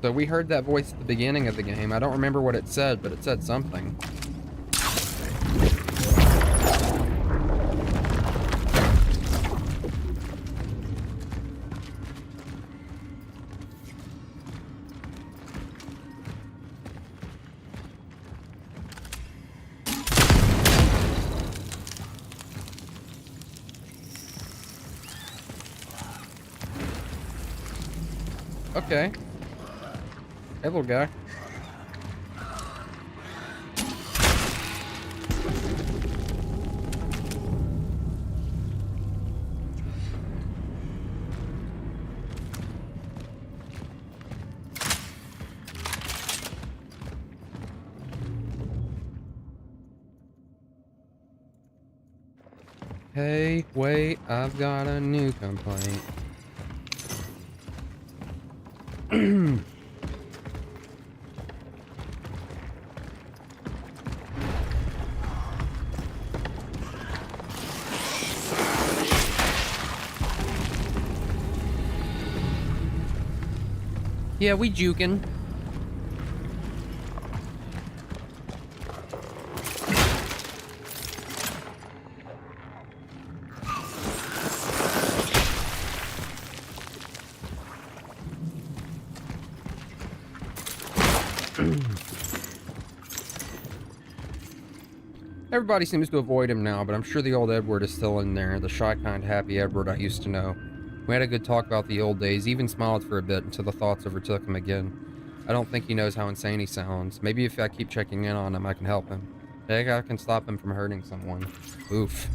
So we heard that voice at the beginning of the game. I don't remember what it said, but it said something. Okay. Hey, little guy. Hey, wait, I've got a new complaint. Yeah, we juking. Everybody seems to avoid him now, but I'm sure the old Edward is still in there. The shy, kind, happy Edward I used to know. We had a good talk about the old days, even smiled for a bit until the thoughts overtook him again. I don't think he knows how insane he sounds. Maybe if I keep checking in on him, I can help him. Maybe I can stop him from hurting someone. Oof.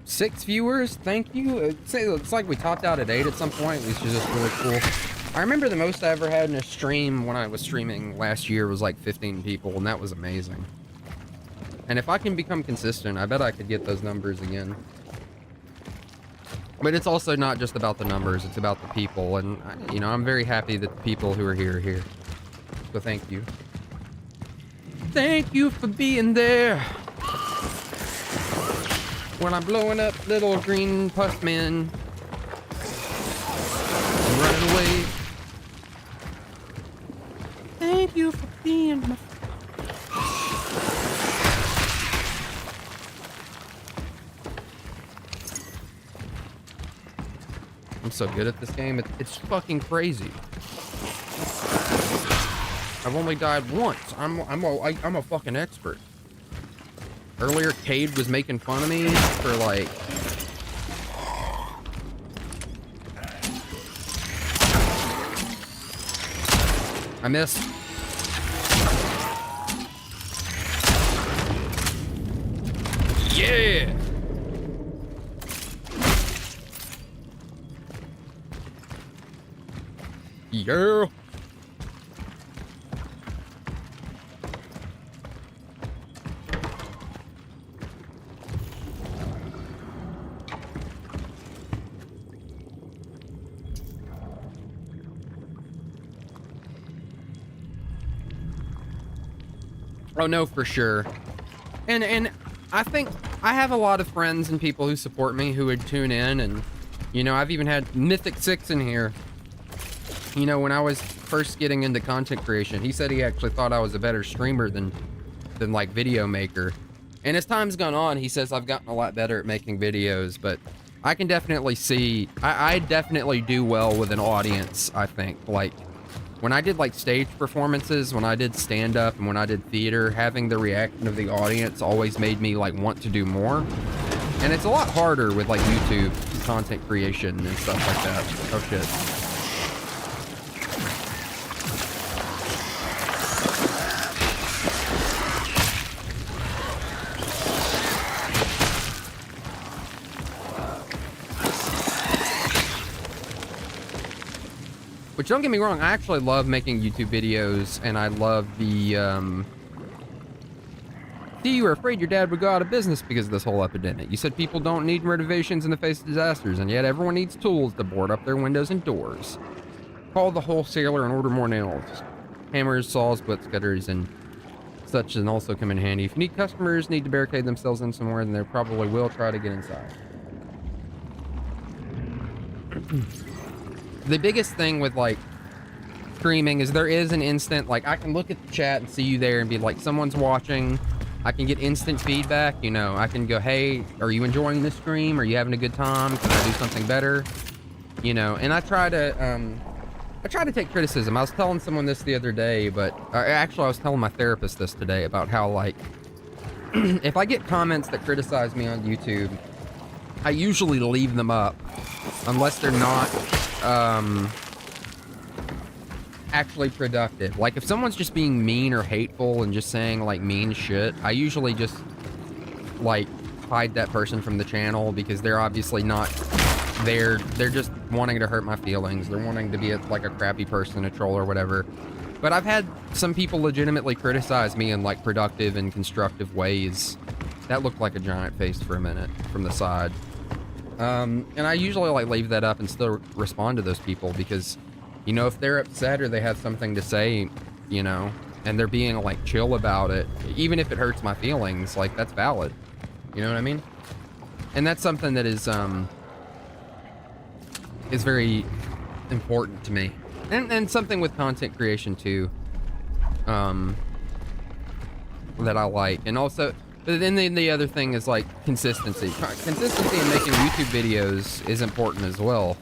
Six viewers, thank you. It's like we topped out at 8 at some point, which is just really cool. I remember the most I ever had in a stream when I was streaming last year was like 15 people, and that was amazing. And if I can become consistent, I bet I could get those numbers again. But it's also not just about the numbers, it's about the people, and you know, I'm very happy that the people who are here are here. So thank you. Thank you for being there. When I'm blowing up little green puff men and running away. Thank you for being my... I'm so good at this game. It's fucking crazy. I've only died once. I'm a fucking expert. Earlier, Cade was making fun of me for like... I missed. Yeah! Yeah! Oh no, for sure. And I think I have a lot of friends and people who support me who would tune in, and you know, I've even had Mythic 6 in here. You know, when I was first getting into content creation, he said he actually thought I was a better streamer than like video maker. And as time's gone on, he says I've gotten a lot better at making videos, but I can definitely see I definitely do well with an audience, I think. Like when I did like stage performances, when I did stand-up, and when I did theater, having the reaction of the audience always made me like want to do more. And it's a lot harder with like YouTube content creation and stuff like that. Oh shit. Which, don't get me wrong, I actually love making YouTube videos, and I love the, See, you were afraid your dad would go out of business because of this whole epidemic. You said people don't need renovations in the face of disasters, and yet everyone needs tools to board up their windows and doors. Call the wholesaler and order more nails. Hammers, saws, butts, cutters, and such, and also come in handy. If you need customers need to barricade themselves in somewhere, then they probably will try to get inside. the biggest thing with like streaming is there is an instant, like I can look at the chat and see you there and be like, someone's watching. I can get instant feedback, you know. I can go, hey, are you enjoying this stream? Are you having a good time? Can I do something better? You know, and I try to take criticism. I was telling someone this the other day, but actually I was telling my therapist this today about how, like, if I get comments that criticize me on YouTube, I usually leave them up unless they're not actually productive. Like, if someone's just being mean or hateful and just saying like mean shit, I usually just like hide that person from the channel, because they're obviously not there. They're just wanting to hurt my feelings. They're wanting to be like a crappy person, a troll or whatever. But I've had some people legitimately criticize me in like productive and constructive ways. That looked like a giant face for a minute from the side. And I usually like leave that up and still respond to those people, because, you know, if they're upset or they have something to say, you know, and they're being like chill about it, even if it hurts my feelings, like that's valid. You know what I mean? And that's something that is very important to me. And something with content creation too, that I like. And also, but then the other thing is like consistency. Consistency in making YouTube videos is important as well.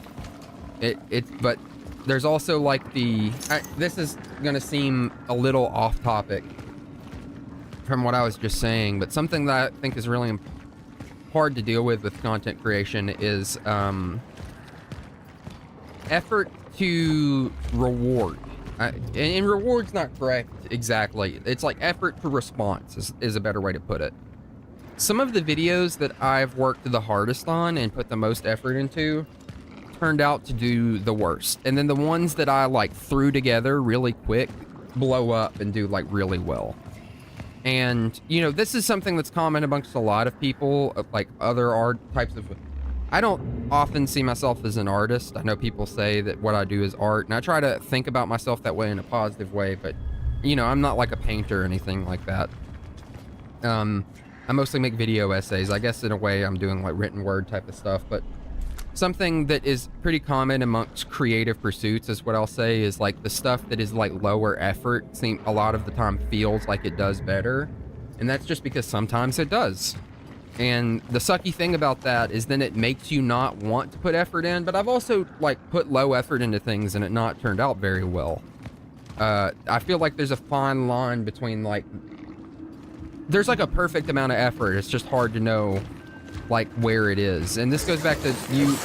But there's also like this is gonna seem a little off topic from what I was just saying, but something that I think is really hard to deal with content creation is effort to reward. And reward's not correct exactly. It's like effort to response is a better way to put it. Some of the videos that I've worked the hardest on and put the most effort into turned out to do the worst. And then the ones that I like threw together really quick blow up and do like really well. And, you know, this is something that's common amongst a lot of people, like other art types of... I don't often see myself as an artist. I know people say that what I do is art, and I try to think about myself that way in a positive way, but, you know, I'm not like a painter or anything like that. I mostly make video essays. I guess in a way I'm doing like written word type of stuff, but something that is pretty common amongst creative pursuits is what I'll say is like the stuff that is like lower effort a lot of the time feels like it does better. And that's just because sometimes it does. And the sucky thing about that is then it makes you not want to put effort in, but I've also like put low effort into things and it not turned out very well. I feel like there's a fine line between like, there's like a perfect amount of effort. It's just hard to know like where it is. And this goes back to you.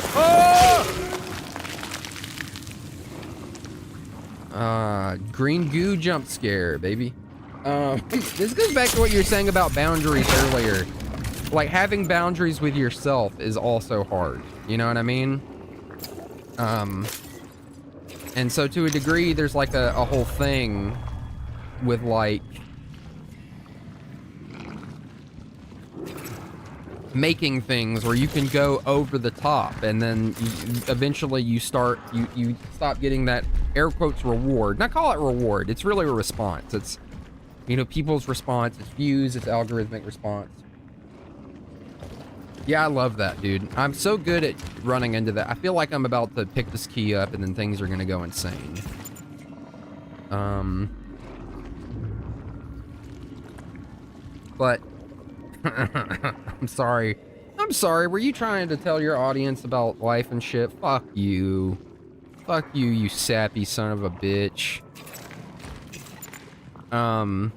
Green goo jump scare, baby. This goes back to what you were saying about boundaries earlier. Like having boundaries with yourself is also hard. You know what I mean? And so to a degree, there's like a whole thing with like making things where you can go over the top, and then eventually you stop getting that air quotes reward. Not call it reward. It's really a response. It's, you know, people's response. It's views. It's algorithmic response. Yeah, I love that, dude. I'm so good at running into that. I feel like I'm about to pick this key up and then things are gonna go insane. But I'm sorry. I'm sorry. Were you trying to tell your audience about life and shit? Fuck you. Fuck you, you sappy son of a bitch. But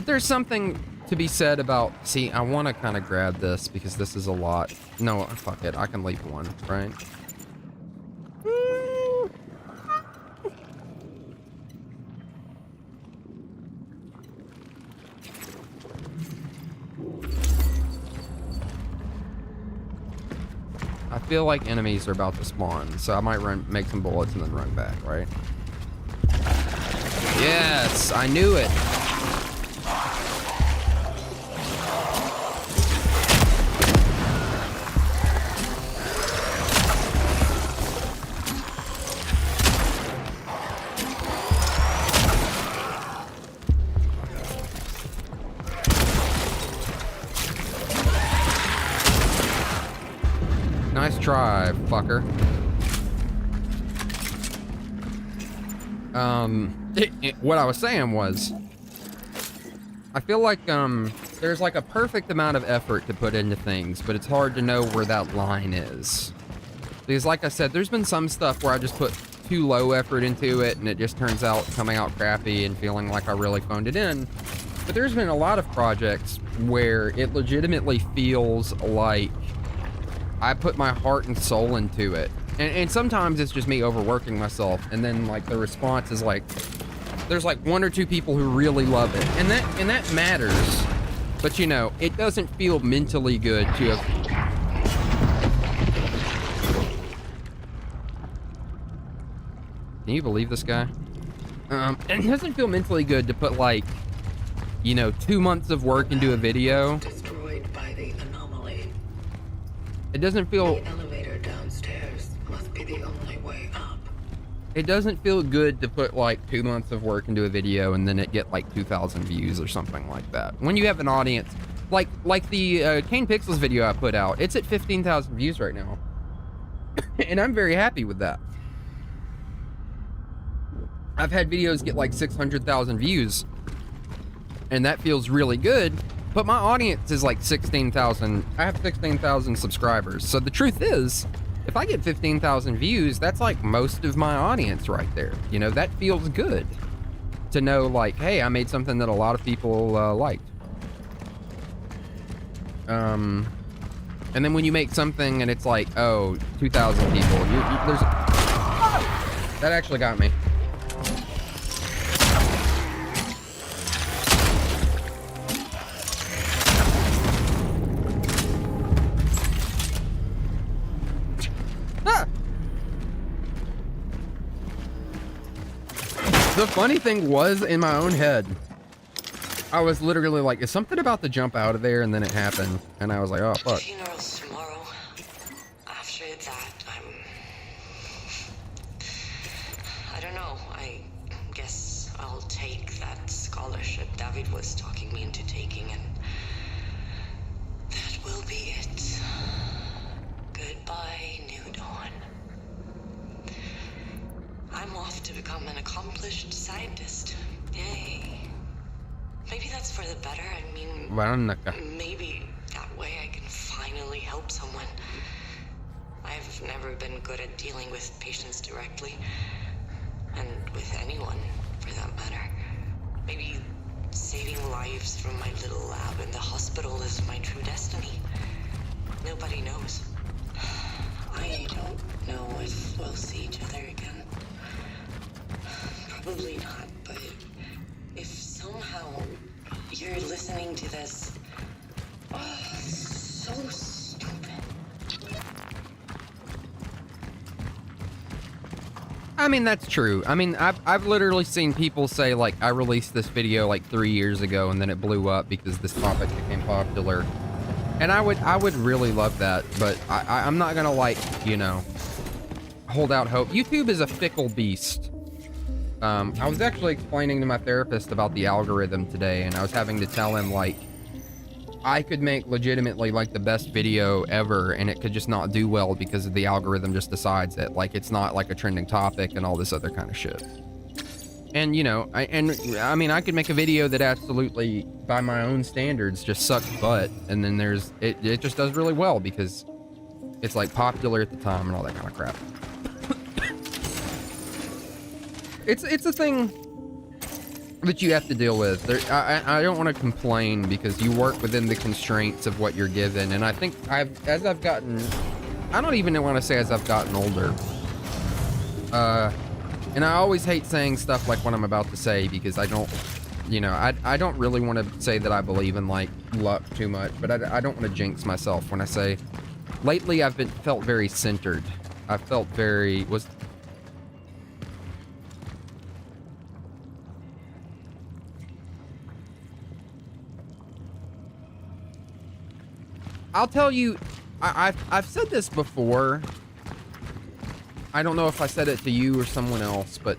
there's something to be said about... See, I want to kind of grab this because this is a lot. No, fuck it. I can leave one, right? I feel like enemies are about to spawn, so I might make some bullets and then run back, right? Yes, I knew it. Nice try, fucker. What I was saying was, I feel like there's like a perfect amount of effort to put into things, but it's hard to know where that line is. Because like I said, there's been some stuff where I just put too low effort into it and it just turns out coming out crappy and feeling like I really phoned it in. But there's been a lot of projects where it legitimately feels like I put my heart and soul into it. And sometimes it's just me overworking myself, and then like the response is like, there's like 1 or 2 people who really love it, and that matters. But you know, it doesn't feel mentally good to have. Can you believe this guy? It doesn't feel mentally good to put like, you know, 2 months of work into a video. Destroyed by the anomaly. It doesn't feel. The elevator downstairs must be the only way up. It doesn't feel good to put like 2 months of work into a video and then it get like 2,000 views or something like that. When you have an audience, like the Kane Pixels video I put out, it's at 15,000 views right now. And I'm very happy with that. I've had videos get like 600,000 views and that feels really good, but my audience is like 16,000. I have 16,000 subscribers. So the truth is, if I get 15,000 views, that's like most of my audience right there. You know, that feels good to know like, hey, I made something that a lot of people liked. And then when you make something and it's like, oh, 2,000 people, there's that actually got me. The funny thing was, in my own head, I was literally like, is something about to jump out of there? And then it happened. And I was like, oh, fuck. Funeral's tomorrow. After that, I don't know. I guess I'll take that scholarship David was talking me into taking, and that will be it. Goodbye, New Dawn. I'm off to become an accomplished scientist. Yay. Maybe that's for the better. I mean, maybe that way I can finally help someone. I've never been good at dealing with patients directly, and with anyone, for that matter. Maybe saving lives from my little lab in the hospital is my true destiny. Nobody knows. I don't know if we'll see each other again. Probably not, but if somehow you're listening to this, so stupid. I mean, that's true. I mean, I've literally seen people say, like, I released this video like 3 years ago and then it blew up because this topic became popular. And I would really love that, but I'm not gonna, like, you know, hold out hope. YouTube is a fickle beast. I was actually explaining to my therapist about the algorithm today, and I was having to tell him, like, I could make legitimately, like, the best video ever, and it could just not do well because the algorithm just decides that, like, it's not, like, a trending topic and all this other kind of shit. And, you know, I mean, I could make a video that absolutely, by my own standards, just sucks butt, and then it just does really well because it's, like, popular at the time and all that kind of crap. It's a thing that you have to deal with. I don't want to complain because you work within the constraints of what you're given, and I think as I've gotten, I don't even want to say as I've gotten older. And I always hate saying stuff like what I'm about to say because I don't, you know, I don't really want to say that I believe in like luck too much, but I don't want to jinx myself when I say, lately I've felt very centered. I felt very I'll tell you, I've said this before. I don't know if I said it to you or someone else, but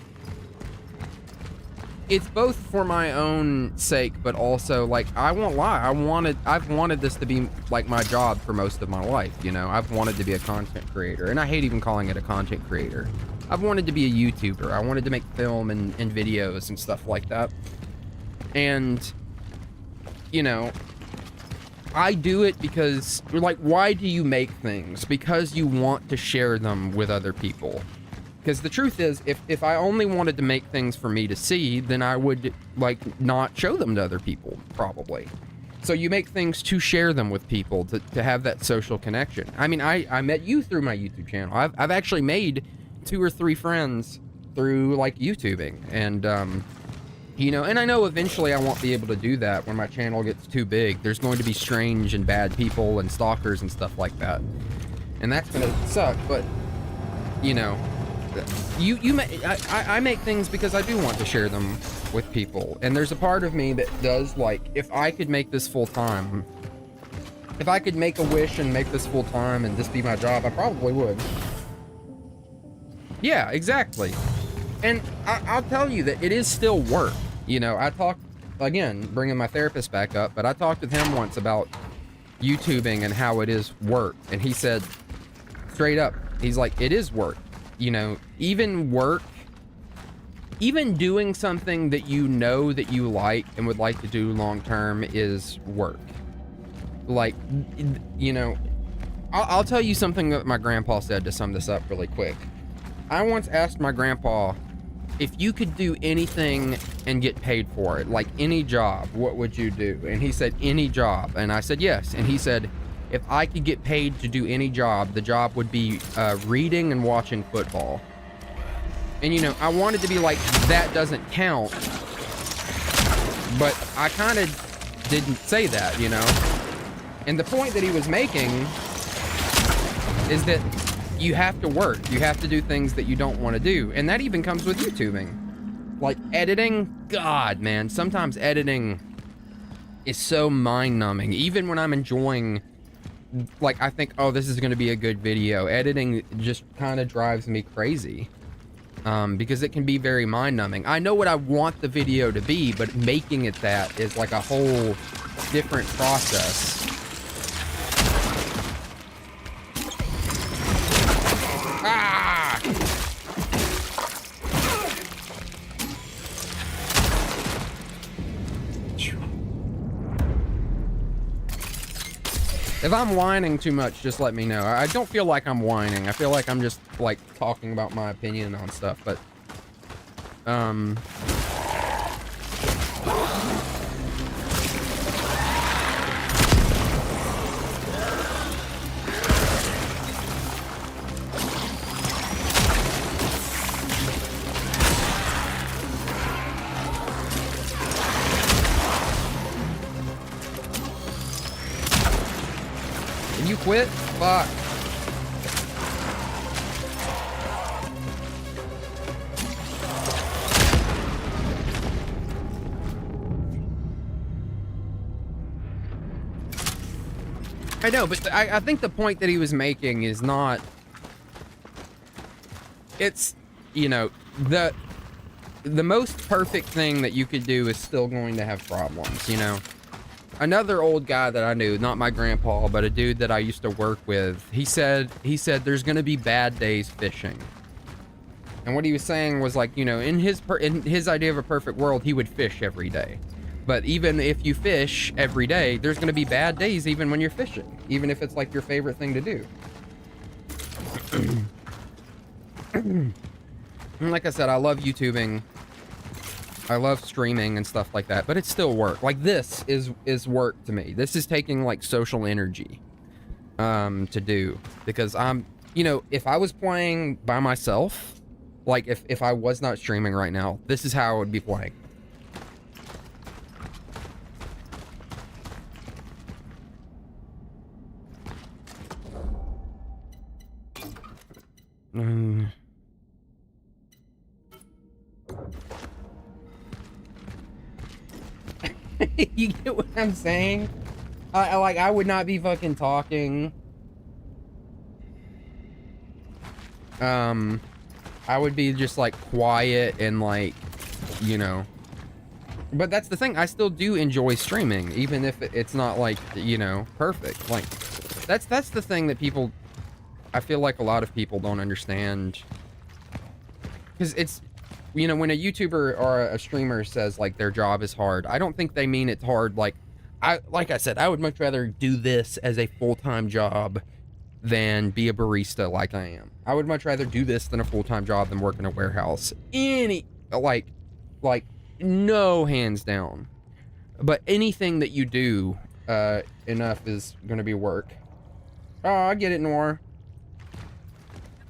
it's both for my own sake, but also, like, I won't lie, I've wanted this to be like my job for most of my life, you know. I've wanted to be a content creator, and I hate even calling it a content creator. I've wanted to be a YouTuber. I wanted to make film and videos and stuff like that. And, you know, I do it because, like, why do you make things? Because you want to share them with other people. Because the truth is, if I only wanted to make things for me to see, then I would, like, not show them to other people, probably. So you make things to share them with people, to have that social connection. I mean, I met you through my YouTube channel. I've actually made 2 or 3 friends through, like, YouTubing. And, you know, and I know eventually I won't be able to do that when my channel gets too big. There's going to be strange and bad people and stalkers and stuff like that. And that's gonna suck, but, you know... I make things because I do want to share them with people, and there's a part of me that does, like, if I could make this full time, if I could make a wish and make this full time and this be my job, I probably would. Yeah, exactly. And I'll tell you that it is still work. You know, I talked, again, bringing my therapist back up, but I talked with him once about YouTubing and how it is work, and he said straight up, he's like, it is work. You know, even work, even doing something that you know that you like and would like to do long term is work. Like, you know, I'll tell you something that my grandpa said to sum this up really quick. I once asked my grandpa, if you could do anything and get paid for it, like any job, what would you do? And he said, any job. And I said, yes. And he said, if I could get paid to do any job, the job would be reading and watching football. And, you know, I wanted to be like, that doesn't count. But I kind of didn't say that, you know. And the point that he was making is that you have to work. You have to do things that you don't want to do. And that even comes with YouTubing. Like editing, God, man. Sometimes editing is so mind-numbing. Even when I'm enjoying... like, I think, oh, this is going to be a good video. Editing just kind of drives me crazy. Because it can be very mind-numbing. I know what I want the video to be, but making it that is like a whole different process. Ah! If I'm whining too much, just let me know. I don't feel like I'm whining. I feel like I'm just, like, talking about my opinion on stuff, but... Can you quit? Fuck. I know, but I think the point that he was making is not... It's, you know, the most perfect thing that you could do is still going to have problems, you know? Another old guy that I knew, not my grandpa, but a dude that I used to work with, he said there's gonna be bad days fishing. And what he was saying was, like, you know, in his idea of a perfect world, he would fish every day. But even if you fish every day, there's gonna be bad days even when you're fishing, even if it's like your favorite thing to do. And like I said, I love YouTubing. I love streaming and stuff like that, but it's still work. Like, this is work to me. This is taking, like, social energy to do, because I'm, you know, if I was playing by myself, like, if I was not streaming right now, this is how I would be playing. You get what I'm saying? I would not be fucking talking. I would be just, like, quiet and, like, you know, But that's the thing. I still do enjoy streaming, even if it's not like, you know, perfect. Like, that's the thing that people, I feel like a lot of people don't understand. Because it's, you know, when a YouTuber or a streamer says like their job is hard, I don't think they mean it's hard. Like I said, I would much rather do this as a full-time job than be a barista like I am. I would much rather do this than a full-time job than work in a warehouse. Like, no, hands down. But anything that you do enough is going to be work. Oh, I get it, Noir.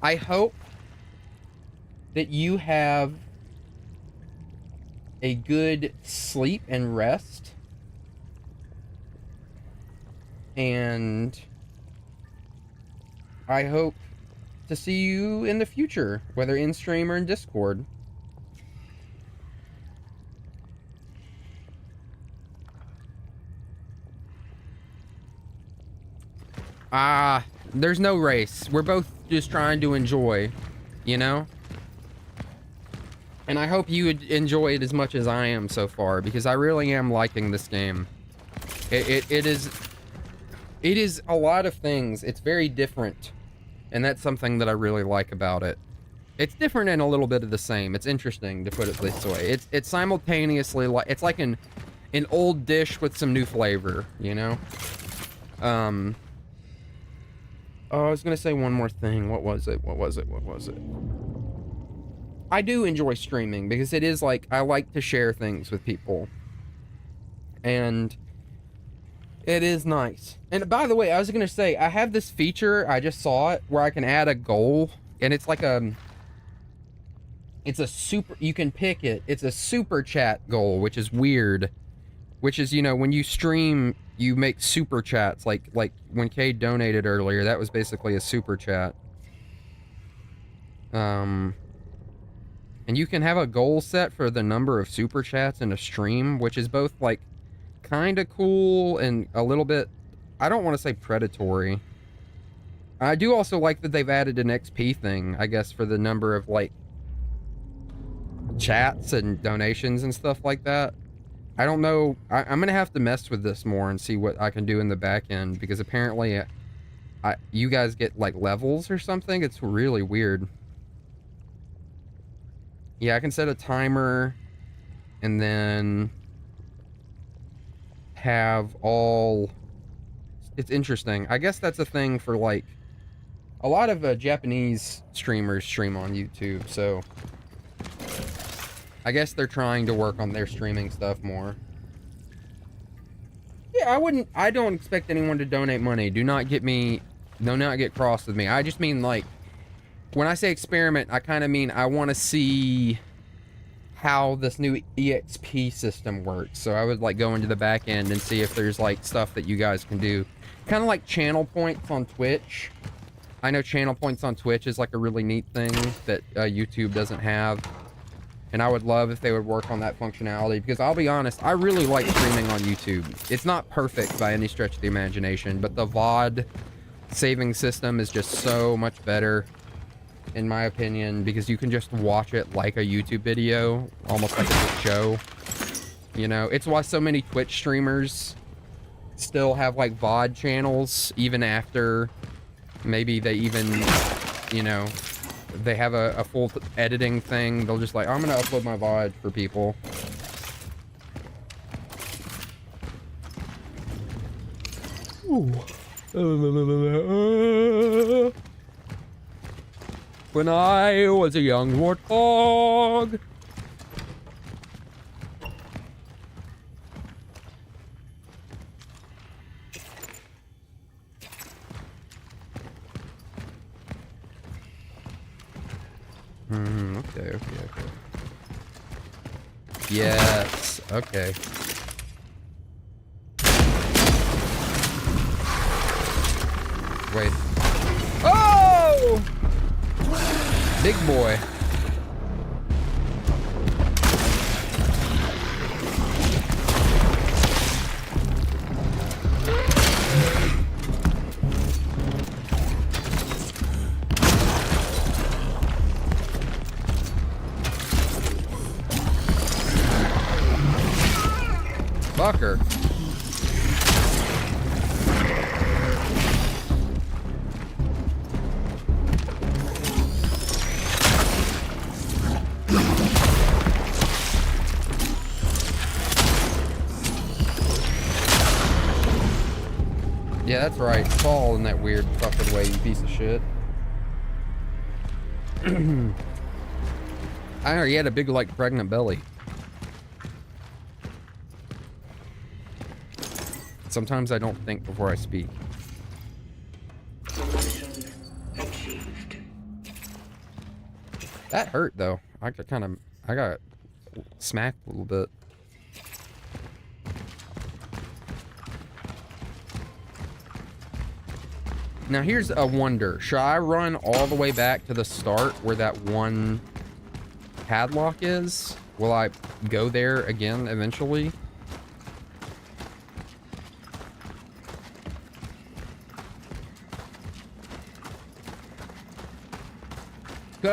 I hope that you have a good sleep and rest. And I hope to see you in the future, whether in stream or in Discord. There's no race. We're both just trying to enjoy, you know? And I hope you would enjoy it as much as I am so far, because I really am liking this game. It is a lot of things. It's very different, and that's something that I really like about it. It's different and a little bit of the same. It's interesting, to put it this way. It's simultaneously like, it's like an old dish with some new flavor, you know? Oh, I was gonna say one more thing. What was it? I do enjoy streaming because it is like, I like to share things with people. And it is nice. And by the way, I was gonna say, I have this feature, I just saw it, where I can add a goal, and it's like it's a super, you can pick it. It's a super chat goal, which is weird. Which is, you know, when you stream, you make super chats. Like when Kay donated earlier, that was basically a super chat. And you can have a goal set for the number of super chats in a stream, which is both like kind of cool and a little bit, I don't want to say predatory. I do also like that they've added an XP thing, I guess, for the number of like chats and donations and stuff like that. I don't know. I'm gonna have to mess with this more and see what I can do in the back end, because apparently you guys get like levels or something. It's really weird. Yeah, I can set a timer and then have all... It's interesting. I guess that's a thing for like... A lot of Japanese streamers stream on YouTube, so... I guess they're trying to work on their streaming stuff more. Yeah, I don't expect anyone to donate money. Do not get cross with me. I just mean, like, when I say experiment, I kind of mean I want to see how this new EXP system works. So I would, like, go into the back end and see if there's, like, stuff that you guys can do. Kind of like channel points on Twitch. I know channel points on Twitch is, like, a really neat thing that YouTube doesn't have. And I would love if they would work on that functionality, because I'll be honest, I really like streaming on YouTube. It's not perfect by any stretch of the imagination, but the VOD saving system is just so much better, in my opinion, because you can just watch it like a YouTube video, almost like a show. You know, it's why so many Twitch streamers still have like VOD channels, even after maybe they even, you know, they have a full editing thing. They'll just like, I'm gonna upload my VOD for people. When I was a young warthog. Okay. Yes, okay. Wait. Oh! Big boy. motherfucker. Yeah, that's right. Fall in that weird fucking way, you piece of shit. I already had a big, like, pregnant belly. Sometimes I don't think before I speak. That hurt, though. I got smacked a little bit. Now here's a wonder. Should I run all the way back to the start where that one padlock is? Will I go there again eventually? Could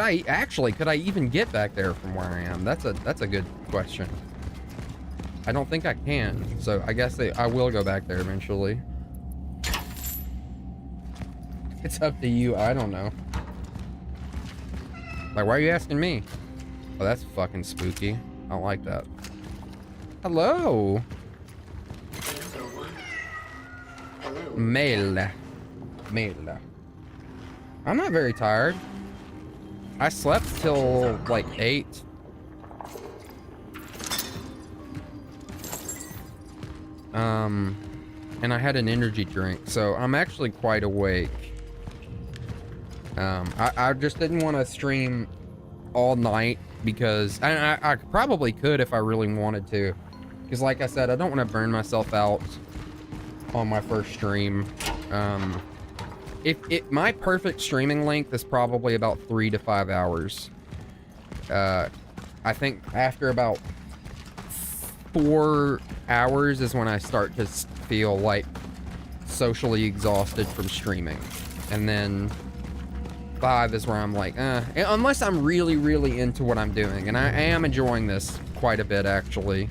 I even get back there from where I am? That's a good question. I don't think I can, so I guess I will go back there eventually. It's up to you. I don't know. Like, why are you asking me? Oh, that's fucking spooky. I don't like that. Hello. Mele. I'm not very tired. I slept till like 8. And I had an energy drink, so I'm actually quite awake. I just didn't want to stream all night because I probably could if I really wanted to. Because like I said, I don't want to burn myself out on my first stream. My perfect streaming length is probably about 3 to 5 hours. I think after about 4 hours is when I start to feel like socially exhausted from streaming. And then 5 is where I'm like, unless I'm really, really into what I'm doing. And I am enjoying this quite a bit, actually.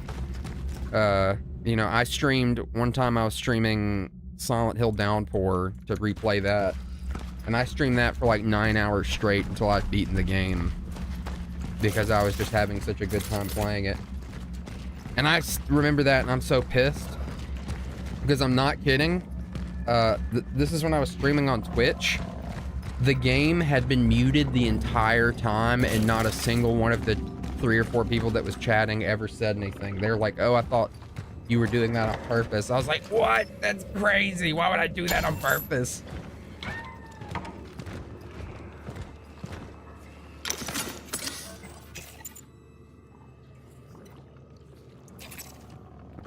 You know, I streamed, one time I was streaming Silent Hill Downpour to replay that. And I streamed that for like 9 hours straight until I'd beaten the game. Because I was just having such a good time playing it. And I remember that and I'm so pissed. Because I'm not kidding. This is when I was streaming on Twitch. The game had been muted the entire time and not a single one of the 3 or 4 people that was chatting ever said anything. They're like, oh, I thought you were doing that on purpose. I was like, what? That's crazy. Why would I do that on purpose?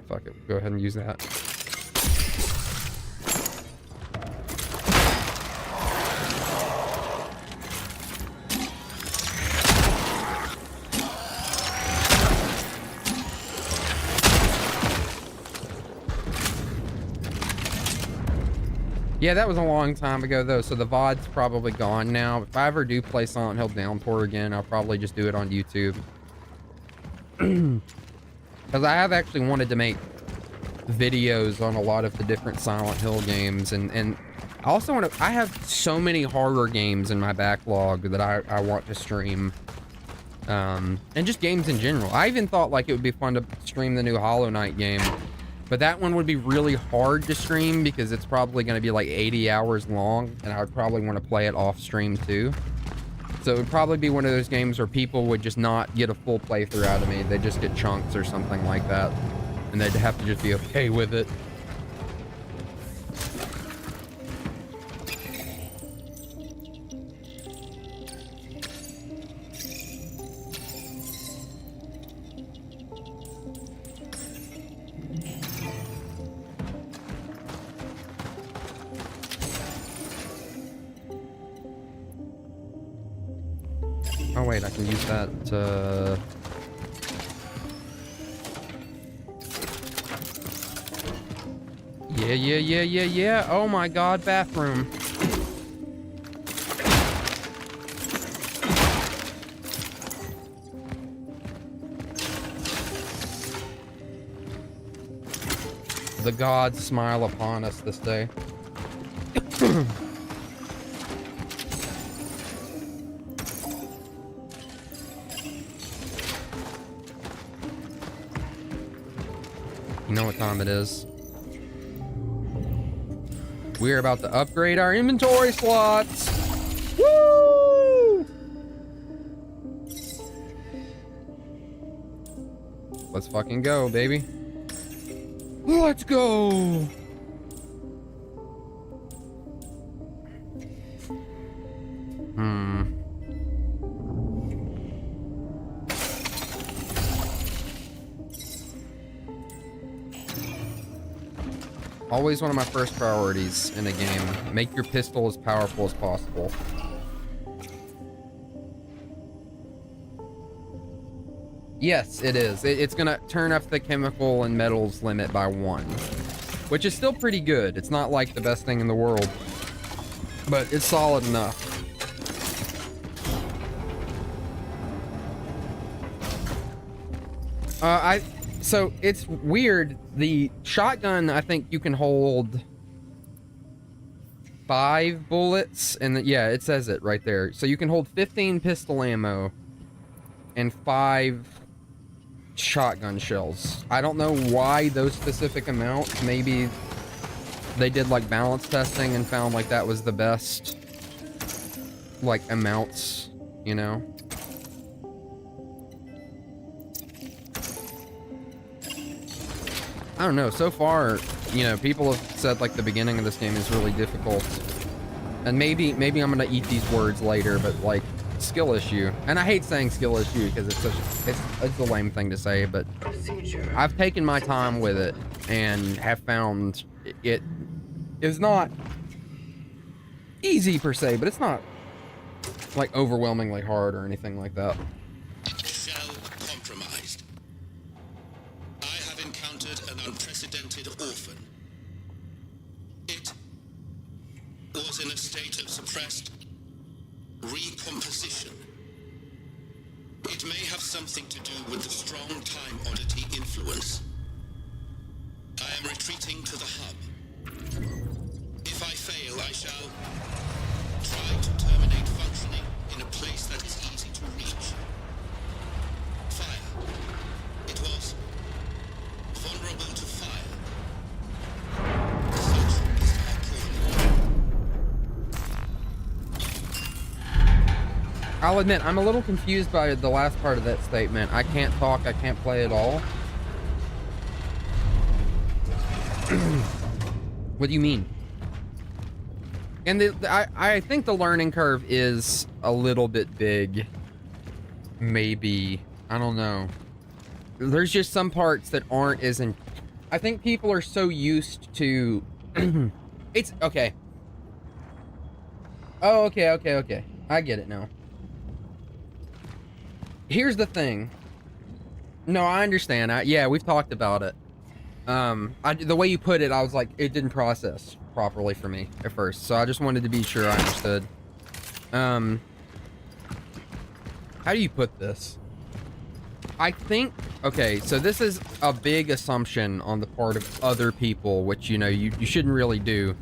Fuck it. Go ahead and use that. Yeah, that was a long time ago, though, so the VOD's probably gone now. If I ever do play Silent Hill Downpour again, I'll probably just do it on YouTube. Because I have actually wanted to make videos on a lot of the different Silent Hill games, and I also want to... I have so many horror games in my backlog that I want to stream. And just games in general. I even thought, like, it would be fun to stream the new Hollow Knight game. But that one would be really hard to stream because it's probably going to be like 80 hours long, and I would probably want to play it off stream too. So it would probably be one of those games where people would just not get a full playthrough out of me. They'd just get chunks or something like that. And they'd have to just be okay with it. Oh wait, I can use that to... Yeah. Oh my god, bathroom. The gods smile upon us this day. You know what time it is. We're about to upgrade our inventory slots. Woo! Let's fucking go, baby. Let's go. Always one of my first priorities in a game. Make your pistol as powerful as possible. Yes, it is. It's gonna turn up the chemical and metals limit by 1, which is still pretty good. It's not like the best thing in the world, but it's solid enough. So it's weird. The shotgun, I think you can hold 5 bullets, and yeah, it says it right there. So you can hold 15 pistol ammo and 5 shotgun shells. I don't know why those specific amounts. Maybe they did like balance testing and found like that was the best like amounts, you know? I don't know, so far, you know, people have said like the beginning of this game is really difficult. And maybe I'm gonna eat these words later, but like skill issue. And I hate saying skill issue because it's a lame thing to say, but I've taken my time with it and have found it is not easy per se, but it's not like overwhelmingly hard or anything like that. Shell compromised. I have encountered an unprecedented orphan. It was in a state of suppressed recomposition. It may have something to do with the strong time oddity influence. I am retreating to the hub. If I fail, I shall try to terminate functioning in a place that is easy to reach. Fire. It was vulnerable to fire. Such is my calling. I'll admit, I'm a little confused by the last part of that statement. I can't talk, I can't play at all. What do you mean? And I think the learning curve is a little bit big. Maybe. I don't know. There's just some parts that aren't as in... I think people are so used to... It's... Okay. Oh, okay. I get it now. Here's the thing. No, I understand. Yeah, we've talked about it. The way you put it, I was like, it didn't process properly for me at first, so I just wanted to be sure I understood. How do you put this? I think, okay, so this is a big assumption on the part of other people, which, you know, you shouldn't really do.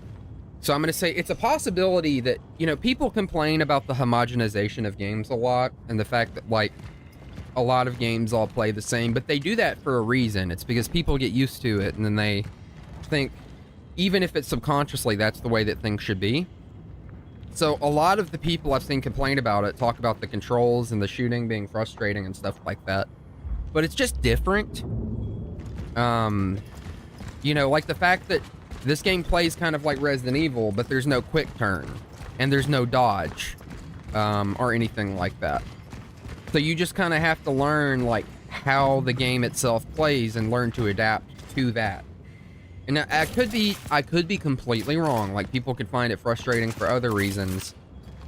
So I'm going to say it's a possibility that, you know, people complain about the homogenization of games a lot, and the fact that, like, a lot of games all play the same, but they do that for a reason. It's because people get used to it, and then they think, even if it's subconsciously, that's the way that things should be. So a lot of the people I've seen complain about it talk about the controls and the shooting being frustrating and stuff like that. But it's just different. You know, like the fact that this game plays kind of like Resident Evil, but there's no quick turn, and there's no dodge, or anything like that. So you just kind of have to learn, like, how the game itself plays and learn to adapt to that. And I could be completely wrong. Like, people could find it frustrating for other reasons.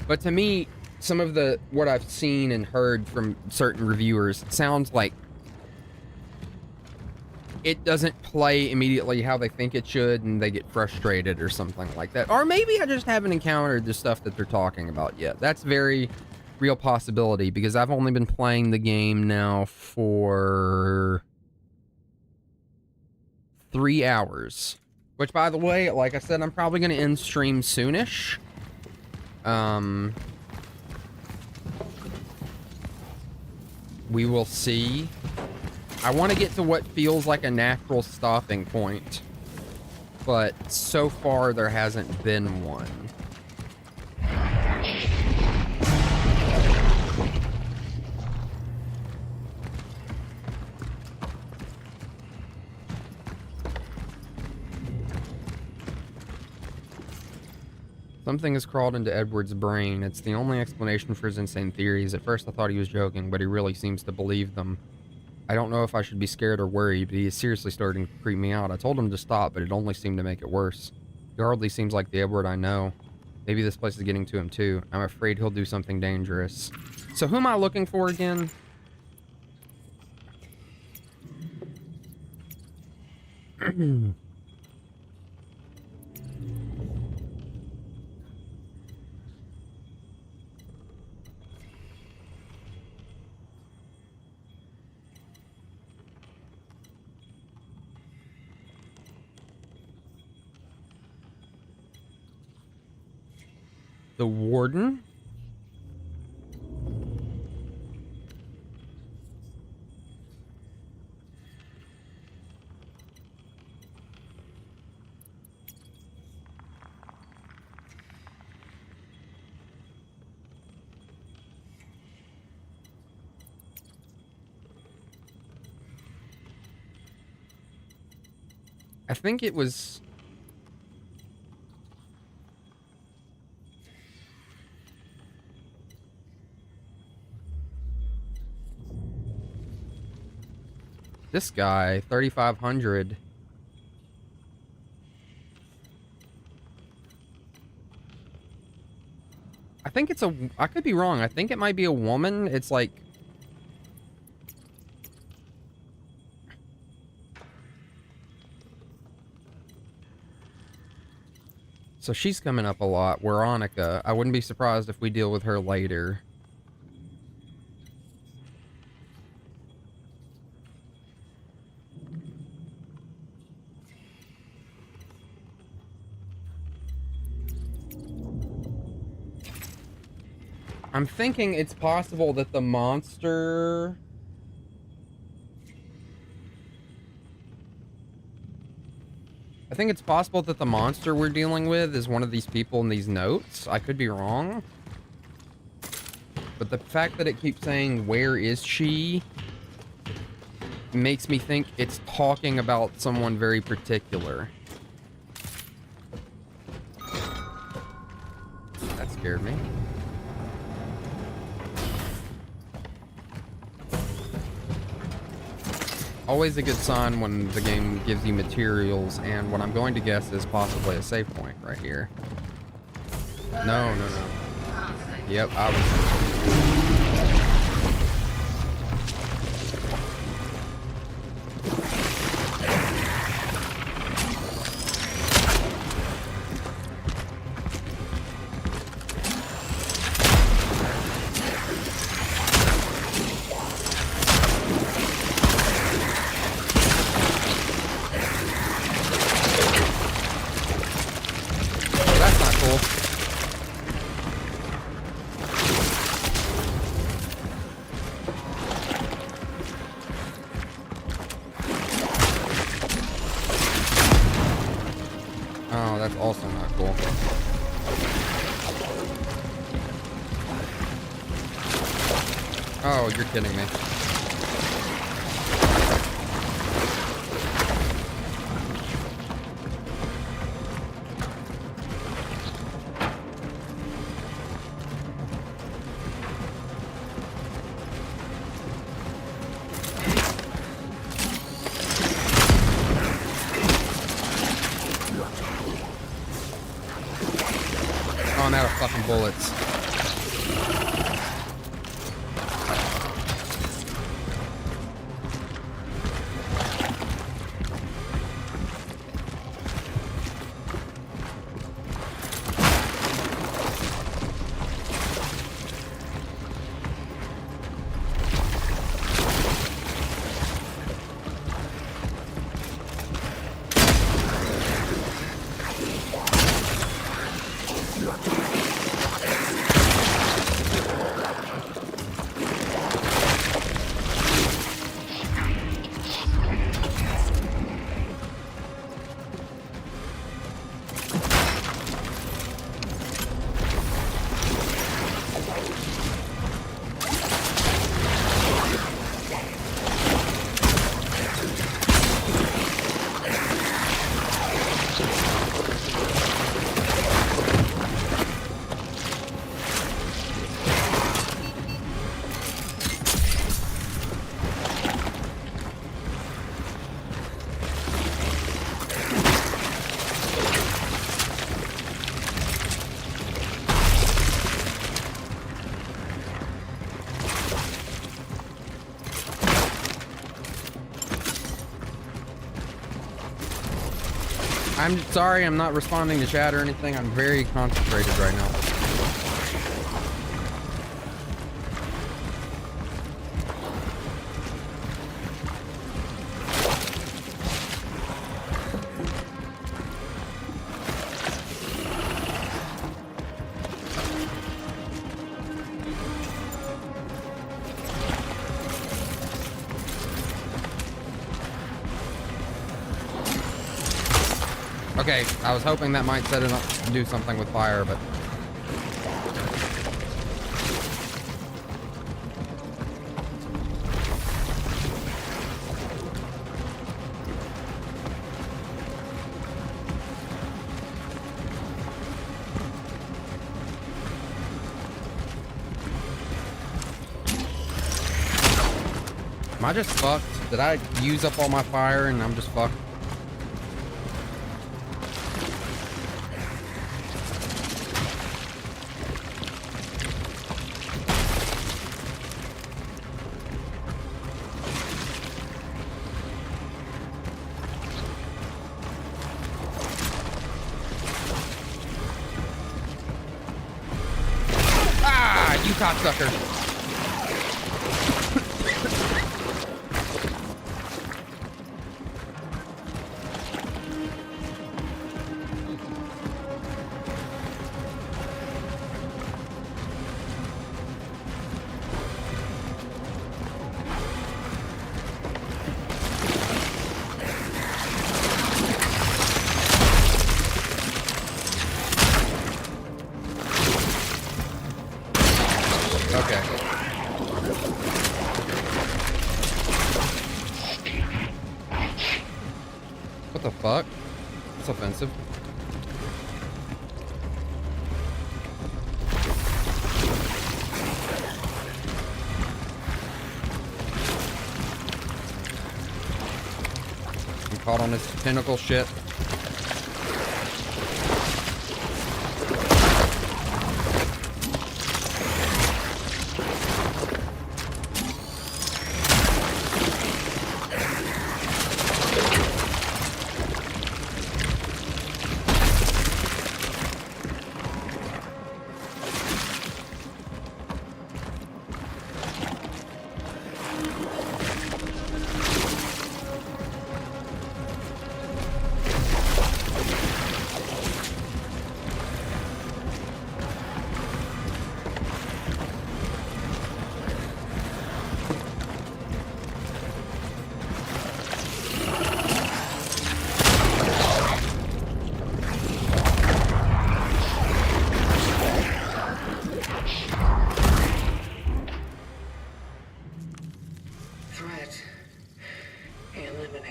But to me, some of what I've seen and heard from certain reviewers sounds like it doesn't play immediately how they think it should, and they get frustrated or something like that. Or maybe I just haven't encountered the stuff that they're talking about yet. That's very real possibility, because I've only been playing the game now for 3 hours. Which, by the way, like I said, I'm probably going to end stream soonish. We will see. I want to get to what feels like a natural stopping point. But so far, there hasn't been one. Something has crawled into Edward's brain. It's the only explanation for his insane theories. At first I thought he was joking, but he really seems to believe them. I don't know if I should be scared or worried, but he is seriously starting to creep me out. I told him to stop, but it only seemed to make it worse. He hardly seems like the Edward I know. Maybe this place is getting to him too. I'm afraid he'll do something dangerous. So who am I looking for again? The warden? I think it was... This guy, 3,500. I think it's a... I could be wrong. I think it might be a woman. It's like... So she's coming up a lot. Veronica. I wouldn't be surprised if we deal with her later. I'm thinking it's possible that the monster... I think it's possible that the monster we're dealing with is one of these people in these notes. I could be wrong. But the fact that it keeps saying, "Where is she?" makes me think it's talking about someone very particular. That scared me. Always a good sign when the game gives you materials, and what I'm going to guess is possibly a save point right here. No. Yep, I was... Oh, you're kidding me. Oh, I'm out of fucking bullets. I'm sorry, I'm not responding to chat or anything. I'm very concentrated right now. Okay, I was hoping that might set it up to do something with fire, but... Am I just fucked? Did I use up all my fire and I'm just fucked? You cocksucker. Okay. What the fuck? That's offensive. I'm caught on his tentacle shit.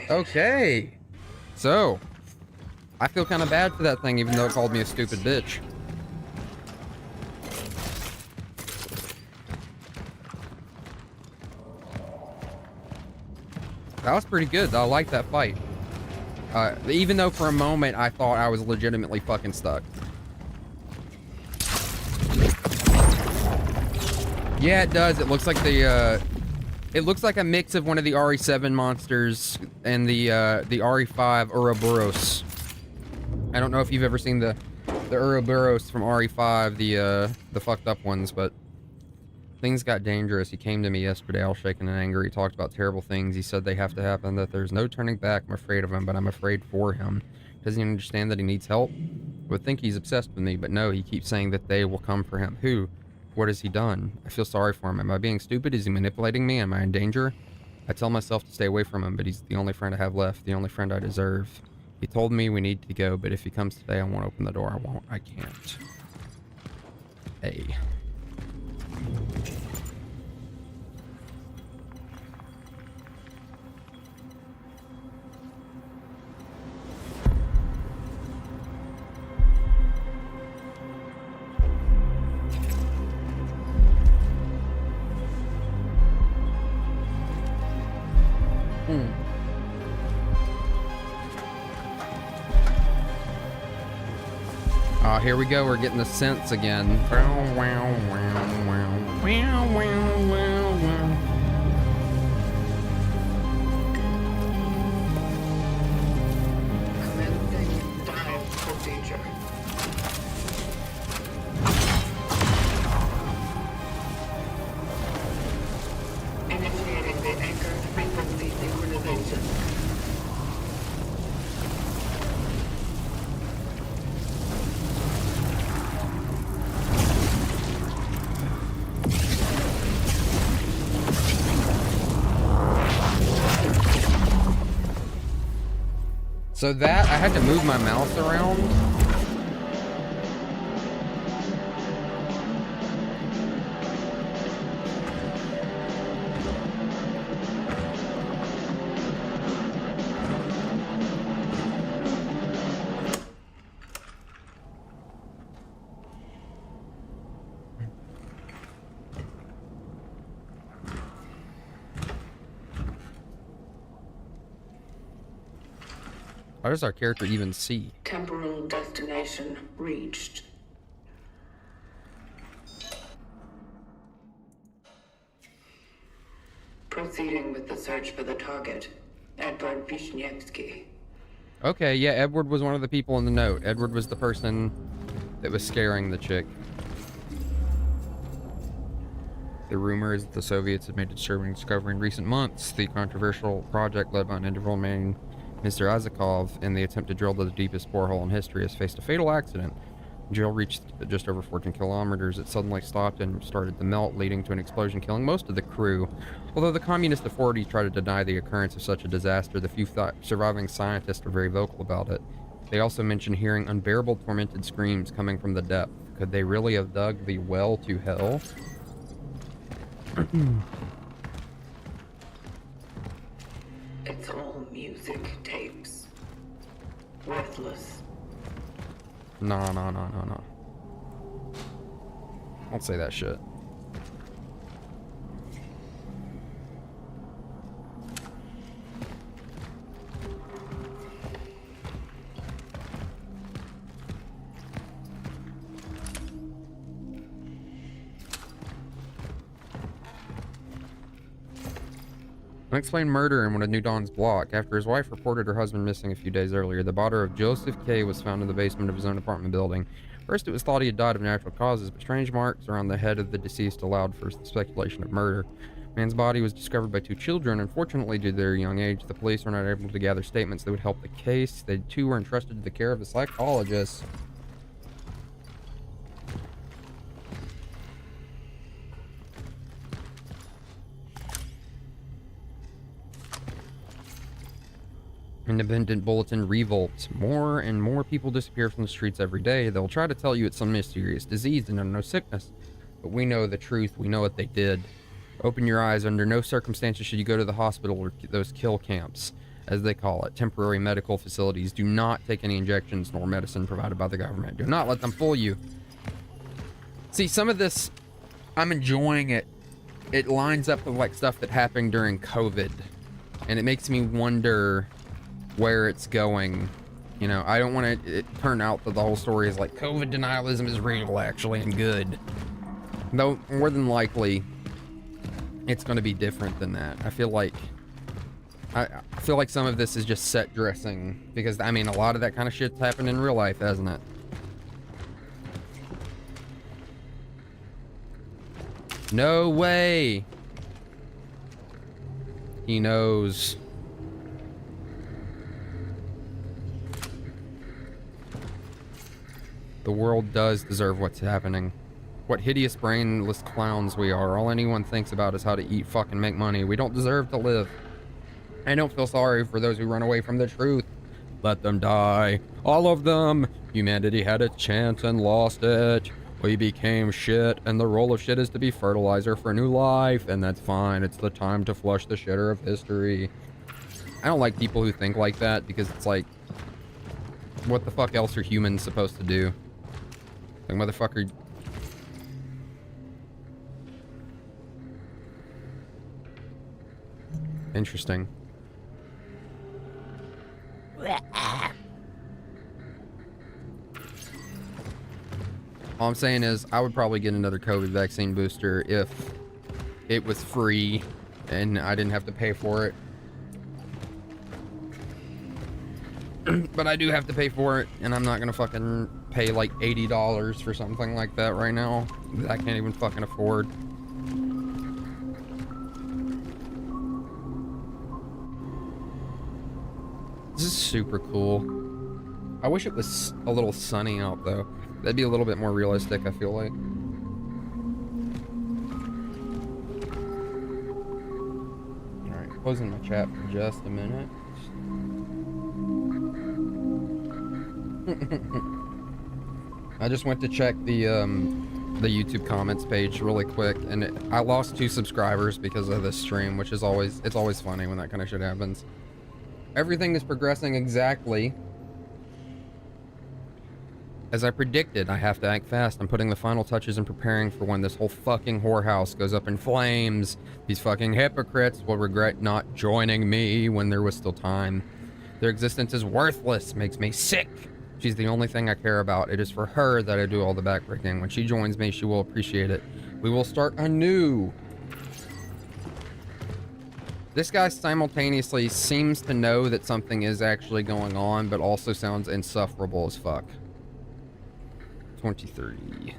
Okay, so I feel kind of bad for that thing, even though it called me a stupid bitch. That was pretty good. I like that fight. Even though for a moment I thought I was legitimately fucking stuck. Yeah, it does. It looks like the it looks like a mix of one of the RE7 monsters and the RE5 Ouroboros. I don't know if you've ever seen the Ouroboros from RE5, the fucked up ones, but things got dangerous. He came to me yesterday all shaken and angry. He talked about terrible things. He said they have to happen, that there's no turning back. I'm afraid of him, but I'm afraid for him. Doesn't he understand that he needs help? I would think he's obsessed with me, but no, he keeps saying that they will come for him. Who? What has he done? I feel sorry for him. Am I being stupid? Is he manipulating me? Am I in danger? I tell myself to stay away from him, but he's the only friend I have left, the only friend I deserve. He told me we need to go, but if he comes today, I won't open the door. I won't. I can't. Hey. Here we go. We're getting the sense again. So that, I had to move my mouse around. How does our character even see? Temporal destination reached. Proceeding with the search for the target, Edward Vishnievsky. Okay, yeah, Edward was one of the people in the note. Edward was the person that was scaring the chick. The rumor is that the Soviets had made a disturbing discovery in recent months. The controversial project led by an interval man, Mr. Azakov, in the attempt to drill to the deepest borehole in history, has faced a fatal accident. The drill reached just over 14 kilometers. It suddenly stopped and started to melt, leading to an explosion, killing most of the crew. Although the communist authorities try to deny the occurrence of such a disaster, the few surviving scientists are very vocal about it. They also mention hearing unbearable, tormented screams coming from the depth. Could they really have dug the well to hell? It's all music tapes. Worthless. No. Don't say that shit. Unexplained murder in one of New Dawn's block. After his wife reported her husband missing a few days earlier, the body of Joseph K. was found in the basement of his own apartment building. First, it was thought he had died of natural causes, but strange marks around the head of the deceased allowed for the speculation of murder. The man's body was discovered by two children. Unfortunately, due to their young age, the police were not able to gather statements that would help the case. They too were entrusted to the care of a psychologist. Independent Bulletin Revolt. More and more people disappear from the streets every day. They'll try to tell you it's some mysterious disease and no sickness. But we know the truth. We know what they did. Open your eyes. Under no circumstances should you go to the hospital or those kill camps, as they call it. Temporary medical facilities. Do not take any injections nor medicine provided by the government. Do not let them fool you. See, some of this, I'm enjoying it. It lines up with like stuff that happened during COVID. And it makes me wonder where it's going. You know, I don't want it turn out that the whole story is like COVID denialism is real actually and good. Though more than likely it's going to be different than that. I feel like some of this is just set dressing, because I mean a lot of that kind of shit's happened in real life, hasn't it? No way. He knows. The world does deserve what's happening. What hideous brainless clowns we are. All anyone thinks about is how to eat, fucking make money. We don't deserve to live. I don't feel sorry for those who run away from the truth. Let them die. All of them. Humanity had a chance and lost it. We became shit, and the role of shit is to be fertilizer for new life, and that's fine. It's the time to flush the shitter of history. I don't like people who think like that, because it's like, what the fuck else are humans supposed to do? Like, motherfucker. Interesting. All I'm saying is, I would probably get another COVID vaccine booster if it was free and I didn't have to pay for it. But I do have to pay for it, and I'm not gonna fucking pay like $80 for something like that right now that I can't even fucking afford. This is super cool. I wish it was a little sunny out though. That'd be a little bit more realistic, I feel like. Alright, closing my chat for just a minute. I just went to check the YouTube comments page really quick, and I lost 2 subscribers because of this stream, which is always, it's always funny when that kind of shit happens. Everything is progressing exactly as I predicted. I have to act fast. I'm putting the final touches and preparing for when this whole fucking whorehouse goes up in flames. These fucking hypocrites will regret not joining me when there was still time. Their existence is worthless, makes me sick. She's the only thing I care about. It is for her that I do all the backbreaking. When she joins me, she will appreciate it. We will start anew. This guy simultaneously seems to know that something is actually going on, but also sounds insufferable as fuck. 23.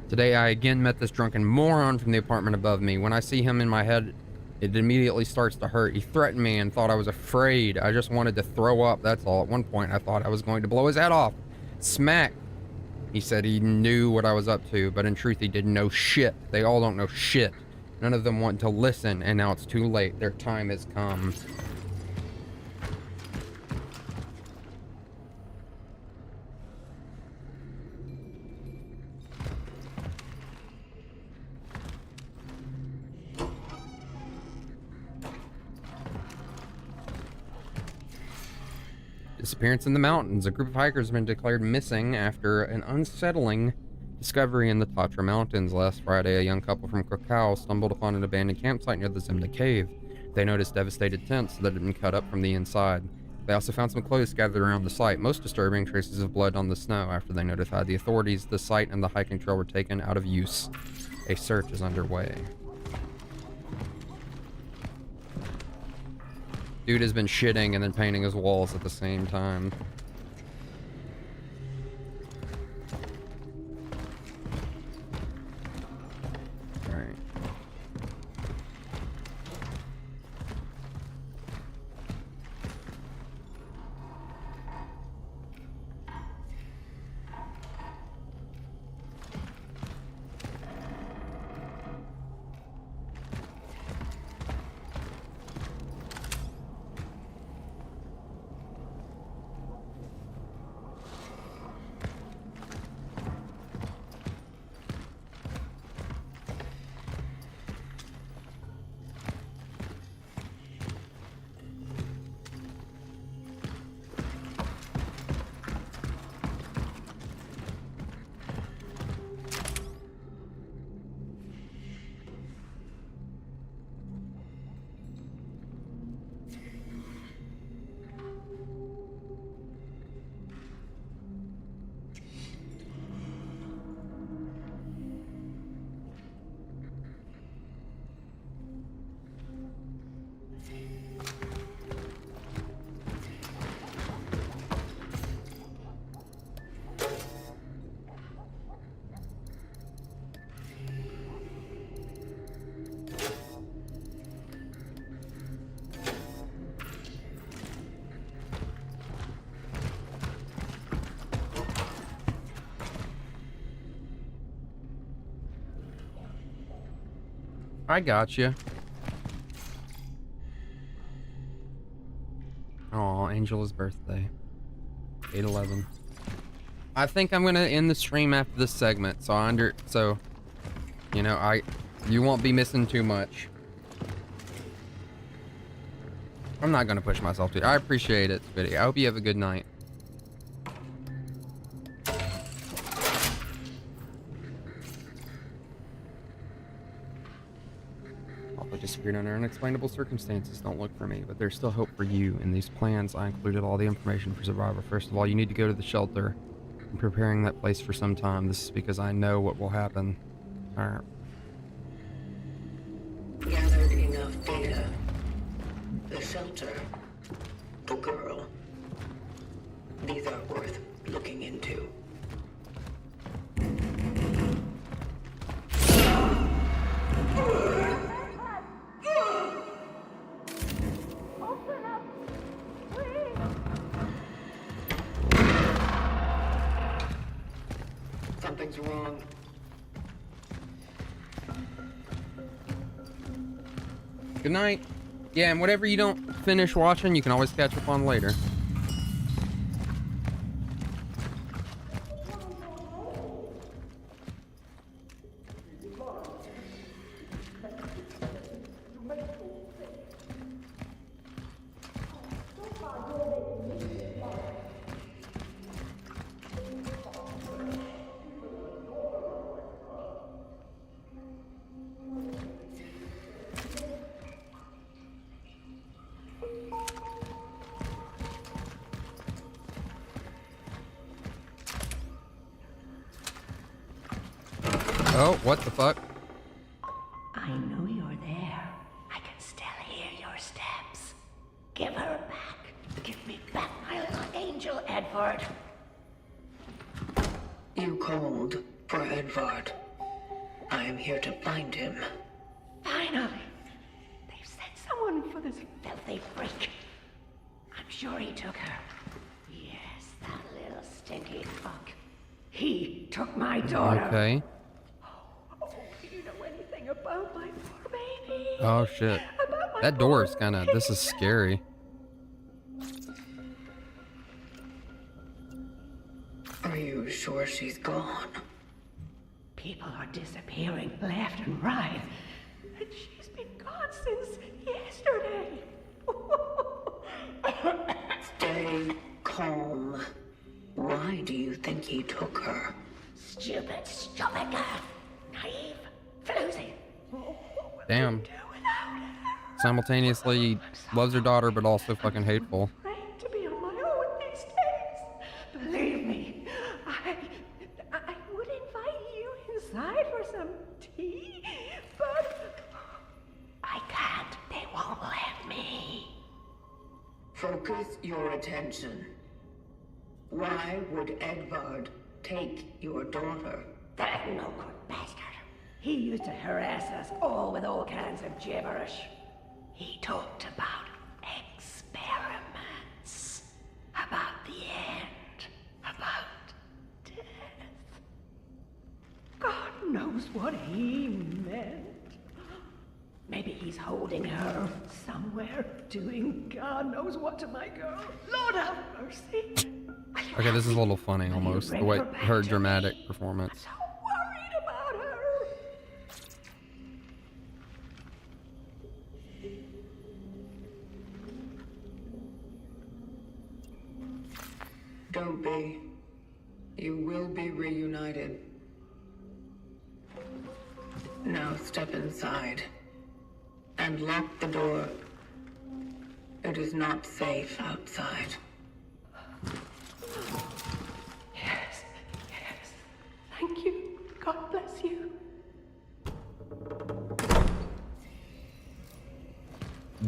Today I again met this drunken moron from the apartment above me. When I see him in my head, it immediately starts to hurt. He threatened me and thought I was afraid. I just wanted to throw up, that's all. At one point I thought I was going to blow his head off. Smack. He said he knew what I was up to, but in truth he didn't know shit. They all don't know shit. None of them want to listen, and now it's too late. Their time has come. Disappearance in the mountains. A group of hikers have been declared missing after an unsettling discovery in the Tatra Mountains. Last Friday, a young couple from Krakow stumbled upon an abandoned campsite near the Zimna Cave. They noticed devastated tents that had been cut up from the inside. They also found some clothes scattered around the site. Most disturbing, traces of blood on the snow. After they notified the authorities, the site and the hiking trail were taken out of use. A search is underway. Dude has been shitting and then painting his walls at the same time. Alright. I got you. Oh, Angela's birthday. 8/11. I think I'm gonna end the stream after this segment. So You know, you won't be missing too much. I'm not gonna push myself too. I appreciate it, Spitty. I hope you have a good night. Alpha disappeared under unexplainable circumstances. Don't look for me, but there's still hope for you. In these plans, I included all the information for survival. First of all, you need to go to the shelter. I'm preparing that place for some time. This is because I know what will happen. Alright. Gathered enough data. The shelter. The girl. These are worth looking into. Something's wrong. Good night. Yeah, and whatever you don't finish watching, you can always catch up on later. Oh, what the fuck? I know you're there. I can still hear your steps. Give her back. Give me back my little angel, Edward. You called for Edvard. I am here to find him. Finally. They've sent someone for this filthy freak. I'm sure he took her. Yes, that little stinky fuck. He took my daughter. Okay. About my poor baby. Oh shit. That door is kind of, this is scary. Are you sure she's gone? People are disappearing left and right. And she's been gone since yesterday. Stay calm. Why do you think he took her? Stupid girl. Naive. Floozy. Damn. Simultaneously, he loves her daughter, but also fucking hateful. Right to be on my own these days. Believe me, I would invite you inside for some tea, but I can't. They won't let me. Focus your attention. Why would Edvard take your daughter? That no good bastard. He used to harass us all with all kinds of gibberish. He talked about experiments, about the end, about death. God knows what he meant. Maybe he's holding her somewhere, doing God knows what to my girl. Lord have mercy. Okay, this is a little funny almost, the way her dramatic performance. Don't be. You will be reunited. Now step inside. And lock the door. It is not safe outside. Yes. Thank you. God bless you.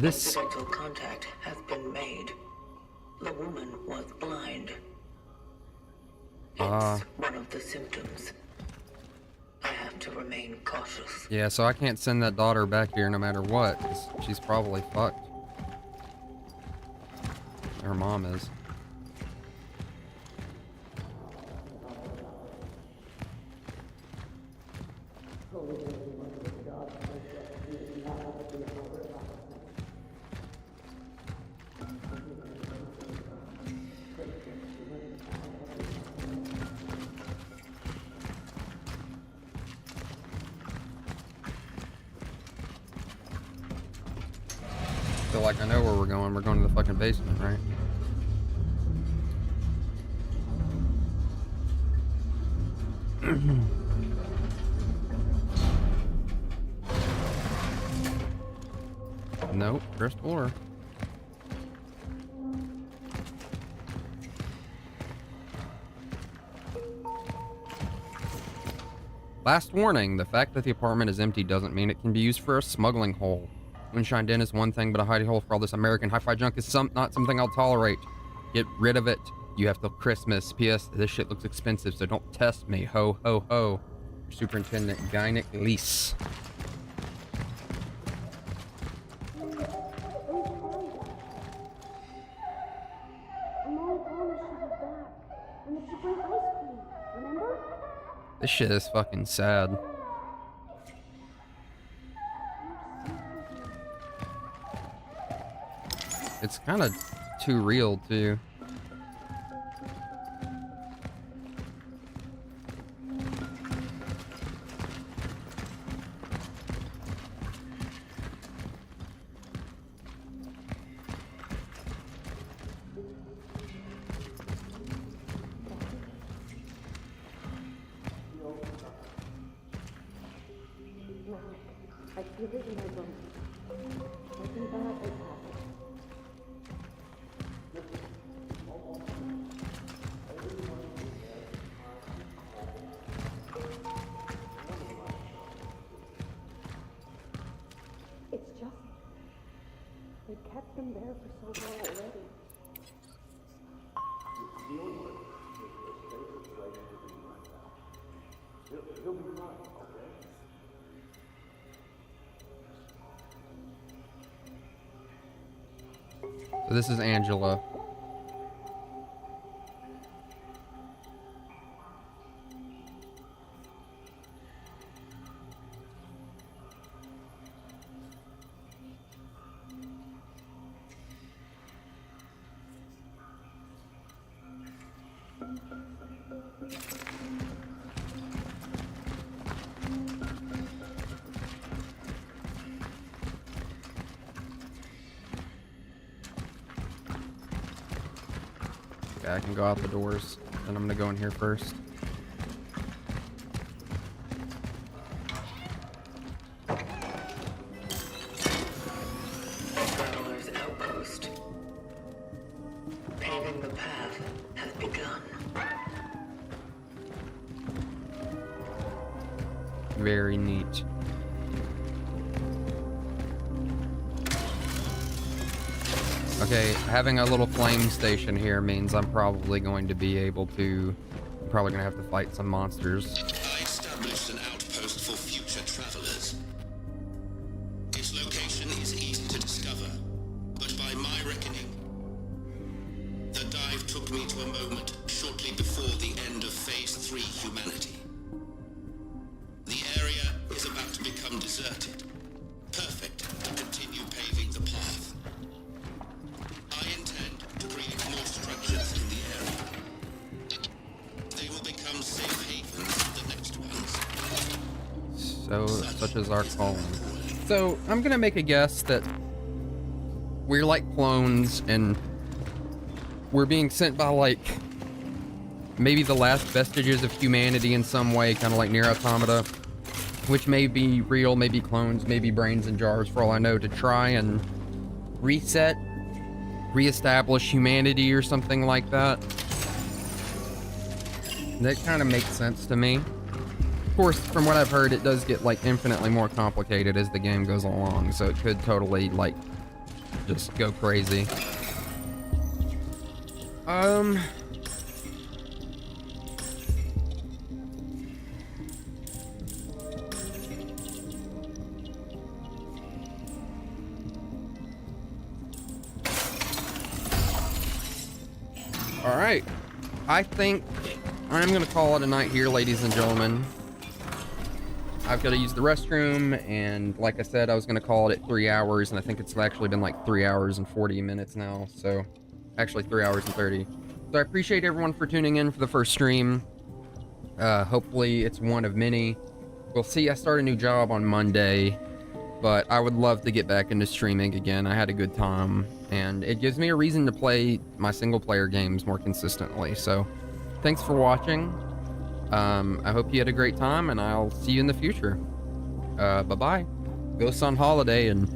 Incidental contact has been made. The woman was blind. It's one of the symptoms. I have to remain cautious. Yeah, so I can't send that daughter back here no matter what, 'cause she's probably fucked. Her mom is. feel like I know where we're going. We're going to the fucking basement, right? Nope, first floor. Last warning, the fact that the apartment is empty doesn't mean it can be used for a smuggling hole. Moonshine Den is one thing, but a hidey hole for all this American hi-fi junk is not something I'll tolerate. Get rid of it. You have till Christmas. P.S. This shit looks expensive, so don't test me. Ho, ho, ho. Superintendent Guynick Lease. This shit is fucking sad. It's kind of too real, too. It's just they kept them there for so long already. So this is Angela. Okay, I can go out the doors, and I'm gonna go in here first. Traveler's outpost. Paving the path has begun. Very neat. Okay, having a little flame station here means I'm probably going to be able to... I'm probably going to have to fight some monsters. I established an outpost for future travelers. Its location is easy to discover, but by my reckoning, the dive took me to a moment shortly before the end of Phase 3 humanity. The area is about to become deserted, perfect to continue paving the path. I intend to create more structures in the area. They will become safe havens for the next ones. So, such as our calling. So, I'm gonna make a guess that we're like clones and we're being sent by like maybe the last vestiges of humanity in some way, kind of like Nier Automata, which may be real, maybe clones, maybe brains in jars for all I know, to try and reestablish humanity or something like that. That kind of makes sense to me. Of course, from what I've heard, it does get like infinitely more complicated as the game goes along, so it could totally like just go crazy. All right, I think I'm gonna call it a night here, ladies and gentlemen. I've got to use the restroom, and like I said, I was gonna call it at 3 hours, and I think it's actually been like 3 hours and 40 minutes now, so actually 3 hours and 30. So I appreciate everyone for tuning in for the first stream. Hopefully it's one of many. We'll see. I start a new job on Monday, but I would love to get back into streaming again. I had a good time, and it gives me a reason to play my single-player games more consistently. So, thanks for watching. I hope you had a great time, and I'll see you in the future. Bye-bye. Ghosts on Holiday, and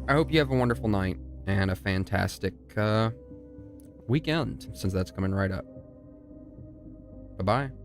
I hope you have a wonderful night and a fantastic weekend, since that's coming right up. Bye-bye.